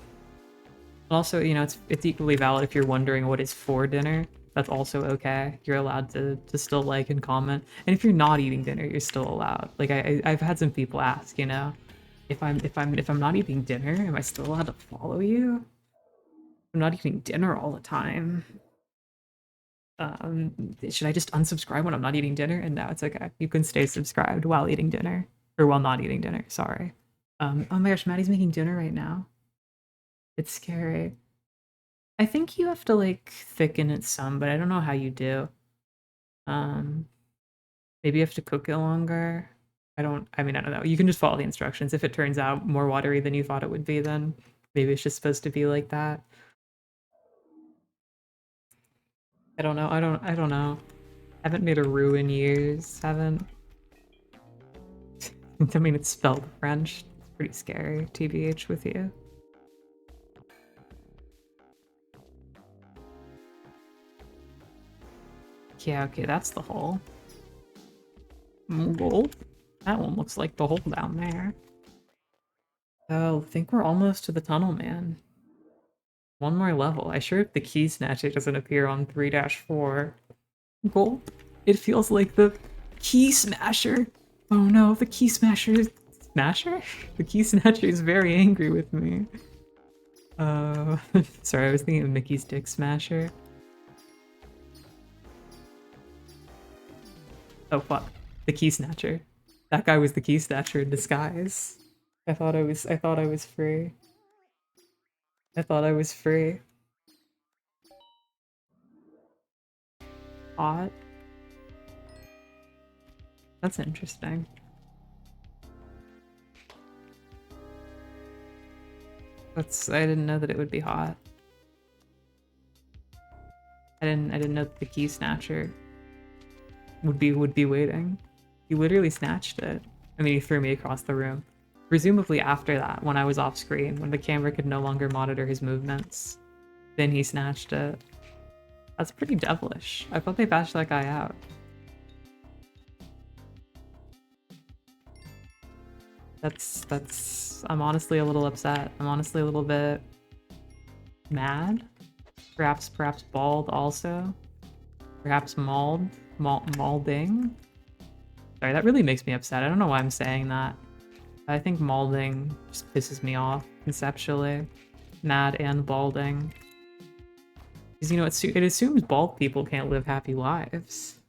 Speaker 1: Also, you know, it's equally valid if you're wondering what is for dinner. That's also okay. You're allowed to still like and comment. And if you're not eating dinner, you're still allowed. Like I've had some people ask, you know, if I'm not eating dinner, am I still allowed to follow you? I'm not eating dinner all the time. Should I just unsubscribe when I'm not eating dinner? And now it's okay. You can stay subscribed while eating dinner. Or while not eating dinner, sorry. Oh my gosh, Maddie's making dinner right now. It's scary. I think you have to like thicken it some, but I don't know how you do. Um, maybe you have to cook it longer. I mean, I don't know. You can just follow the instructions. If it turns out more watery than you thought it would be, then maybe it's just supposed to be like that. I don't know. I don't know. Haven't made a roux in years. Haven't. I mean, it's spelled French. It's pretty scary, TBH with you. Yeah, okay, that's the hole. Gold. That one looks like the hole down there. Oh, I think we're almost to the tunnel, man. One more level. I sure hope the key snatcher doesn't appear on 3-4. Gold. It feels like the key smasher. Oh no, the key smasher is... Smasher? The key snatcher is very angry with me. Sorry, I was thinking of Mickey's Dick Smasher. Oh fuck. The key snatcher. That guy was the key snatcher in disguise. I thought I was free. I thought I was free. Hot. That's interesting. I didn't know that it would be hot. I didn't know that the key snatcher would be waiting. He literally snatched it. I mean, he threw me across the room. Presumably after that, when I was off screen, when the camera could no longer monitor his movements, then he snatched it. That's pretty devilish. I thought they bashed that guy out. I'm honestly a little upset. I'm honestly a little bit mad. Perhaps bald also. Perhaps malding. Sorry, that really makes me upset. I don't know why I'm saying that. I think malding just pisses me off conceptually. Mad and balding. Because, you know, it assumes bald people can't live happy lives.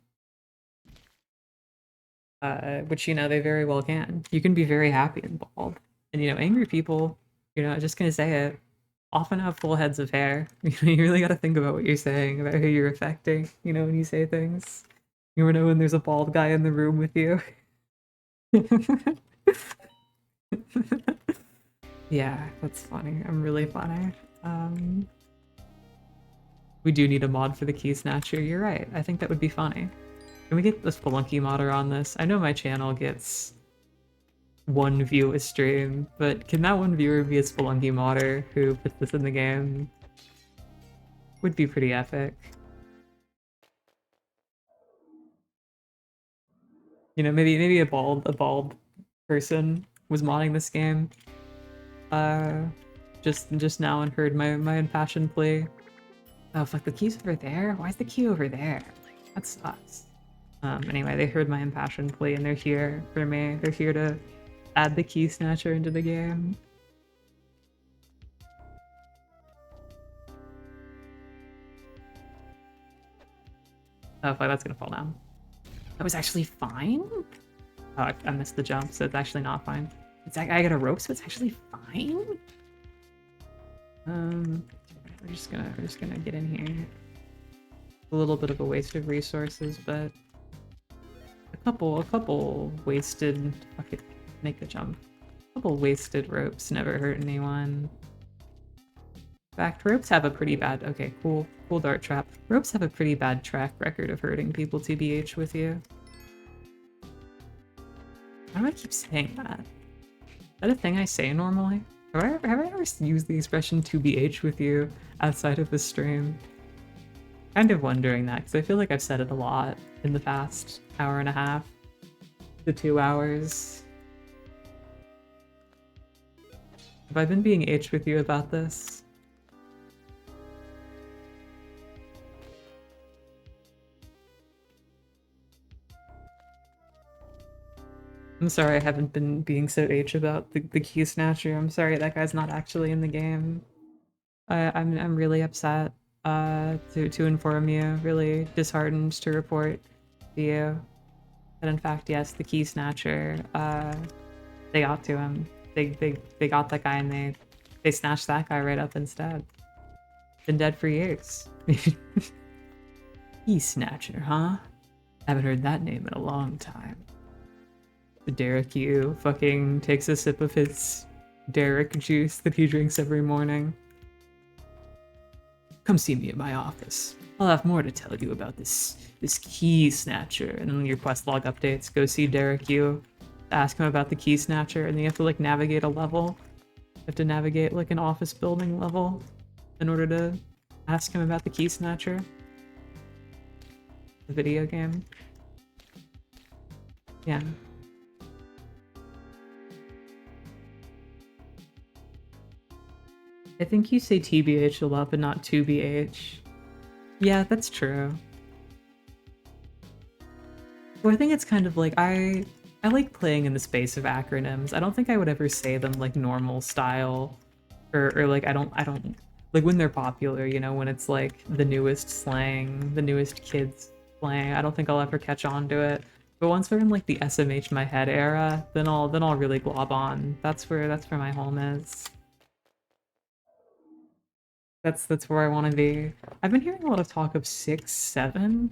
Speaker 1: Which, you know, they very well can. You can be very happy and bald. And, you know, angry people, you know, just gonna say it, often have full heads of hair. You know, you really gotta think about what you're saying, about who you're affecting, you know, when you say things. You never know when there's a bald guy in the room with you. Yeah, that's funny. I'm really funny. We do need a mod for the key snatcher. You're right. I think that would be funny. Can we get the Spelunky modder on this? I know my channel gets one view a stream, but can that one viewer be a Spelunky modder who puts this in the game? Would be pretty epic. You know, maybe a bald person was modding this game. Just now and heard my impassioned plea. Oh fuck, the key's over there? Why is the key over there? That sucks. Anyway, they heard my impassioned plea and they're here for me. They're here to add the key snatcher into the game. Oh fuck, that's gonna fall down. That was actually fine? Oh, I missed the jump, so it's actually not fine. I got a rope, so it's actually fine? We're just gonna get in here. A little bit of a waste of resources, but a couple wasted. Okay, make the jump. A couple wasted ropes never hurt anyone. In fact, ropes have a pretty bad. Okay, cool dart trap. Ropes have a pretty bad track record of hurting people. TBH with you. Why do I keep saying that? Is that a thing I say normally? Have I ever used the expression "TBH with you" outside of the stream? Kind of wondering that, because I feel like I've said it a lot in the past hour and a half to 2 hours. Have I been being H with you about this? I'm sorry I haven't been being so H about the key snatcher. I'm sorry that guy's not actually in the game. I'm really upset. to inform you. Really disheartened to report to you that in fact, yes, the key snatcher, they got to him. They got that guy and they snatched that guy right up instead. Been dead for years. Key snatcher, huh? Haven't heard that name in a long time. The Derek Yu fucking takes a sip of his Derek juice that he drinks every morning. Come see me at my office. I'll have more to tell you about this key snatcher. And then your quest log updates. Go see Derek Yu. Ask him about the key snatcher, and then you have to like navigate a level. You have to navigate like an office building level in order to ask him about the key snatcher. The video game. Yeah. I think you say TBH a lot, but not 2BH. Yeah, that's true. Well, I think it's kind of like I like playing in the space of acronyms. I don't think I would ever say them like normal style, or like I don't like when they're popular. You know, when it's like the newest slang, the newest kids slang. I don't think I'll ever catch on to it. But once we're in like the SMH my head era, then I'll really glob on. That's where my home is. That's where I want to be. I've been hearing a lot of talk of 6-7.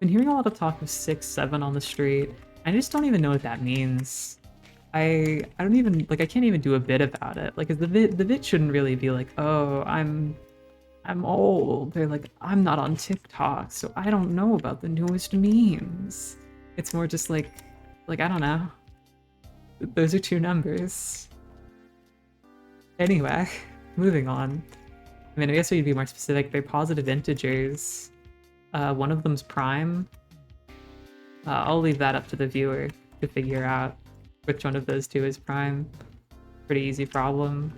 Speaker 1: Been hearing a lot of talk of 6-7 on the street. I just don't even know what that means. I don't even like I can't even do a bit about it. Like the bit shouldn't really be like, oh, I'm old. They're like, I'm not on TikTok, so I don't know about the newest memes. It's more just like I don't know. Those are two numbers. Anyway, moving on. I mean, I guess we could be more specific. They're positive integers. One of them's prime. I'll leave that up to the viewer to figure out which one of those two is prime. Pretty easy problem.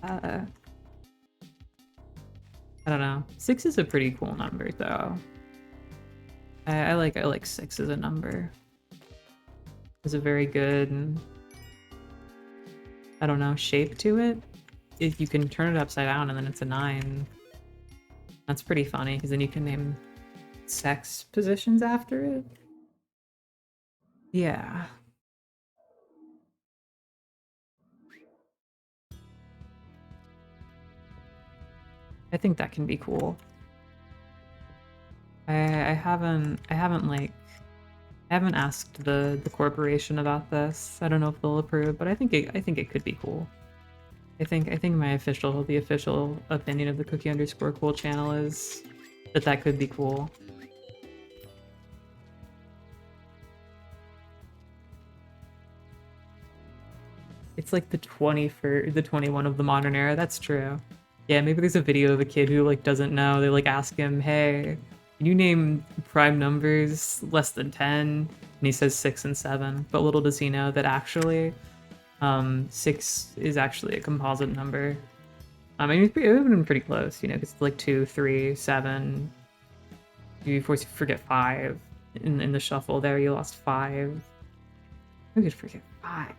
Speaker 1: I don't know. 6 is a pretty cool number, though. I like 6 as a number. It's a very good, I don't know, shape to it. If you can turn it upside down and then it's a 9. That's pretty funny, because then you can name sex positions after it. Yeah. I think that can be cool. I haven't asked the corporation about this. I don't know if they'll approve, but I think it could be cool. I think the official opinion of the cookie_cool channel is that could be cool. It's like the 21 of the modern era. That's true. Yeah, maybe there's a video of a kid who like doesn't know. They like ask him, "Hey, can you name prime numbers less than 10?" And he says 6 and 7. But little does he know that actually 6 is actually a composite number. I mean, it would have been pretty close, you know, because it's like 2, 3, 7. You forget 5 in the shuffle there. You lost 5. Who could forget 5?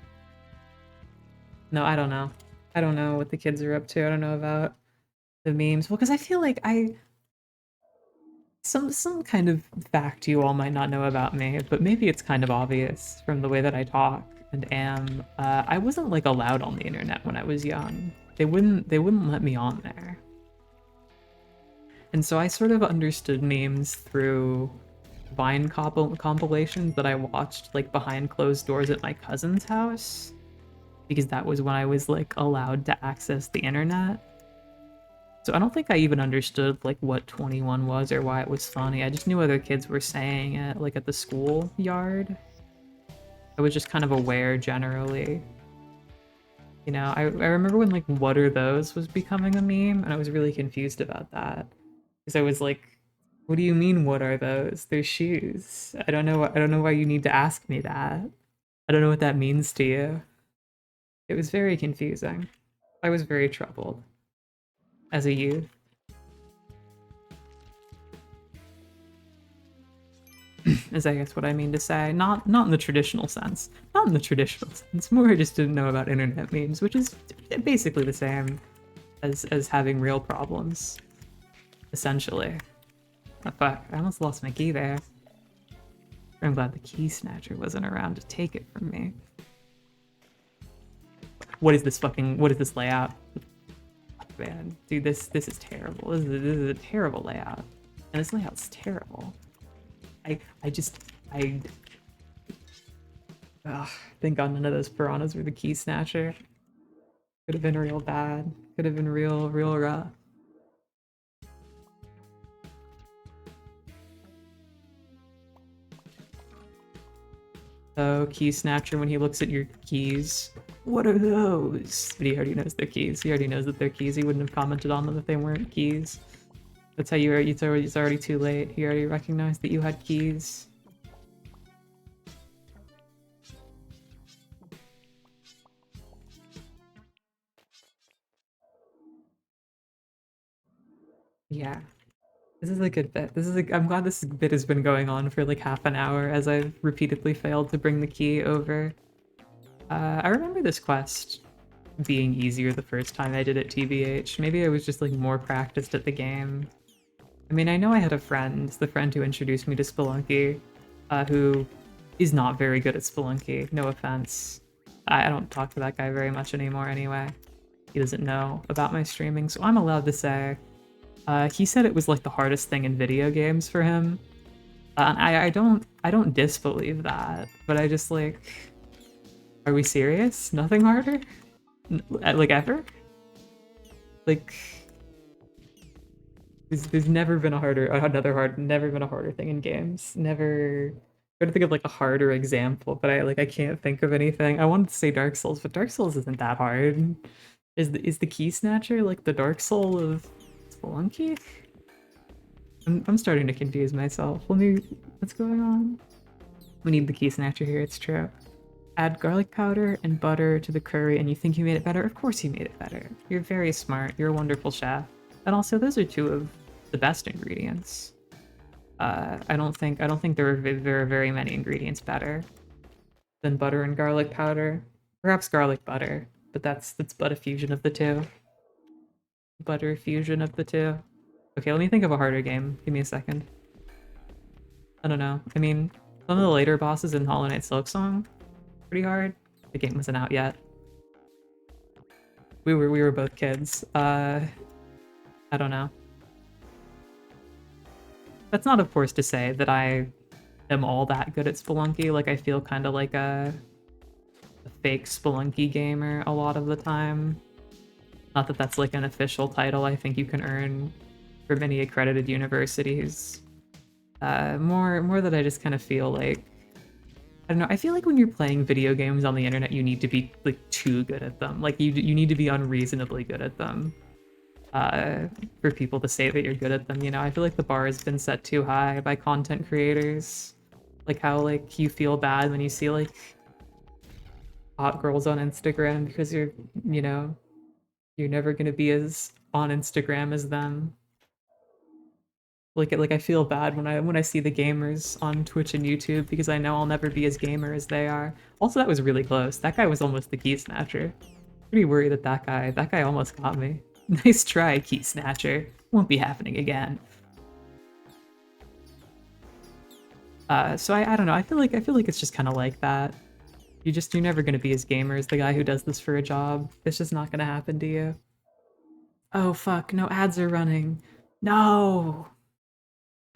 Speaker 1: No, I don't know. I don't know what the kids are up to. I don't know about the memes. Well, because I feel like some kind of fact you all might not know about me, but maybe it's kind of obvious from the way that I talk and am. I wasn't like allowed on the internet when I was young. They wouldn't let me on there. And so I sort of understood memes through Vine compilations that I watched like behind closed doors at my cousin's house, because that was when I was like allowed to access the internet. So I don't think I even understood like what 21 was or why it was funny. I just knew other kids were saying it like at the school yard. I was just kind of aware generally. You know, I remember when like "what are those" was becoming a meme, and I was really confused about that. Because I was like, what do you mean what are those? They're shoes. I don't know why you need to ask me that. I don't know what that means to you. It was very confusing. I was very troubled as a youth. Is I guess what I mean to say. Not in the traditional sense. Not in the traditional sense. More I just didn't know about internet memes, which is basically the same. as having real problems, essentially. Oh, fuck, I almost lost my key there. I'm glad the key snatcher wasn't around to take it from me. What is this layout? Man, dude, this is terrible. This is a terrible layout. And this layout's terrible. Ugh, thank God none of those piranhas were the key snatcher. Could have been real bad. Could have been real rough. So, key snatcher, when he looks at your keys, what are those? But he already knows they're keys. He already knows that they're keys. He wouldn't have commented on them if they weren't keys. That's how it's already too late. He already recognized that you had keys. Yeah. This is a good bit. I'm glad this bit has been going on for like half an hour as I've repeatedly failed to bring the key over. I remember this quest being easier the first time I did it, TBH. Maybe I was just like more practiced at the game. I mean, I know I had a friend, the friend who introduced me to Spelunky, who is not very good at Spelunky, no offense. I don't talk to that guy very much anymore anyway. He doesn't know about my streaming, so I'm allowed to say. He said it was like the hardest thing in video games for him. And I don't disbelieve that, but I just like, are we serious? Nothing harder? Like ever? Like, there's never been never been a harder thing in games. Never. I'm trying to think of like a harder example, but I can't think of anything. I wanted to say Dark Souls, but Dark Souls isn't that hard. Is the key snatcher like the Dark Soul of Spelunky? I'm starting to confuse myself. What's going on? We need the key snatcher here, it's true. Add garlic powder and butter to the curry and you think you made it better? Of course you made it better. You're very smart. You're a wonderful chef. And also, those are two of the best ingredients. I don't think there are very many ingredients better than butter and garlic powder. Perhaps garlic butter, but that's but a fusion of the two. Butter fusion of the two. Okay, let me think of a harder game. Give me a second. I don't know. I mean, some of the later bosses in Hollow Knight Silksong, pretty hard. The game wasn't out yet. We were both kids. I don't know. That's not, of course, to say that I am all that good at Spelunky. Like, I feel kind of like a fake Spelunky gamer a lot of the time. Not that that's like an official title I think you can earn from many accredited universities. More that I just kind of feel like, I don't know, I feel like when you're playing video games on the internet, you need to be like too good at them. Like you need to be unreasonably good at them for people to say that you're good at them, you know? I feel like the bar has been set too high by content creators. Like how like you feel bad when you see like hot girls on Instagram because you're never gonna be as on Instagram as them. Like I feel bad when I see the gamers on Twitch and YouTube because I know I'll never be as gamer as they are. Also, that was really close. That guy was almost the key snatcher. Pretty worried that that guy almost got me. Nice try, key snatcher. Won't be happening again. So I don't know. I feel like it's just kind of like that. You're never gonna be as gamer as the guy who does this for a job. It's just not gonna happen to you. Oh fuck! No ads are running. No.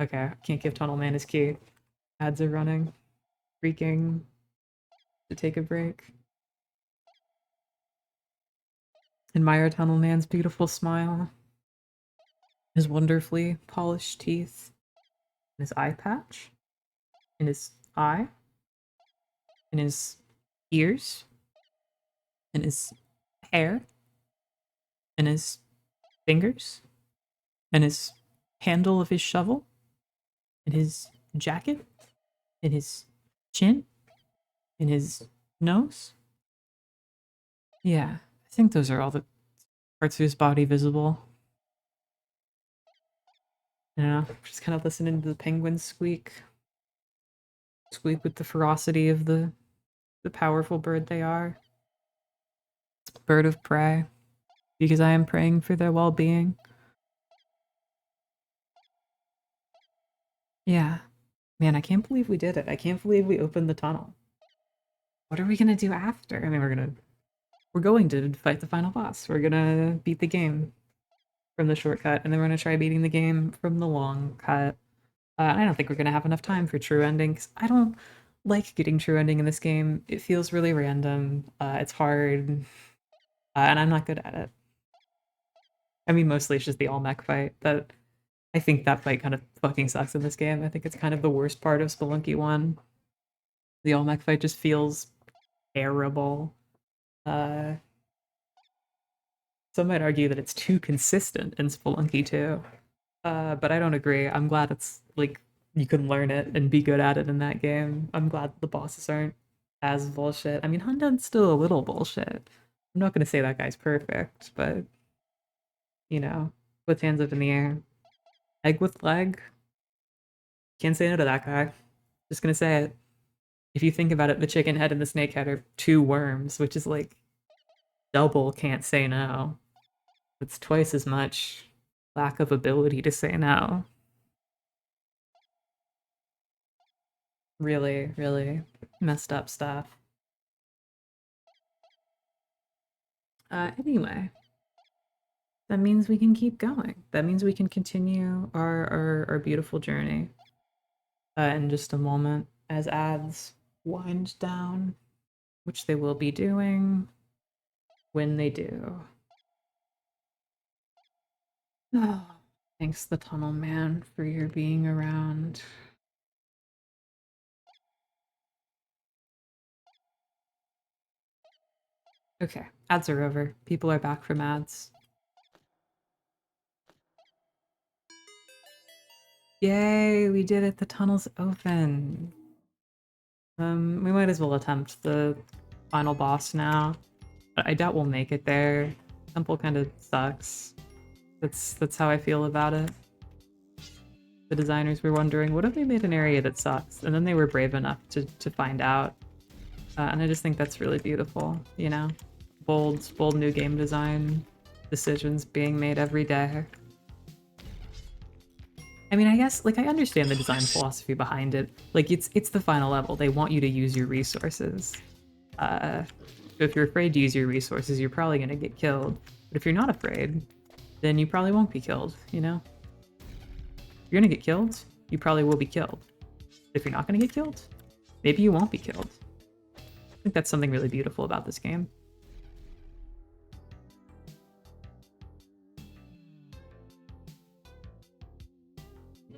Speaker 1: Okay, can't give Tunnel Man his key. Ads are running. Freaking to take a break. Admire Tunnel Man's beautiful smile. His wonderfully polished teeth. And his eye patch. In his eye. In his ears. In his hair. In his fingers. In his handle of his shovel. In his jacket. In his chin. In his nose. Yeah, I think those are all the parts of his body visible. Yeah, just kind of listening to the penguins squeak. Squeak with the ferocity of the powerful bird they are. Bird of prey. because I am praying for their well-being. Yeah. Man, I can't believe we did it. I can't believe we opened the tunnel. What are we gonna do after? I mean, we're going to fight the final boss. We're gonna beat the game from the shortcut, and then we're gonna try beating the game from the long cut. I don't think we're gonna have enough time for true ending, 'cause I don't like getting true ending in this game. It feels really random. It's hard, and I'm not good at it. I mean, mostly it's just the all mech fight. That I think that fight kind of fucking sucks in this game. I think it's kind of the worst part of Spelunky 1. The all mech fight just feels terrible. Uh, some might argue that it's too consistent in Spelunky 2. But I don't agree. I'm glad it's like you can learn it and be good at it in that game. I'm glad the bosses aren't as bullshit. I mean, Hundan's still a little bullshit. I'm not gonna say that guy's perfect, but you know, with hands up in the air. Egg with leg. Can't say no to that guy. Just gonna say it. If you think about it, the chicken head and the snake head are two worms, which is like double can't say no. It's twice as much lack of ability to say no. Really, really messed up stuff. Anyway, that means we can keep going. That means we can continue our beautiful journey. In just a moment, as ads wind down, which they will be doing when they do. Oh, thanks, the Tunnel Man, for your being around. Okay, ads are over. People are back from ads. Yay, we did it. The tunnel's open. We might as well attempt the final boss now. But I doubt we'll make it there. Temple kind of sucks. That's how I feel about it. The designers were wondering, what if they made an area that sucks? And then they were brave enough to find out. And I just think that's really beautiful, you know? Bold new game design decisions being made every day. I mean, I guess, like, I understand the design philosophy behind it. Like, it's the final level. They want you to use your resources. So if you're afraid to use your resources, you're probably going to get killed. But if you're not afraid, then you probably won't be killed, you know? If you're going to get killed, you probably will be killed. If you're not going to get killed, maybe you won't be killed. I think that's something really beautiful about this game.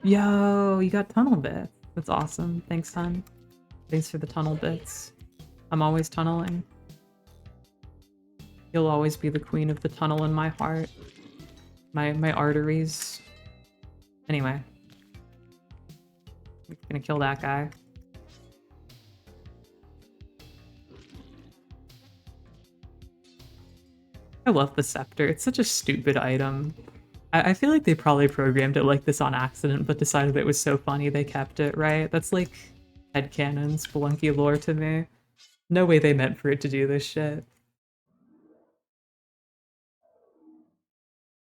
Speaker 1: Yo, you got tunnel bits. That's awesome. Thanks, hon. Thanks for the tunnel bits. I'm always tunneling. You'll always be the queen of the tunnel in my heart. My arteries. Anyway. We're gonna kill that guy. I love the scepter. It's such a stupid item. I feel like they probably programmed it like this on accident, but decided it was so funny they kept it, right? That's like headcanon Spelunky lore to me. No way they meant for it to do this shit.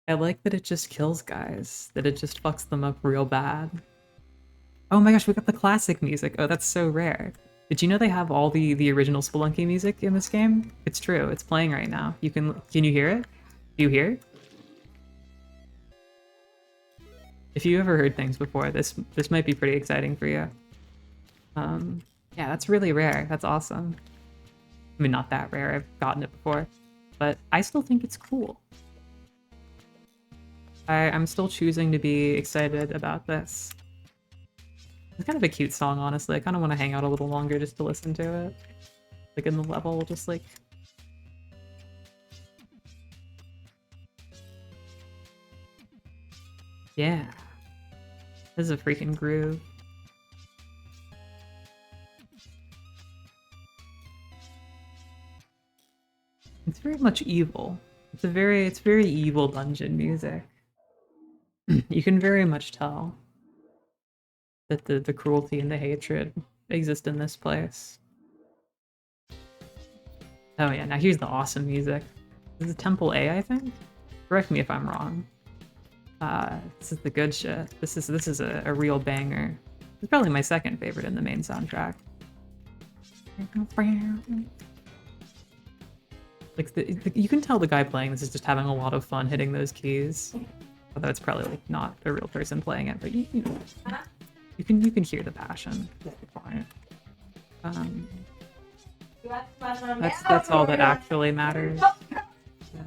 Speaker 1: I like that it just kills guys, that it just fucks them up real bad. Oh my gosh, we got the classic music. Oh, that's so rare. Did you know they have all the original Spelunky music in this game? It's true, it's playing right now. Can you hear it? Do you hear it? If you ever heard things before, this might be pretty exciting for you. Yeah, that's really rare. That's awesome. I mean, not that rare. I've gotten it before, but I still think it's cool. I'm still choosing to be excited about this. It's kind of a cute song, honestly. I kind of want to hang out a little longer just to listen to it. Like in the level, just like... Yeah. This is a freaking groove. It's very much evil. It's very evil dungeon music. You can very much tell that the cruelty and the hatred exist in this place. Oh yeah, now here's the awesome music. This is Temple A, I think? Correct me if I'm wrong. This is the good shit. This is a real banger. It's probably my second favorite in the main soundtrack. Like you can tell the guy playing this is just having a lot of fun hitting those keys. Although it's probably like not a real person playing it, but you know, you can hear the passion. That's all that actually matters.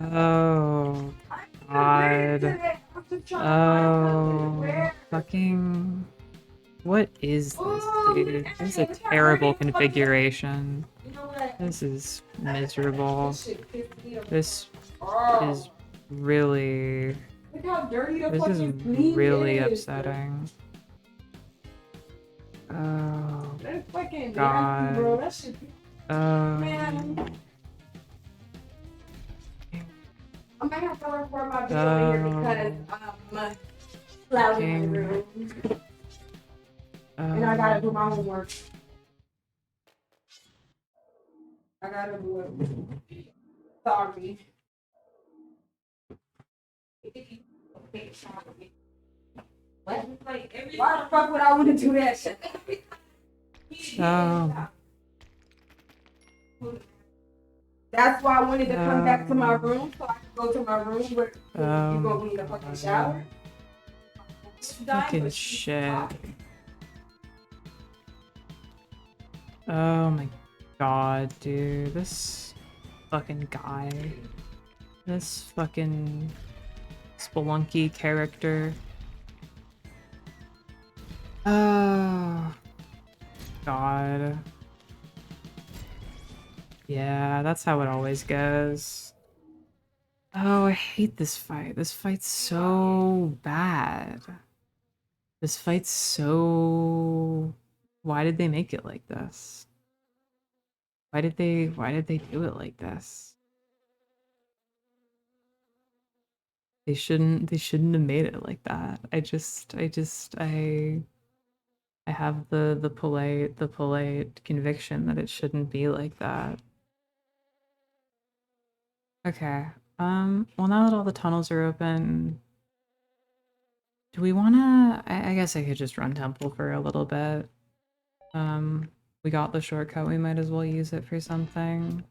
Speaker 1: Oh God. Oh fucking. What is this, dude? This is a terrible configuration. This is miserable. This is really... This is really upsetting. Oh, God.
Speaker 2: I'm gonna have to record my video here because loud in my room. And I gotta do my homework. I gotta do it. Sorry. What? Why the fuck would I want to do that shit? That's why I wanted to come back to my room so I could go to my room where you gonna be in the fucking shower.
Speaker 1: Fucking shit. Oh my God, dude. This fucking guy. This fucking Spelunky character. Oh God. Yeah, that's how it always goes. Oh, I hate this fight. This fight's so bad. This fight's so... Why did they make it like this? Why did they do it like this? They shouldn't have made it like that. I have the polite conviction that it shouldn't be like that. Okay. Well, now that all the tunnels are open, do we wanna... I guess I could just run Temple for a little bit. We got the shortcut, we might as well use it for something.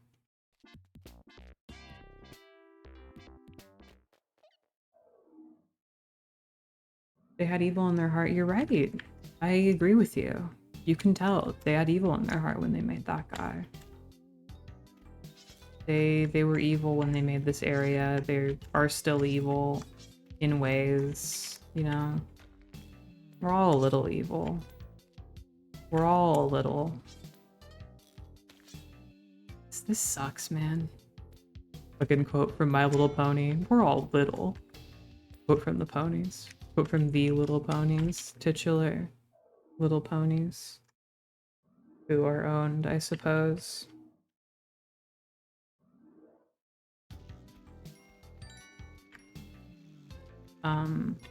Speaker 1: They had evil in their heart. You're right. I agree with you. You can tell they had evil in their heart when they made that guy. They were evil when they made this area. They are still evil in ways, you know. We're all a little evil. We're all a little. This sucks, man. Fucking quote from My Little Pony. We're all little. Quote from the ponies. Quote from the Little Ponies. Titular Little Ponies. Who are owned, I suppose.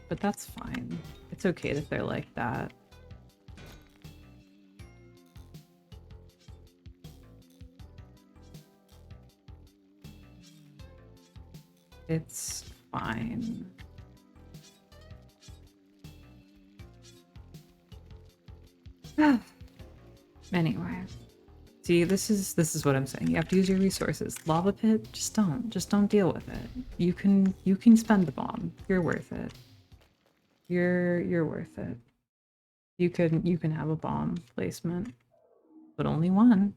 Speaker 1: But that's fine. It's okay that they're like that. It's fine. Anyway. See, this is what I'm saying. You have to use your resources. Lava pit, just don't deal with it. You can spend the bomb. You're worth it. You're worth it. You can have a bomb placement, but only one.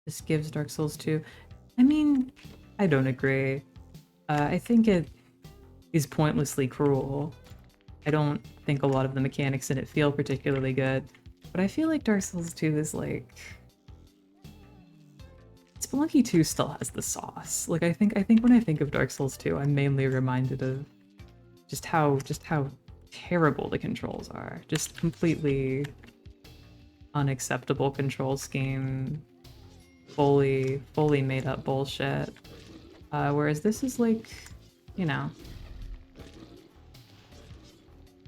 Speaker 1: This gives Dark Souls 2. I mean, I don't agree. I think it is pointlessly cruel. I don't think a lot of the mechanics in it feel particularly good. But I feel like Dark Souls 2 is like... Spelunky 2 still has the sauce. Like, I think when I think of Dark Souls 2, I'm mainly reminded of just how terrible the controls are. Just completely unacceptable control scheme. Fully made up bullshit. Whereas this is like, you know...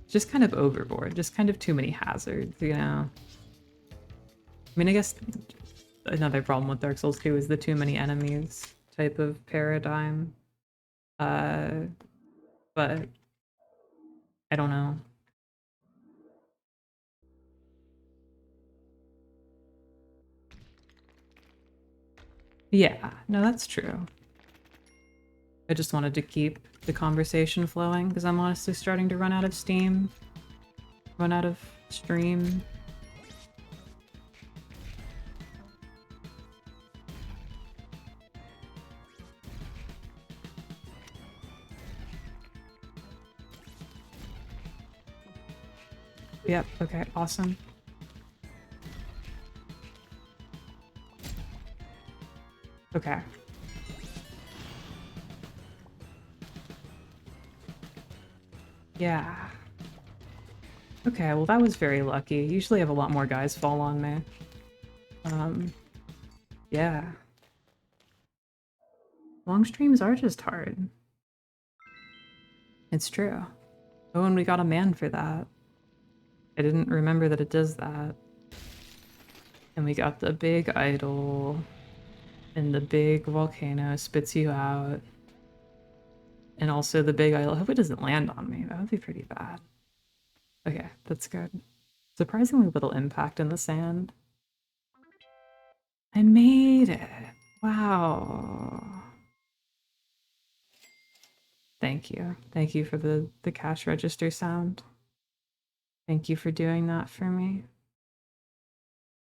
Speaker 1: just kind of overboard, just kind of too many hazards, you know? I mean, I guess another problem with Dark Souls 2 is the too many enemies. type of paradigm. But I don't know. Yeah, no, that's true. I just wanted to keep the conversation flowing because I'm honestly starting to run out of steam. Run out of stream. Yep, okay, awesome. Okay. Yeah. Okay, well that was very lucky. Usually I have a lot more guys fall on me. Yeah. Long streams are just hard. It's true. Oh, and we got a man for that. I didn't remember that it does that. And we got the big idol. And the big volcano spits you out. And also the big idol. I hope it doesn't land on me. That would be pretty bad. Okay, that's good. Surprisingly little impact in the sand. I made it. Wow. Thank you. Thank you for the cash register sound. Thank you for doing that for me.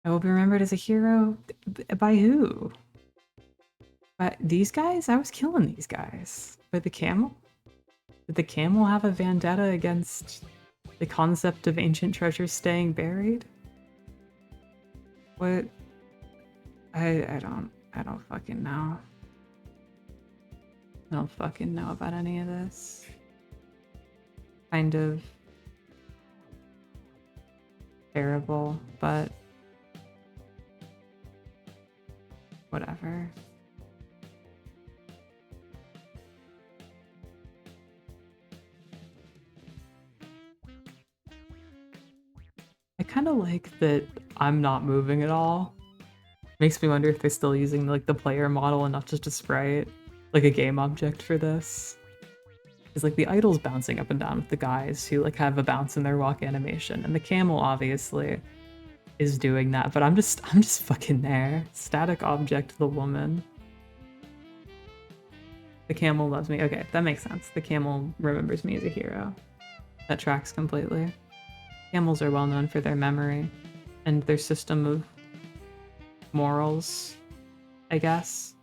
Speaker 1: I will be remembered as a hero. By who? By these guys? I was killing these guys. By the camel? Did the camel have a vendetta against the concept of ancient treasures staying buried? What? I don't fucking know. I don't fucking know about any of this. Kind of terrible, but whatever. I kind of like that I'm not moving at all. Makes me wonder if they're still using like the player model and not just a sprite, like a game object for this. Because like the idol's bouncing up and down with the guys who like have a bounce in their walk animation, and the camel obviously is doing that, but I'm just fucking there. Static object, the woman. The camel loves me. Okay, that makes sense. The camel remembers me as a hero. That tracks completely. Camels are well known for their memory and their system of morals, I guess.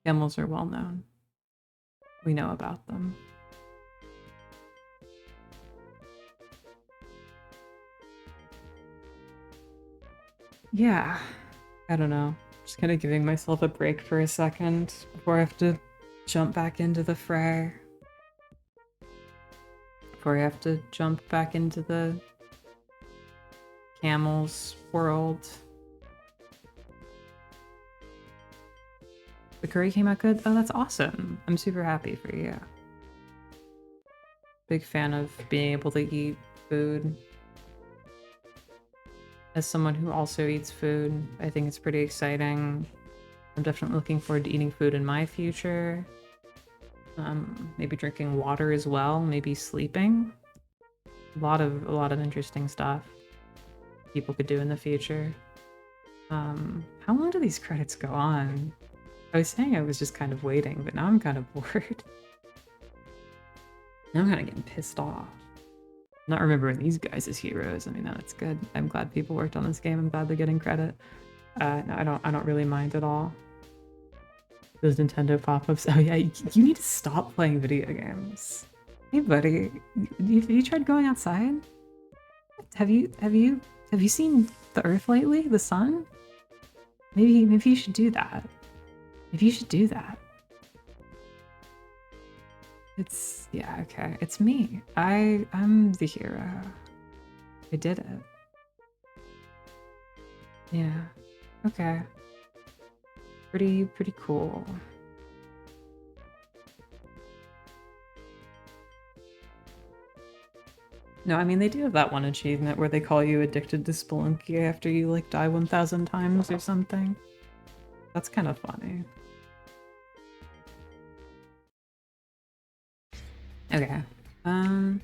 Speaker 1: Camels are well known. We know about them. Yeah, I don't know. Just kind of giving myself a break for a second before I have to jump back into the fray. Before I have to jump back into the camel's world. The curry came out good? Oh, that's awesome. I'm super happy for you. Big fan of being able to eat food. As someone who also eats food, I think it's pretty exciting. I'm definitely looking forward to eating food in my future. Maybe drinking water as well, maybe sleeping. A lot of interesting stuff people could do in the future. How long do these credits go on? I was saying I was just kind of waiting, but now I'm kind of bored. Now I'm kind of getting pissed off. Not remembering these guys as heroes. I mean, that's good. I'm glad people worked on this game. I'm glad they're getting credit. No, I don't really mind at all. Those Nintendo pop-ups. Oh yeah, you need to stop playing video games. Hey buddy, have you tried going outside? Have you seen the Earth lately? The sun? Maybe you should do that. Maybe you should do that. Yeah, okay. It's me. I'm the hero. I did it. Yeah. Okay. Pretty cool. No, I mean, they do have that one achievement where they call you addicted to Spelunky after you, like, die 1,000 times or something. That's kind of funny. Okay. Oh,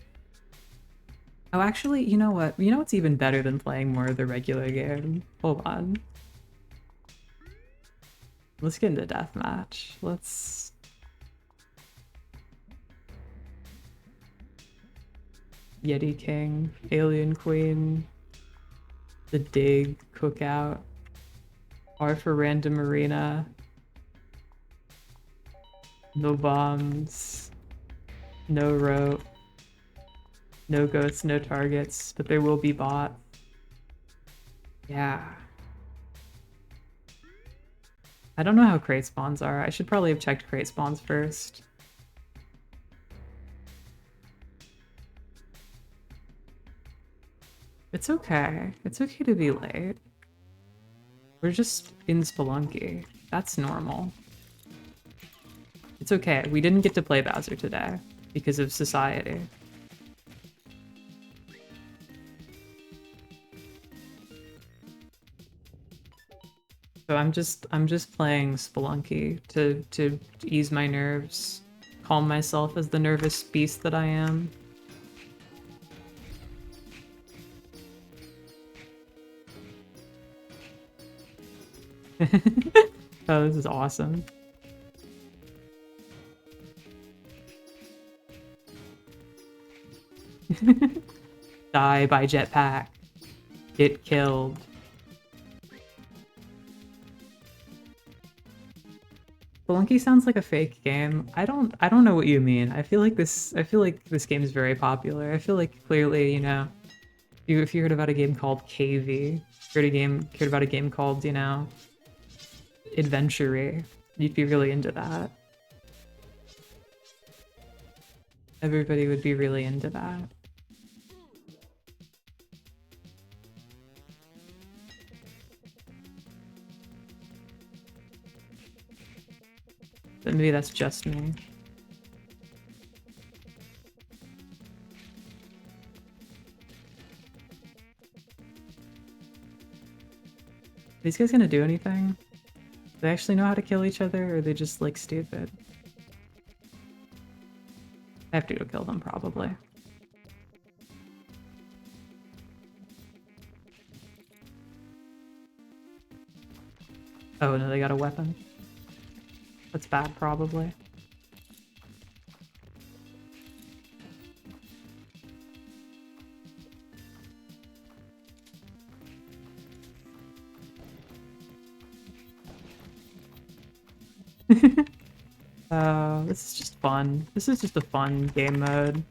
Speaker 1: actually, you know what? You know what's even better than playing more of the regular game? Hold on. Let's get into deathmatch. Let's... Yeti King, Alien Queen, The Dig, Cookout, R for Random Arena, no bombs, no rope, no ghosts, no targets, but there will be bots. Yeah. I don't know how crate spawns are. I should probably have checked crate spawns first. It's okay. It's okay to be late. We're just in Spelunky. That's normal. It's okay. We didn't get to play Bowser today because of society. So I'm just playing Spelunky to ease my nerves, calm myself as the nervous beast that I am. Oh, this is awesome. Die by jetpack. Get killed. Spelunky sounds like a fake game. I don't know what you mean. I feel like this game is very popular. I feel like clearly, you know, if you heard about a game called KV, heard about a game called, you know, Adventure, you'd be really into that. Everybody would be really into that. But maybe that's just me. Are these guys gonna do anything? Do they actually know how to kill each other, or are they just, like, stupid? I have to go kill them, probably. Oh, no, they got a weapon. That's bad, probably. This is just fun. This is just a fun game mode.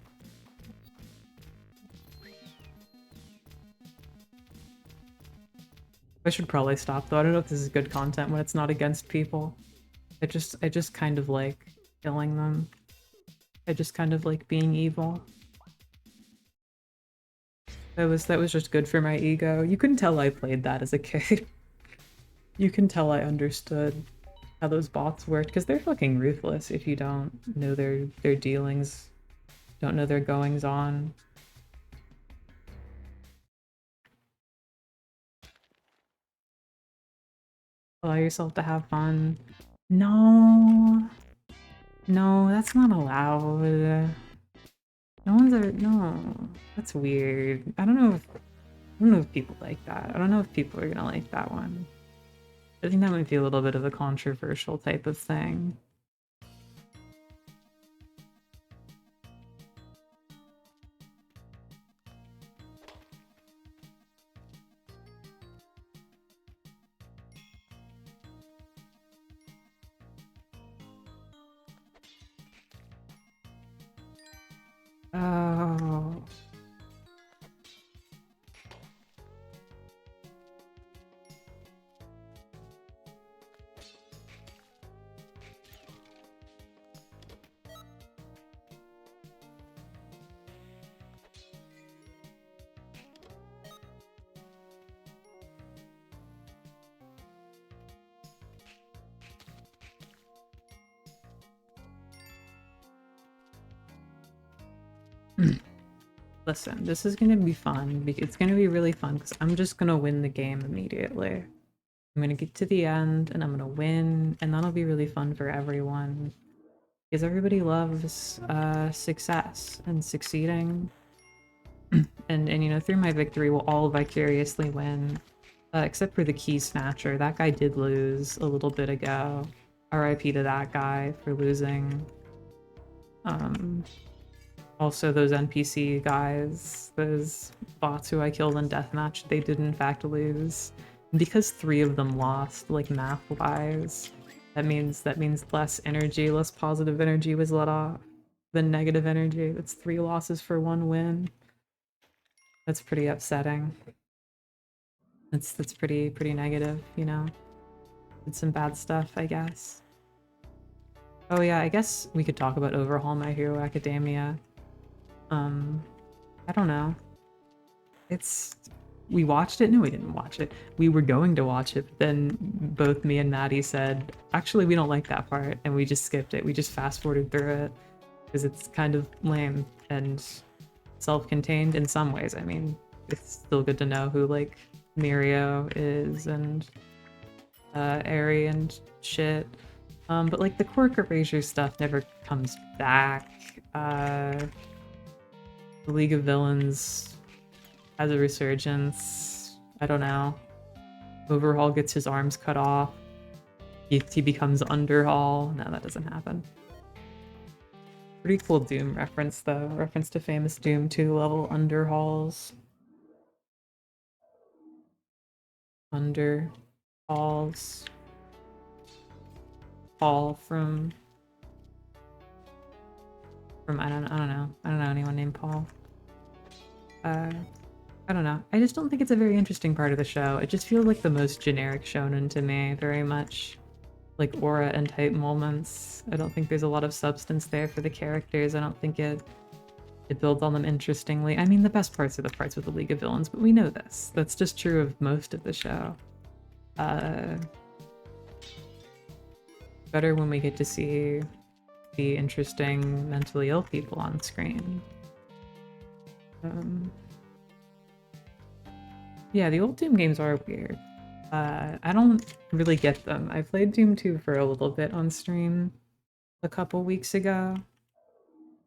Speaker 1: I should probably stop though. I don't know if this is good content when it's not against people. I just kind of like killing them. I just kind of like being evil. That was just good for my ego. You can tell I played that as a kid. You can tell I understood how those bots worked, because they're fucking ruthless if you don't know their dealings, don't know their goings on. Allow yourself to have fun. No. No, that's not allowed. No one's ever, no. That's weird. I don't know if people like that. I don't know if people are gonna like that one. I think that might be a little bit of a controversial type of thing. Oh. Listen, this is gonna be fun. It's gonna be really fun because I'm just gonna win the game immediately. I'm gonna get to the end and I'm gonna win, and that'll be really fun for everyone. Because everybody loves success and succeeding. and you know, through my victory we'll all vicariously win. Except for the key snatcher. That guy did lose a little bit ago. RIP to that guy for losing. Also those NPC guys, those bots who I killed in deathmatch, they did in fact lose. And because 3 of them lost, like math-wise, that means less energy, less positive energy was let off than negative energy. That's 3 losses for 1 win. That's pretty upsetting. That's pretty negative, you know. Did some bad stuff, I guess. Oh yeah, I guess we could talk about Overhaul My Hero Academia. I don't know. We watched it? No, we didn't watch it. We were going to watch it, but then both me and Maddie said, actually, we don't like that part, and we just skipped it. We just fast-forwarded through it, because it's kind of lame and self-contained in some ways. I mean, it's still good to know who, like, Mirio is, and Aerie and shit. But, like, the quirk erasure stuff never comes back. The League of Villains has a resurgence. I don't know. Overhaul gets his arms cut off. He becomes Underhaul. No, that doesn't happen. Pretty cool Doom reference, though. Reference to famous Doom 2 level Underhauls. Underhauls. Paul from I don't know anyone named Paul. I don't know. I just don't think it's a very interesting part of the show. It just feels like the most generic shonen to me, very much like aura and type moments. I don't think there's a lot of substance there for the characters. I don't think it builds on them interestingly. I mean, the best parts are the parts with the League of Villains, but we know this. That's just true of most of the show. Better when we get to see the interesting mentally ill people on screen. Yeah, the old Doom games are weird. I don't really get them. I played Doom 2 for a little bit on stream a couple weeks ago,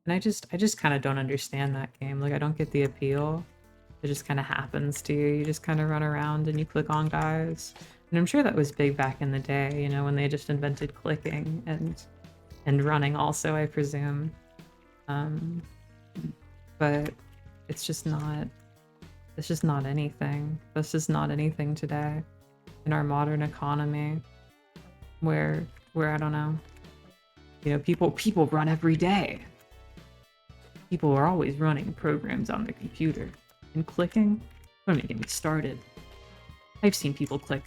Speaker 1: and I just kind of don't understand that game. Like, I don't get the appeal. It just kind of happens to you. You just kind of run around and you click on guys. And I'm sure that was big back in the day, you know, when they just invented clicking and running also, I presume. But it's just not anything. This is not anything today in our modern economy where I don't know. You know, people run every day. People are always running programs on the computer. And clicking? Don't even get me started. I've seen people click.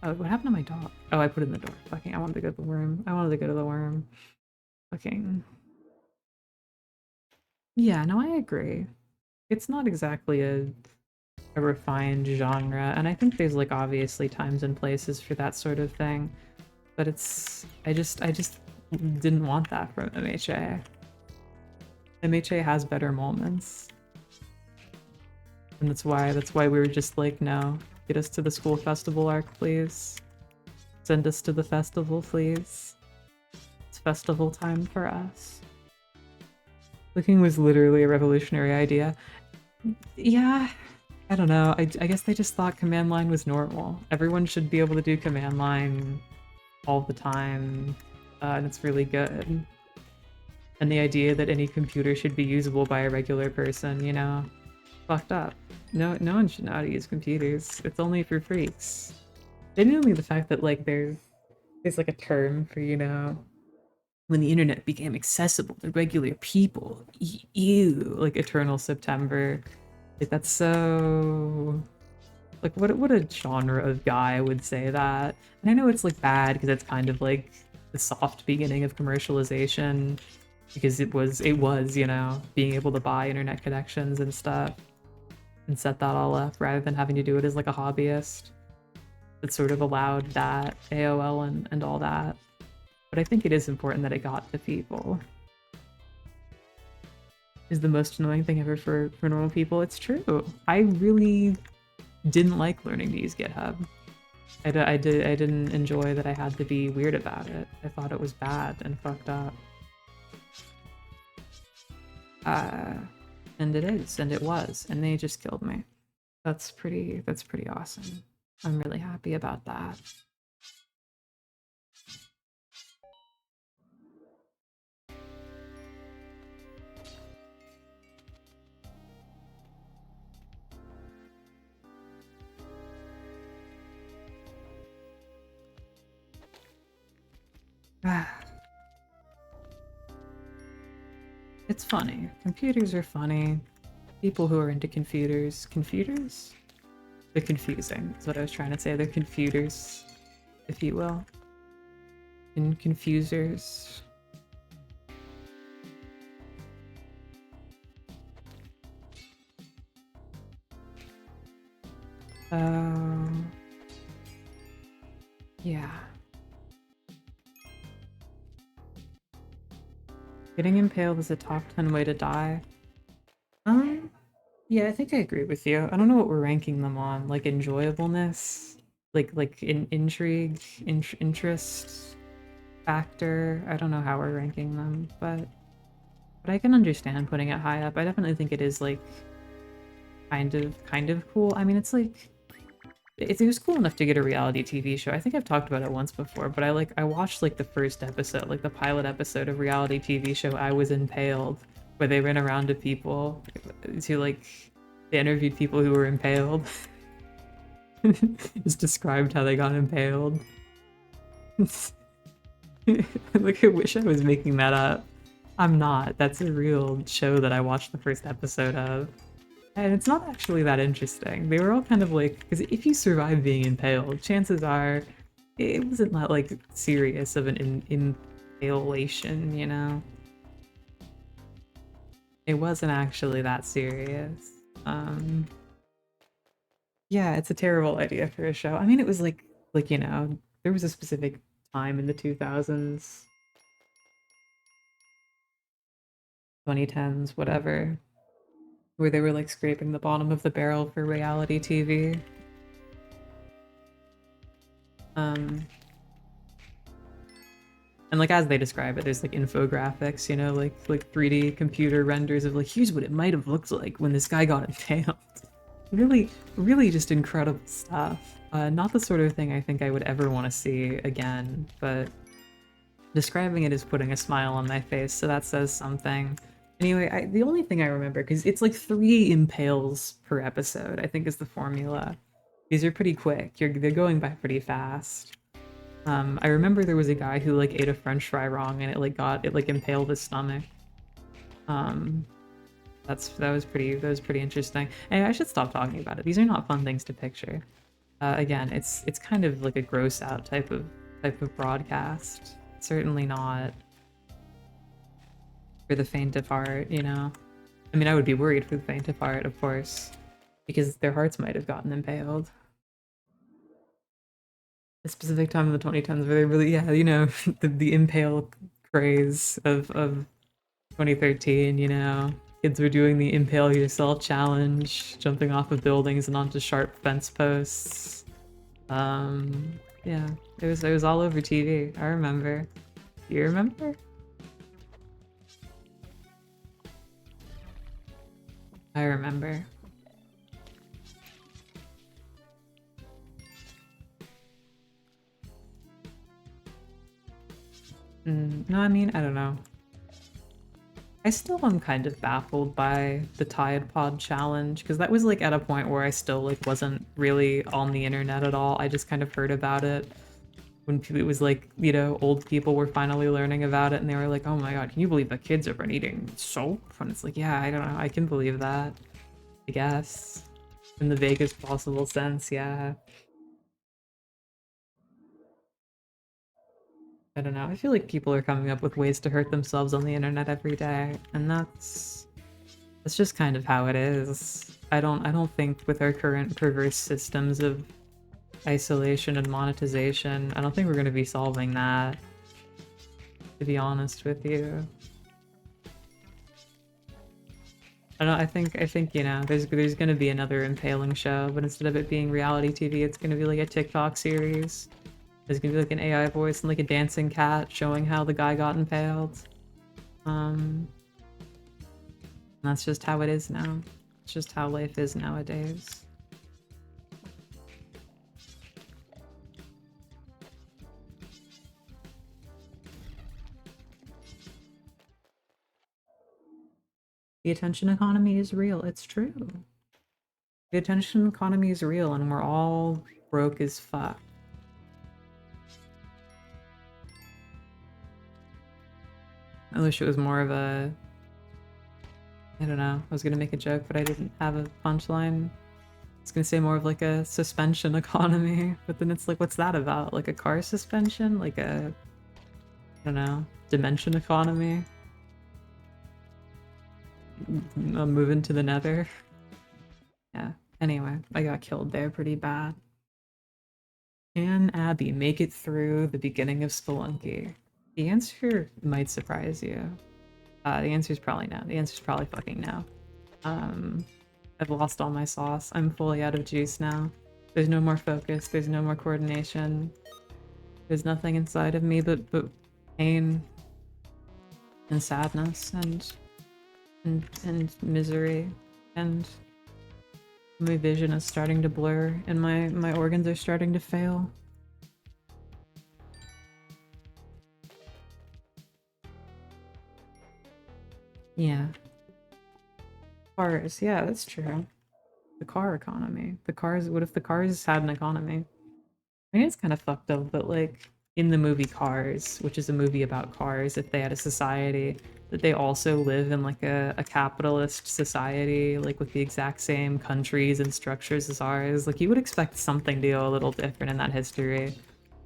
Speaker 1: Oh, what happened to my dog? Oh, I put it in the door. Fucking, I wanted to go to the worm. Fucking. Yeah, no, I agree. It's not exactly a refined genre, and I think there's like obviously times and places for that sort of thing. But I just didn't want that from MHA. MHA has better moments. And that's why we were just like, no, get us to the school festival arc, please. Send us to the festival, please. It's festival time for us. Clicking was literally a revolutionary idea. Yeah, I don't know. I guess they just thought command line was normal. Everyone should be able to do command line all the time, and it's really good. And the idea that any computer should be usable by a regular person, you know, fucked up. No one should know how to use computers. It's only for freaks. Genuinely, the fact that like there's like a term for, you know, when the internet became accessible to regular people. Ew, like Eternal September. Like that's so like what a genre of guy would say that. And I know it's like bad because it's kind of like the soft beginning of commercialization, because it was, you know, being able to buy internet connections and stuff and set that all up rather than having to do it as like a hobbyist. That sort of allowed that AOL and all that. But I think it is important that it got to people. Is the most annoying thing ever for normal people. It's true. I really didn't like learning to use GitHub. I didn't enjoy that I had to be weird about it. I thought it was bad and fucked up. And it is, and it was, and they just killed me. That's pretty awesome. I'm really happy about that. It's funny. Computers are funny. People who are into computers. Computers? They're confusing, is what I was trying to say. They're confuters, if you will. And confusers. Yeah. Getting impaled is a top 10 way to die. Yeah, I think I agree with you. I don't know what we're ranking them on, like enjoyableness, like intrigue, interest factor. I don't know how we're ranking them, but I can understand putting it high up. I definitely think it is like kind of cool. I mean, it's like it was cool enough to get a reality TV show. I think I've talked about it once before, but I watched like the first episode, like the pilot episode of reality TV show I Was Impaled, where they ran around to people to like they interviewed people who were impaled. Just described how they got impaled. Like, I wish I was making that up. I'm not. That's a real show that I watched the first episode of. And it's not actually that interesting. They were all kind of like, because if you survive being impaled, chances are it wasn't that like serious of an impalation, you know? It wasn't actually that serious. Yeah, it's a terrible idea for a show. I mean, it was like you know, there was a specific time in the 2000s, 2010s, whatever, where they were like scraping the bottom of the barrel for reality TV. And like as they describe it, there's like infographics, you know, like 3D computer renders of like here's what it might have looked like when this guy got impaled. Really just incredible stuff. Not the sort of thing I think I would ever want to see again, but describing it is putting a smile on my face, so that says something. Anyway, the only thing I remember, because it's like 3 impales per episode, I think is the formula. These are pretty quick. They're going by pretty fast. I remember there was a guy who like ate a French fry wrong and it like impaled his stomach. That was pretty interesting. And I should stop talking about it. These are not fun things to picture. Again, it's kind of like a gross out type of broadcast. Certainly not for the faint of heart, you know. I mean, I would be worried for the faint of heart, of course, because their hearts might have gotten impaled. A specific time in the 2010s where they really, yeah, you know, the impale craze of 2013, you know. Kids were doing the impale yourself challenge, jumping off of buildings and onto sharp fence posts. Yeah, it was all over TV. I remember. You remember? I remember. No, I mean, I don't know. I still am kind of baffled by the Tide Pod challenge, because that was like at a point where I still like wasn't really on the internet at all. I just kind of heard about it when it was like, you know, old people were finally learning about it and they were like, oh my god, can you believe that kids have been eating soap? And it's like, yeah, I don't know, I can believe that, I guess. In the vaguest possible sense, yeah. I don't know, I feel like people are coming up with ways to hurt themselves on the internet every day, and that's just kind of how it is. I don't think with our current perverse systems of isolation and monetization, I don't think we're going to be solving that, to be honest with you. I don't. I think you know. There's gonna be another impaling show, but instead of it being reality TV, it's gonna be like a TikTok series. There's gonna be like an AI voice and like a dancing cat showing how the guy got impaled. That's just how it is now. It's just how life is nowadays. The attention economy is real. It's true. The attention economy is real, and we're all broke as fuck. I wish it was more of a... I don't know. I was gonna make a joke, but I didn't have a punchline. I was gonna say more of like a suspension economy, but then it's like, what's that about? Like a car suspension? Like a... I don't know. Dimension economy? I'm moving to the nether. Yeah. Anyway, I got killed there pretty bad. Can Abby make it through the beginning of Spelunky? The answer might surprise you. The answer is probably no. The answer is probably fucking no. I've lost all my sauce. I'm fully out of juice now. There's no more focus. There's no more coordination. There's nothing inside of me but pain and sadness and misery, and my vision is starting to blur and my organs are starting to fail. Yeah. Cars, yeah, that's true. The car economy. The cars, what if the cars had an economy? I mean, it's kind of fucked up, but like in the movie Cars, which is a movie about cars, if they had a society that they also live in like a capitalist society, like with the exact same countries and structures as ours, like you would expect something to go a little different in that history.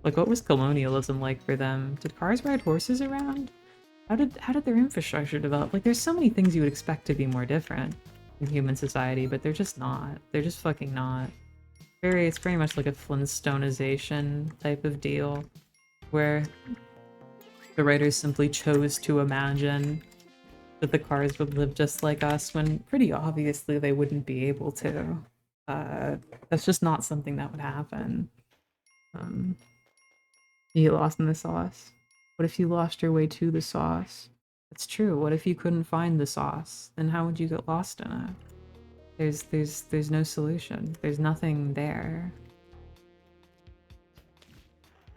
Speaker 1: Like what was colonialism like for them? Did cars ride horses around? How did their infrastructure develop? Like there's so many things you would expect to be more different in human society, but they're just not. They're just fucking not. It's very much like a Flintstoneization type of deal, where the writers simply chose to imagine that the cars would live just like us when pretty obviously they wouldn't be able to. That's just not something that would happen. You get lost in the sauce. What if you lost your way to the sauce? That's true. What if you couldn't find the sauce? Then how would you get lost in it? There's no solution. There's nothing there.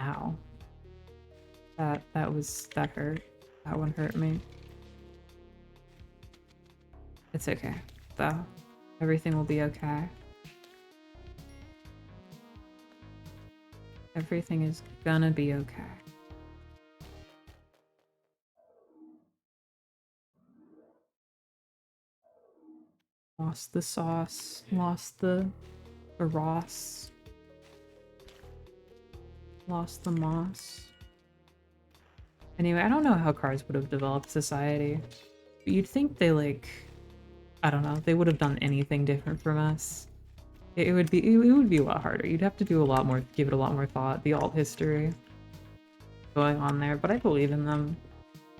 Speaker 1: Ow. That hurt. That one hurt me. It's okay, though. Everything will be okay. Everything is gonna be okay. Lost the sauce. Lost the Ross. Lost the moss. Anyway, I don't know how cars would have developed society. But you'd think they like... I don't know, they would have done anything different from us. It would be a lot harder. You'd have to do a lot more, give it a lot more thought. The alt history going on there, but I believe in them.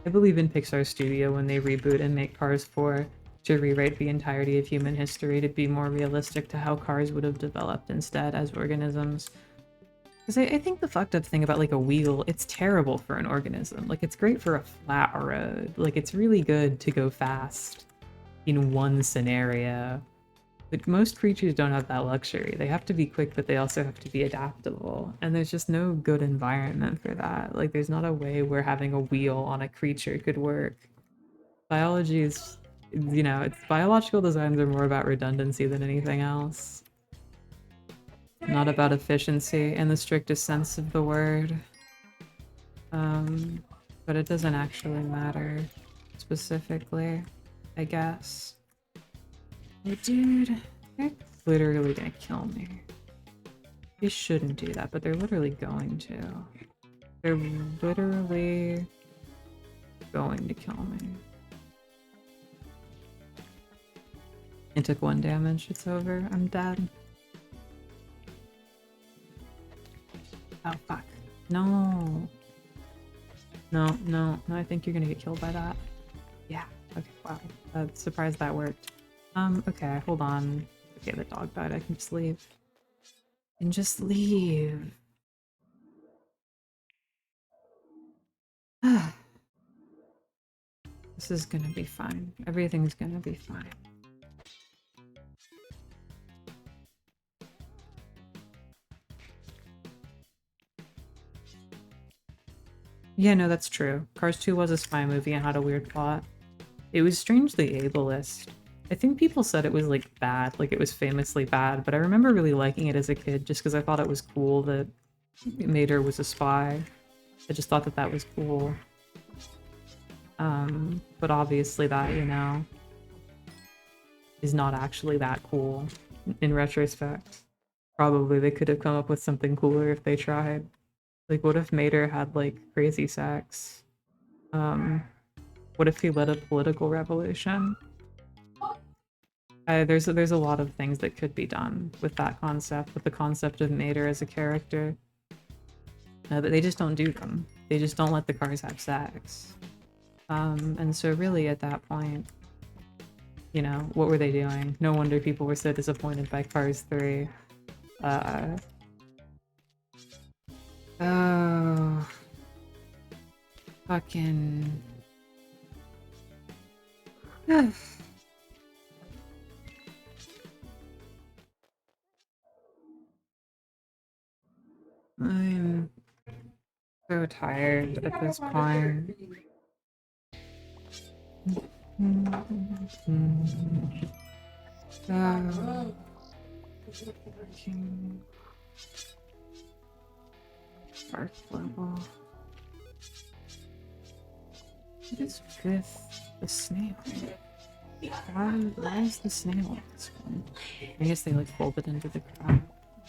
Speaker 1: I believe in Pixar Studio when they reboot and make Cars 4 to rewrite the entirety of human history to be more realistic to how cars would have developed instead as organisms. Because I think the fucked up thing about like a wheel, it's terrible for an organism. Like it's great for a flat road. Like it's really good to go fast in one scenario. But most creatures don't have that luxury. They have to be quick, but they also have to be adaptable. And there's just no good environment for that. Like there's not a way where having a wheel on a creature could work. Biology is, you know, it's biological designs are more about redundancy than anything else. Not about efficiency in the strictest sense of the word. But it doesn't actually matter specifically, I guess. Oh, dude, they're literally gonna kill me. They shouldn't do that, but they're literally going to. They're literally going to kill me. It took 1 damage, it's over, I'm dead. Oh, fuck. No. No, I think you're gonna get killed by that. Yeah, okay, wow. Surprised that worked. Okay, hold on. Okay, the dog died. I can just leave. I can just leave. This is gonna be fine. Everything's gonna be fine. Yeah, no, that's true. Cars 2 was a spy movie and had a weird plot. It was strangely ableist. I think people said it was, like, bad, like it was famously bad, but I remember really liking it as a kid just because I thought it was cool that Mater was a spy. I just thought that that was cool. But obviously that, you know, is not actually that cool in retrospect. Probably they could have come up with something cooler if they tried. Like, what if Mater had, like, crazy sex? What if he led a political revolution? There's a lot of things that could be done with that concept, with the concept of Mater as a character. But they just don't do them. They just don't let the cars have sex. And so really at that point, you know, what were they doing? No wonder people were so disappointed by Cars 3. Oh. Fucking... I'm so tired at this point. Spark level. What is with the snail? Why is the snail on this one? I guess they like fold it into the crowd.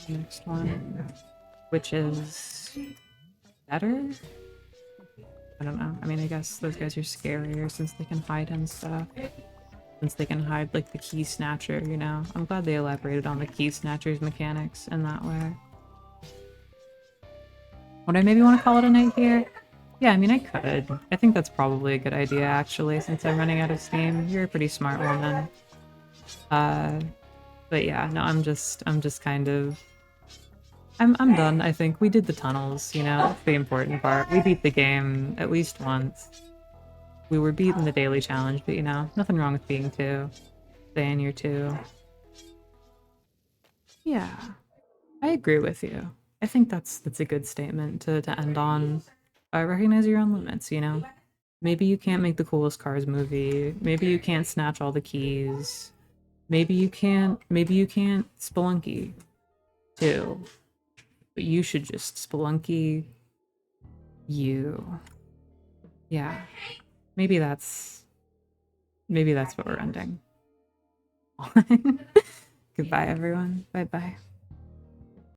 Speaker 1: The next one, which is better? I don't know. I mean, I guess those guys are scarier since they can hide and stuff. Since they can hide, like, the key snatcher, you know? I'm glad they elaborated on the key snatcher's mechanics in that way. Would I maybe want to call it a night here? Yeah, I mean, I could. I think that's probably a good idea, actually, since I'm running out of steam. You're a pretty smart woman. But yeah, no, I'm just kind of... I'm done, I think. We did the tunnels, you know? That's the important part. We beat the game at least once. We were beaten the daily challenge, but you know, nothing wrong with being 2. Saying you're 2. Yeah, I agree with you. I think that's a good statement to end on. Recognize your own limits, you know? Maybe you can't make the coolest Cars movie. Maybe you can't snatch all the keys. Maybe you can't Spelunky too. But you should just Spelunky you. Yeah. Maybe that's what we're ending. Goodbye everyone. Bye bye.